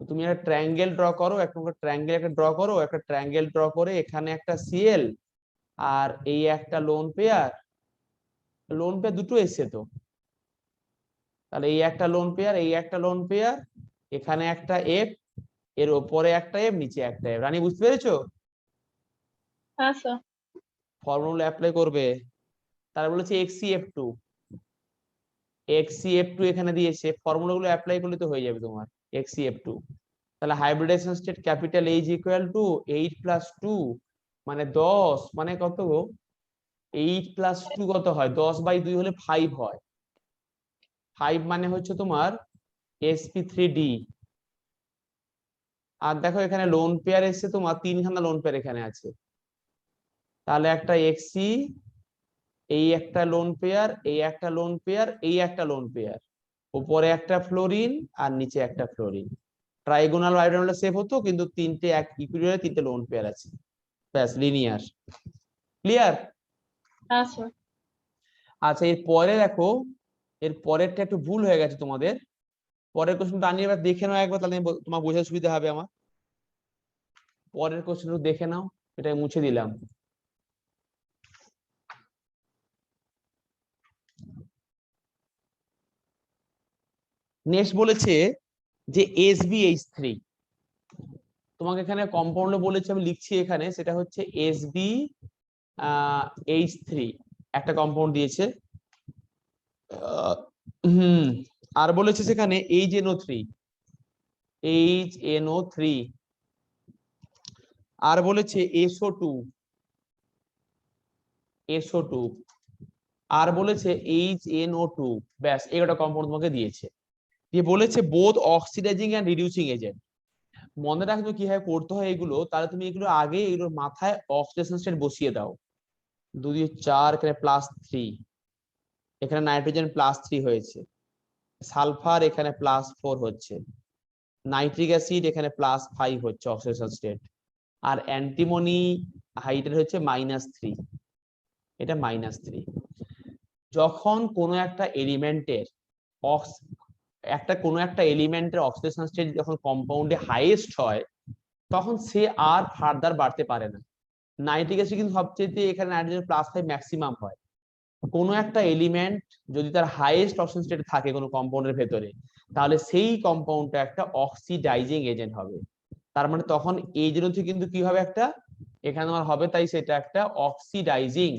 তুমি একটা ট্রায়াঙ্গেল ড্র করো, একটা ট্রায়াঙ্গেল একটা ড্র করো, একটা ট্রায়াঙ্গেল ড্র করে এখানে একটা Cl আর এই একটা লোন পেয়ার দুটো এসছে তো, তাহলে এই একটা লোন পেয়ার, এই একটা লোন পেয়ার, এখানে একটা F, এর উপরে একটা F, নিচে একটা F। রানী বুঝতে পেরেছো? হ্যাঁ স্যার। ফর্মুলা অ্যাপ্লাই করবে। তারা বলেছে XCF2 এখানে দিয়েছে, ফর্মুলা গুলো অ্যাপ্লাই করলে তো হয়ে যাবে তোমার XCF2। তাহলে hybridisation state capital H equal to 8 + 2 মানে 10, মানে কত গো? 8 + 2 কত হয়? 10/2 হলে 5 হয়। 5 মানে হচ্ছে তোমার sp3d। আর দেখো এখানে লোন পেয়ার এসছে তোমার, তিনখানা লোন পেয়ার এখানে আছে, তাহলে একটা XC, এই একটা লোন পেয়ার, এই একটা লোন পেয়ার, এই একটা লোন পেয়ার, উপরে একটা ফ্লোরিন আর নিচে একটা ফ্লোরিন। ট্রাইগোনাল বাইগোনাল সেভ হতো, কিন্তু তিনটে এক ইকুইভ্যালেন্ট তিনটে লোন পেয়ার আছে, ব্যাস লিনিয়ার। ক্লিয়ার? হ্যাঁ স্যার। আচ্ছা এর পরে দেখো, এর পরেরটা একটু ভুল হয়ে গেছে তোমাদের। পরের কোশ্চেনটা আনিয়ে এবার দেখে নাও একবার, তাহলে তোমার বোঝার সুবিধা হবে আমার। পরের কোশ্চেনটা দেখে নাও, এটা মুছে দিলাম। নেক্সট বলেছে যে SbH3, তোমাকে এখানে কম্পাউন্ড বলেছে, আমি লিখছি এখানে, সেটা হচ্ছে SbH3 একটা কম্পাউন্ড দিয়েছে। আর বলেছে সেখানে HNO3 আর বলেছে SO2 আর বলেছে HNO2, ব্যাস এগারোটা কম্পাউন্ড তোমাকে দিয়েছে, দিয়ে বলেছে both oxidising and reducing agent. মনে রাখবে কিভাবে করতে হয় এগুলো, তাহলে তুমি এগুলো আগে এগুলোর মাথায় অক্সিডেশন স্টেট বসিয়ে দাও। 2 দিয়ে 4, এখানে +3, এখানে নাইট্রোজেন +3 হয়েছে, সালফার এখানে +4 হচ্ছে, নাইট্রিক অ্যাসিড এখানে +5 হচ্ছে অক্সিডেশন স্টেট, আর অ্যান্টিমনি হাইড্রেট হচ্ছে -3, এটা -3। যখন কোনো একটা এলিমেন্টের কোনো একটা এলিমেন্টের অক্সিডেশন স্টেট যখন কম্পাউন্ডে হাইয়েস্ট হয়, তখন সে আর ফার্দার বাড়তে পারে না। নাইট্রিক অ্যাসিড কিন্তু সবচেয়ে এখানে নাইট্রোজেন +5 ম্যাক্সিমাম হয়। কোনো একটা এলিমেন্ট যদি তার হাইয়েস্ট অক্সিজেন স্টেট থাকে কোনো কম্পাউন্ডের ভেতরে, তাহলে সেই কম্পাউন্ডটা একটা অক্সিডাইজিং এজেন্ট হবে। তার মানে তখন এই জন্য কিন্তু কি হবে, একটা এখানে আমার হবে, তাই সেটা একটা অক্সিডাইজিং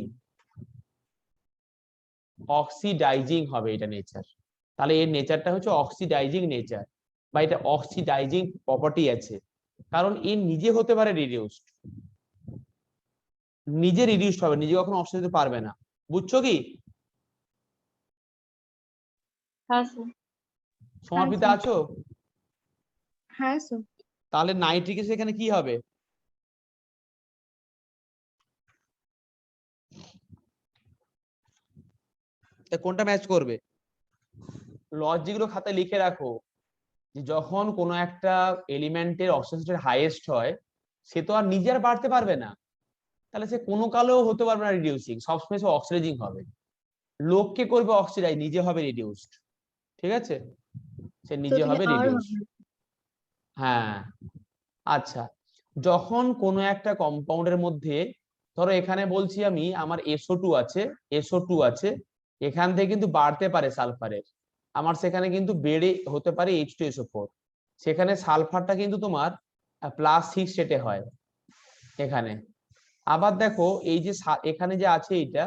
হবে এটা নেচার। তাহলে এর নেচারটা হচ্ছে অক্সিডাইজিং নেচার, বা এটা অক্সিডাইজিং প্রপার্টি আছে, কারণ এর নিজে হতে পারে রিডিউসড, নিজে রিডিউসড হবে, নিজে কখনো অক্সিজেন দিতে পারবে না। বুঝছো কি? হ্যাঁ স্যার। সমাপিতা আছো? হ্যাঁ স্যার। তাহলে নাইট্রিক অ্যাসিড এখানে কি হবে? কোনটা ম্যাচ করবে? লজিক গুলো খাতায় লিখে রাখো, যে যখন কোনো একটা এলিমেন্টের অক্সিজেন স্টেট হাইয়েস্ট হয়, সে তো আর নিজে আর বাড়তে পারবে না, তাহলে সে কোনো কালেও হতে পারবে না রিডিউসিং, সবসময় সে অক্সিডাইজিং হবে। লোককে করবে অক্সিডাইজ, নিজে হবে রিডিউসড। ঠিক আছে, সে নিজে হবে রিডিউসড। হ্যাঁ আচ্ছা, যখন কোনো একটা কম্পাউন্ডের মধ্যে, ধরো এখানে বলছি আমি আমার SO2 আছে, এখান থেকে কিন্তু বাড়তে পারে সালফারের, আমার সেখানে কিন্তু বেড়ে হতে পারে H2SO4, সেখানে সালফারটা কিন্তু তোমার +6 স্টেটে হয় এখানে। আবার দেখো এই যে এখানে যে আছে এইটা,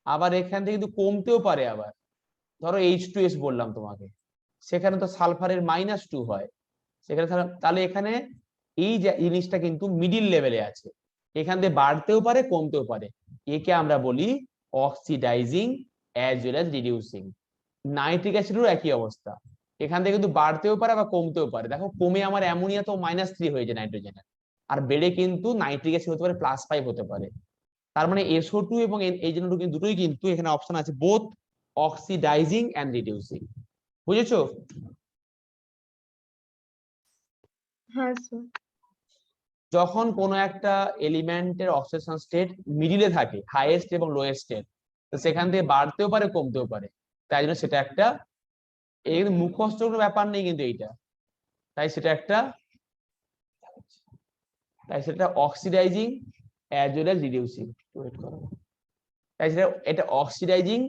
আবার এখান থেকে কিন্তু কমতেও পারে। আবার ধরো H2S বললাম তোমাকে, সেখানে তো সালফারের -2 হয় সেখানে, তাহলে এখানে এই যে জিনিসটা কিন্তু মিডিল লেভেলে আছে, এখান থেকে বাড়তেও পারে কমতেও পারে। একে আমরা বলি oxidising as well as reducing. Nitric অ্যাসিডেরও একই অবস্থা, এখান থেকে কিন্তু বাড়তেও পারে বা কমতেও পারে। দেখো কমে আমার অ্যামোনিয়া তো -3 হয়েছে নাইট্রোজেনের, আর বেড়ে কিন্তু নাইট্রিক অ্যাসিড হতে পারে +5 হতে পারে। তার মানে SO2 এবং H2 কিন্তু দুটোই কিন্তু এখানে অপশন আছে, বোথ অক্সিডাইজিং এন্ড রিডিউসিং। বুঝেছো? হ্যাঁ স্যার। যখন কোনো একটা এলিমেন্টের অক্সিডেশন স্টেট মিডিলে থাকে, হাইয়েস্ট এবং লোয়েস্ট স্টেট, তো সেখান থেকে বাড়তেও পারে কমতেও পারে। তাই জন্য সেটা একটা, এই মুখস্থ কোনো ব্যাপার নেই কিন্তু এইটা, তাই সেটা oxidising as well as reducing. Wait করো, তাই সেটা এটা অক্সিডাইজিং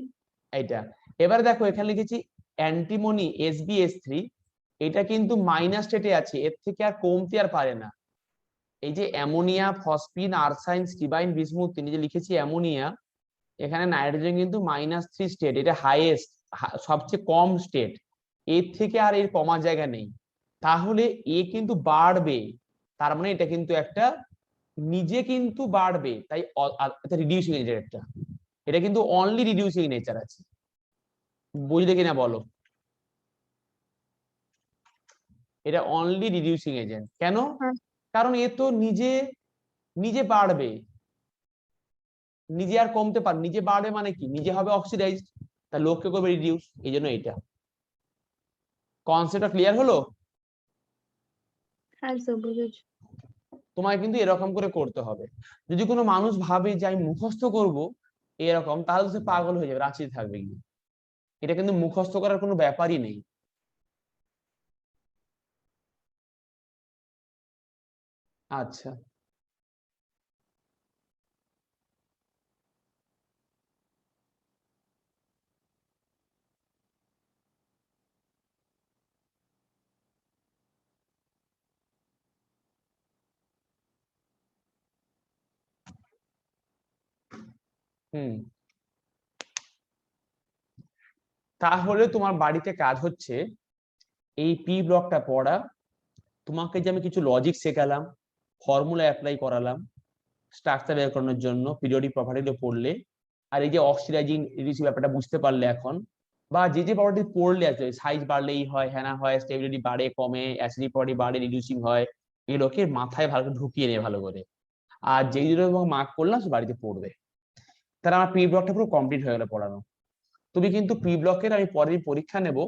এইটা। এবারে দেখো এখানে লিখেছি অ্যান্টিমনি SbS3, এটা কিন্তু মাইনাস স্টেটে আছে, এর থেকে আর কমতে আর পারে না। এই যে অ্যামোনিয়া, ফসফিন, আর্সাইন, স্টিবাইন, বিসমুথ, তিনি যে লিখেছি অ্যামোনিয়া, এখানে নাইট্রোজেন কিন্তু -3 স্টেট, এটা হাইয়েস্ট, সবচেয়ে কম স্টেট, এর থেকে আর এর কমার জায়গা নেই। তাহলে এ কিন্তু বাড়বে, তার মানে এটা কিন্তু একটা নিজে কিন্তু বাড়বে, তাই এটা রিডিউসিং নেচার, এটা কিন্তু অনলি রিডিউসিং নেচার আছে। বুঝলে কিনা বলো? এটা অনলি রিডিউসিং এজেন্ট। কেন? হ্যাঁ। কারণ এ তো নিজে নিজে বাড়বে, নিজে আর কমতে পারে, নিজে বাড়বে মানে কি, নিজে হবে অক্সিডাইজড, তা লোককে করবে রিডিউস, এই জন্য এটা। কনসেপ্টটা ক্লিয়ার হলো? হ্যাঁ স্যার বুঝেছি। তোমায় কিন্তু এরকম করে করতে হবে। যদি কোনো মানুষ ভাবে যে আমি মুখস্থ করব এরকম, তাহলে সে পাগল হয়ে যাবে, রাঁচিতে থাকবে গিয়ে। এটা কিন্তু মুখস্থ করার কোনো ব্যাপারই নেই। আচ্ছা, হুম, তাহলে তোমার বাড়িতে কাজ হচ্ছে এই পি ব্লকটা পড়া। তোমাকে যে আমি কিছু লজিক শেখালাম, ফর্মুলা অ্যাপ্লাই করালাম স্ট্রাকচার বের করানোর জন্য, পিরিয়ডিক প্রপার্টিগুলো পড়লে, আর এই যে অক্সিডাইজিং রিডিউসিং ব্যাপারটা বুঝতে পারলে এখন, বা যে যে প্রপার্টি পড়লে আছে, সাইজ বাড়লেই হয়, হ্যাঁ না হয়, স্টেবিলিটি বাড়ে কমে, অ্যাসিডিক প্রপার্টি বাড়ে রিডিউসিং হয়, এগুলোকে মাথায় ভালো করে ঢুকিয়ে নেবে ভালো করে। আর যেই দুটো মার্ক করলাম সে বাড়িতে পড়বে। তাহলে আমার পি ব্লকটা পুরো কমপ্লিট হয়ে গেল পড়ানো। তুমি কিন্তু পি ব্লকের আমি পরের পরীক্ষা নেব,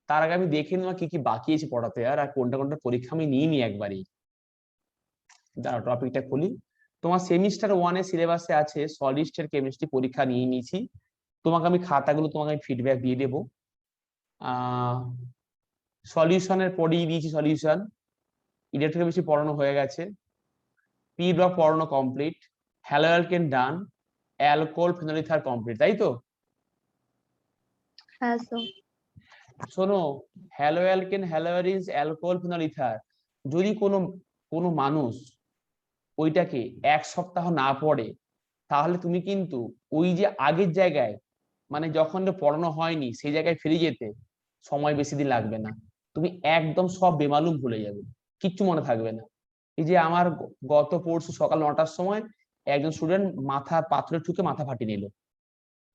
তার আগে আমি দেখে নেওয়া কি কি বাকি আছে পড়াতে, আর কোনটা কোনটা পরীক্ষা আমি নিয়ে নি একবারই। দাঁড়াও টপিকটা খুলি। তোমার সেমিস্টার 1 এর সিলেবাসে আছে সলিড স্টেট কেমিস্ট্রি, পরীক্ষা নিয়ে নিয়েছি। তোমাকে আমি খাতাগুলো তোমাকে আমি ফিডব্যাক দিয়ে দেবো। সলিউশনের পড়িয়ে দিয়েছি, সলিউশন ইলেকট্রোকেমিস্ট্রি পড়ানো হয়ে গেছে, পি ব্লক পড়ানো কমপ্লিট, হ্যালো অ্যালকেন ডান, অ্যালকোহল ফেনলিথার কমপ্লিট, তাই তো? হ্যাঁ স্যার। শোনো, হ্যালো অ্যালকেন, হ্যালোয়ারিনস, অ্যালকোহল ফেনলিথার, যদি কোনো কোনো মানুষ ওইটাকে 1 সপ্তাহ না পড়ে, তাহলে তুমি কিন্তু ওই যে আগের জায়গায়, মানে যখন পড়ানো হয়নি সেই জায়গায় ফিরে যেতে সময় বেশি দিন লাগবে না। তুমি একদম সব বেমালুম ভুলে যাবে, কিচ্ছু মনে থাকবে না। এই যে আমার গত পরশু সকাল 9টার সময় একজন স্টুডেন্ট মাথা পাথরে ঠুকে মাথা ফাটিয়ে নিল,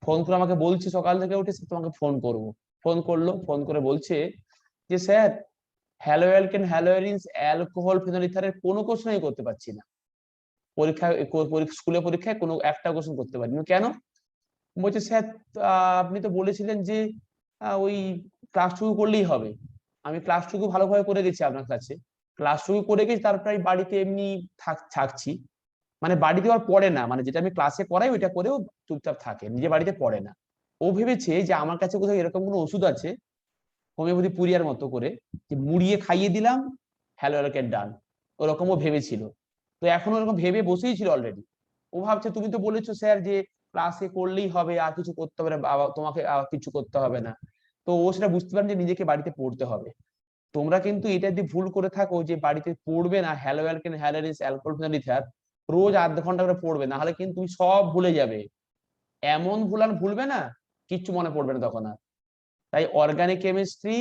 ফোন করে আমাকে বলছে সকাল থেকে উঠে তোমাকে ফোন করব। ফোন করলো, ফোন করে বলছে যে স্যার হ্যালো অ্যালকেন, হ্যালোয়ারিনস, অ্যালকোহল ফেনলিথারের কোনো কোশ্চেন আমি করতে পারছি না, পরীক্ষায় স্কুলে পরীক্ষায় কোনো একটা কোশ্চেন করতে পারিনি। কেন? বলছে স্যার আপনি তো বলেছিলেন যে ওই ক্লাসটুকু করলেই হবে। আমি ক্লাসটুকু ভালোভাবে করে গেছি আপনার কাছে, ক্লাসটুকু করে গেছি, তারপরে বাড়িতে এমনি থাকছি, মানে বাড়িতে আর পড়ে না, মানে যেটা আমি ক্লাসে করাই ওইটা করেও চুপচাপ থাকে, নিজে বাড়িতে পড়ে না। ও ভেবেছে যে আমার কাছে কোথাও এরকম কোনো ওষুধ আছে হোমিওপ্যাথি পুরিয়ার মতো করে, যে মুড়িয়ে খাইয়ে দিলাম হ্যালো অ্যালকেন ডান, ওরকম ও ভেবেছিল। তো এখন ওরকম ভেবে বসেই ছিল অলরেডি। ও ভাবছে তুমি তো বলেছো স্যার যে ক্লাসে করলেই হবে, আর কিছু করতে হবে না, তোমাকে আর কিছু করতে হবে না। তো ও সেটা বুঝতে পারেন যে নিজেকে বাড়িতে পড়তে হবে। তোমরা কিন্তু এটা যদি ভুল করে থাকো যে বাড়িতে পড়বে না haloalkane haloarenes alcohol phenol ether, রোজ আধ ঘন্টা করে পড়বে, না হলে কিন্তু তুমি সব ভুলে যাবে। এমন ভুলবে না, কিচ্ছু মনে পড়বে না তখন আর। তাই অর্গানিক কেমিস্ট্রি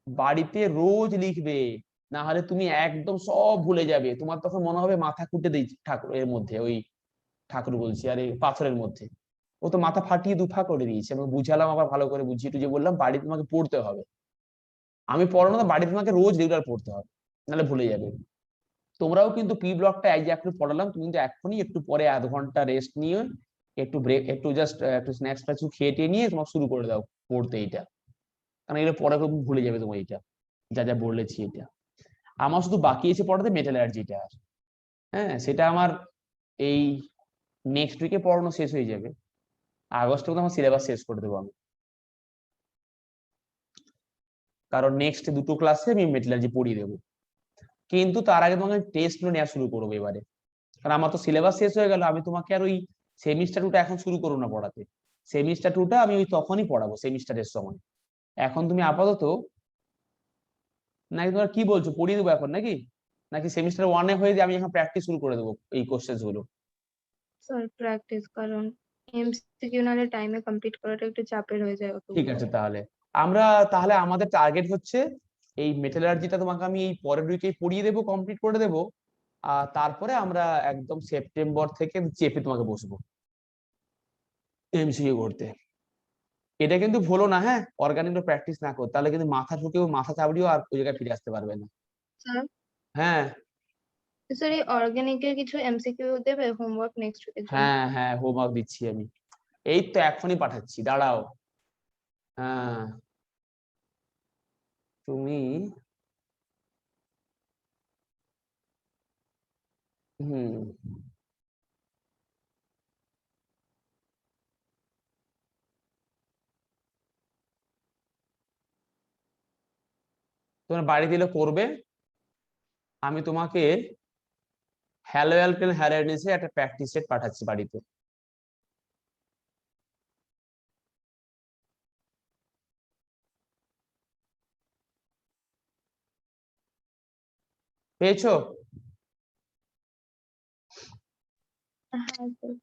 বাড়িতে রোজ লিখবে, না হলে তুমি একদম সব ভুলে যাবে। তোমার তখন মনে হবে মাথা কুটে দিয়েছি ঠাকুর এর মধ্যে, ওই ঠাকুর বলছি আর এই পাথরের মধ্যে। ও তো মাথা ফাটিয়ে দুফা করে দিয়েছে। আমি বুঝালাম, আবার ভালো করে বুঝিয়ে টুঝিয়ে বললাম বাড়িতে তোমাকে পড়তে হবে। আমি পড়ানো না, বাড়িতে তোমাকে রোজ রেগুলার পড়তে হবে, নাহলে ভুলে যাবে। তোমরাও কিন্তু পি ব্লকটা এই যে একটু পড়ালাম, তুমি কিন্তু এখনই একটু পরে আধ ঘন্টা রেস্ট নিয়ে একটু ব্রেক, একটু জাস্ট একটু স্ন্যাক্স ফ্যাক্স খেয়ে টেয়ে নিয়ে তোমার শুরু করে দাও পড়তে এইটা। কারণ এগুলো পরে খুব ভুলে যাবে তোমার এইটা, যা যা বলেছি এটা। আমার শুধু বাকি আছে পড়াতে মেটাল অ্যালার্জিটা। হ্যাঁ, সেটা আমার এই নেক্সট উইকে পড়ানো শেষ হয়ে যাবে। আগস্টে মধ্যে আমার সিলেবাস শেষ করে দেবো আমি, কারণ নেক্সট দুটো ক্লাসে আমি মেটাল অ্যালার্জি পড়িয়ে দেবো। কিন্তু তার আগে তোমাকে টেস্ট নেওয়া শুরু করবো এবারে, কারণ আমার তো সিলেবাস শেষ হয়ে গেল। আমি তোমাকে আর ওই সেমিস্টার টুটা এখন শুরু করবো না পড়াতে। সেমিস্টার টুটা আমি ওই তখনই পড়াবো সেমিস্টারের সময়। এখন তুমি আপাতত, নাকি তোমার কি বলছো, পড়িয়ে দেবো এখন নাকি, নাকি সেমিস্টার ওয়ানে হয়ে দিয়ে আমি এখন প্র্যাকটিস শুরু করে দেবো এই কোশ্চেন গুলো? স্যার প্র্যাকটিস, কারণ এমসিকিউ নালে টাইমে কমপ্লিট করাটা একটু চাপের হয়ে যায় ঠিক আছে, তাহলে আমাদের টার্গেট হচ্ছে এই মেটাল অ্যালার্জিটা তোমাকে আমি এই পরের উইকেই পড়িয়ে দেবো, কমপ্লিট করে দেবো। আর তারপরে আমরা একদম সেপ্টেম্বর থেকে চেপে তোমাকে বসবো এমসিকিউ করতে। এটা কিন্তু ভুলো না, হ্যাঁ, অর্গানিক প্র্যাকটিস না করো, তাহলে কিন্তু মাথা ঢুকেও মাথা চাবড়িও আর ওই জায়গায় ফিরে আসতে পারবে না। স্যার। হ্যাঁ স্যার এই অর্গানিকের কিছু এমসিকিউ দেবে হোমওয়ার্ক নেক্সট উইকের জন্য? হ্যাঁ হ্যাঁ, হোমওয়ার্ক দিচ্ছি আমি, এই তো এখনই পাঠাচ্ছি, দাঁড়াও। হ্যাঁ, তুমি হুম তোমার বাড়ি দিলে করবে। আমি তোমাকে হ্যালো অ্যালকেন হ্যালোজেনেসে একটা প্র্যাকটিস সেট পাঠাচ্ছি বাড়িতে। পেয়েছো? হ্যাঁ স্যার।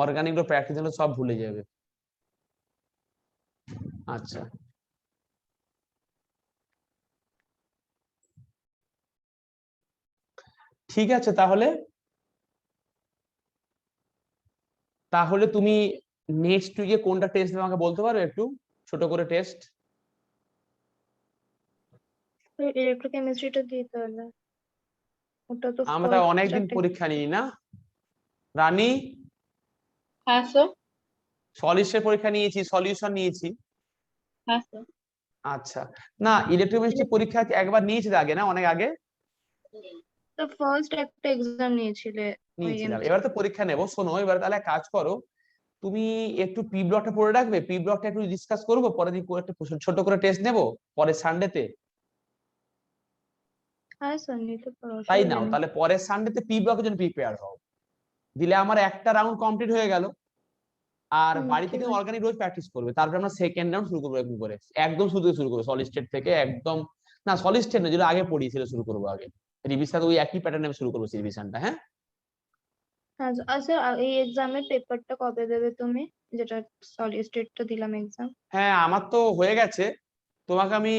অর্গানিক প্র্যাকটিস হলে সব ভুলে যাবে। আচ্ছা, ঠিক আছে। তাহলে তুমি নেক্সট উইকে কোনটা টেস্ট দেবে আমাকে বলতে পারো একটু, ছোট করে টেস্ট? ইলেকট্রোকেমিস্ট্রিটা দিতে হবে, ওটা তো আমরা first অনেকদিন একটা পরীক্ষা নিই না রানী। হ্যাঁ স্যার। সলিউশন পরীক্ষা নিয়েছি, সলিউশন নিয়েছি। হ্যাঁ স্যার। আচ্ছা, না ইলেকট্রোকেমিস্ট্রি পরীক্ষা একবার নিয়েছিল আগে, না অনেক আগে তো ফার্স্ট একটা এক্সাম নিয়েছিলে ওই নিয়েছিলাম। এবার তো পরীক্ষা নেবো, শোনো এবার তাহলে এক কাজ করো, তুমি একটু পি ব্লকটা পড়ে রাখবে, পি ব্লকটা একটু ডিসকাস করবো, পরের দিন একটু ছোট করে টেস্ট নেবো পরের সানডেতে। হ্যাঁ স্যার নিতে পারো, তাই অসুবিধা নাও, নেই। তাহলে পরের সানডেতে পি ব্লকের জন্য প্রিপেয়ার হও, দিলে আমার একটা রাউন্ড কমপ্লিট হয়ে গেল। আর বাড়িতে ঠিক কিন্তু আছে। অর্গানিক রোজ প্র্যাকটিস করবে, তারপরে আমরা সেকেন্ড রাউন্ড শুরু করবো একদম করে, একদম শুরু থেকে শুরু করবো সলিড স্টেট থেকে একদম। না সলিড স্টেট না, যেটা আগে পড়িয়েছিল শুরু করবো আগে, রিভিশন ওই একই প্যাটার্নে শুরু করবো রিভিশনটা। হ্যাঁ হ্যাঁ স্যার, এই এক্সামের পেপারটা কবে দেবে তুমি, যেটা সলিড স্টেটটা দিলাম এক্সাম? হ্যাঁ, আমার তো হয়ে গেছে। তোমাকে আমি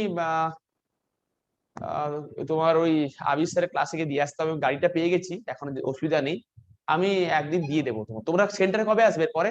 তোমার ওই আবির স্যারের ক্লাসে গিয়ে দিয়ে আসতে হবে, গাড়িটা পেয়ে গেছি এখন, অসুবিধা নেই। আমি একদিন দিয়ে দেবো। তোমরা সেন্টারে কবে আসবে পরে?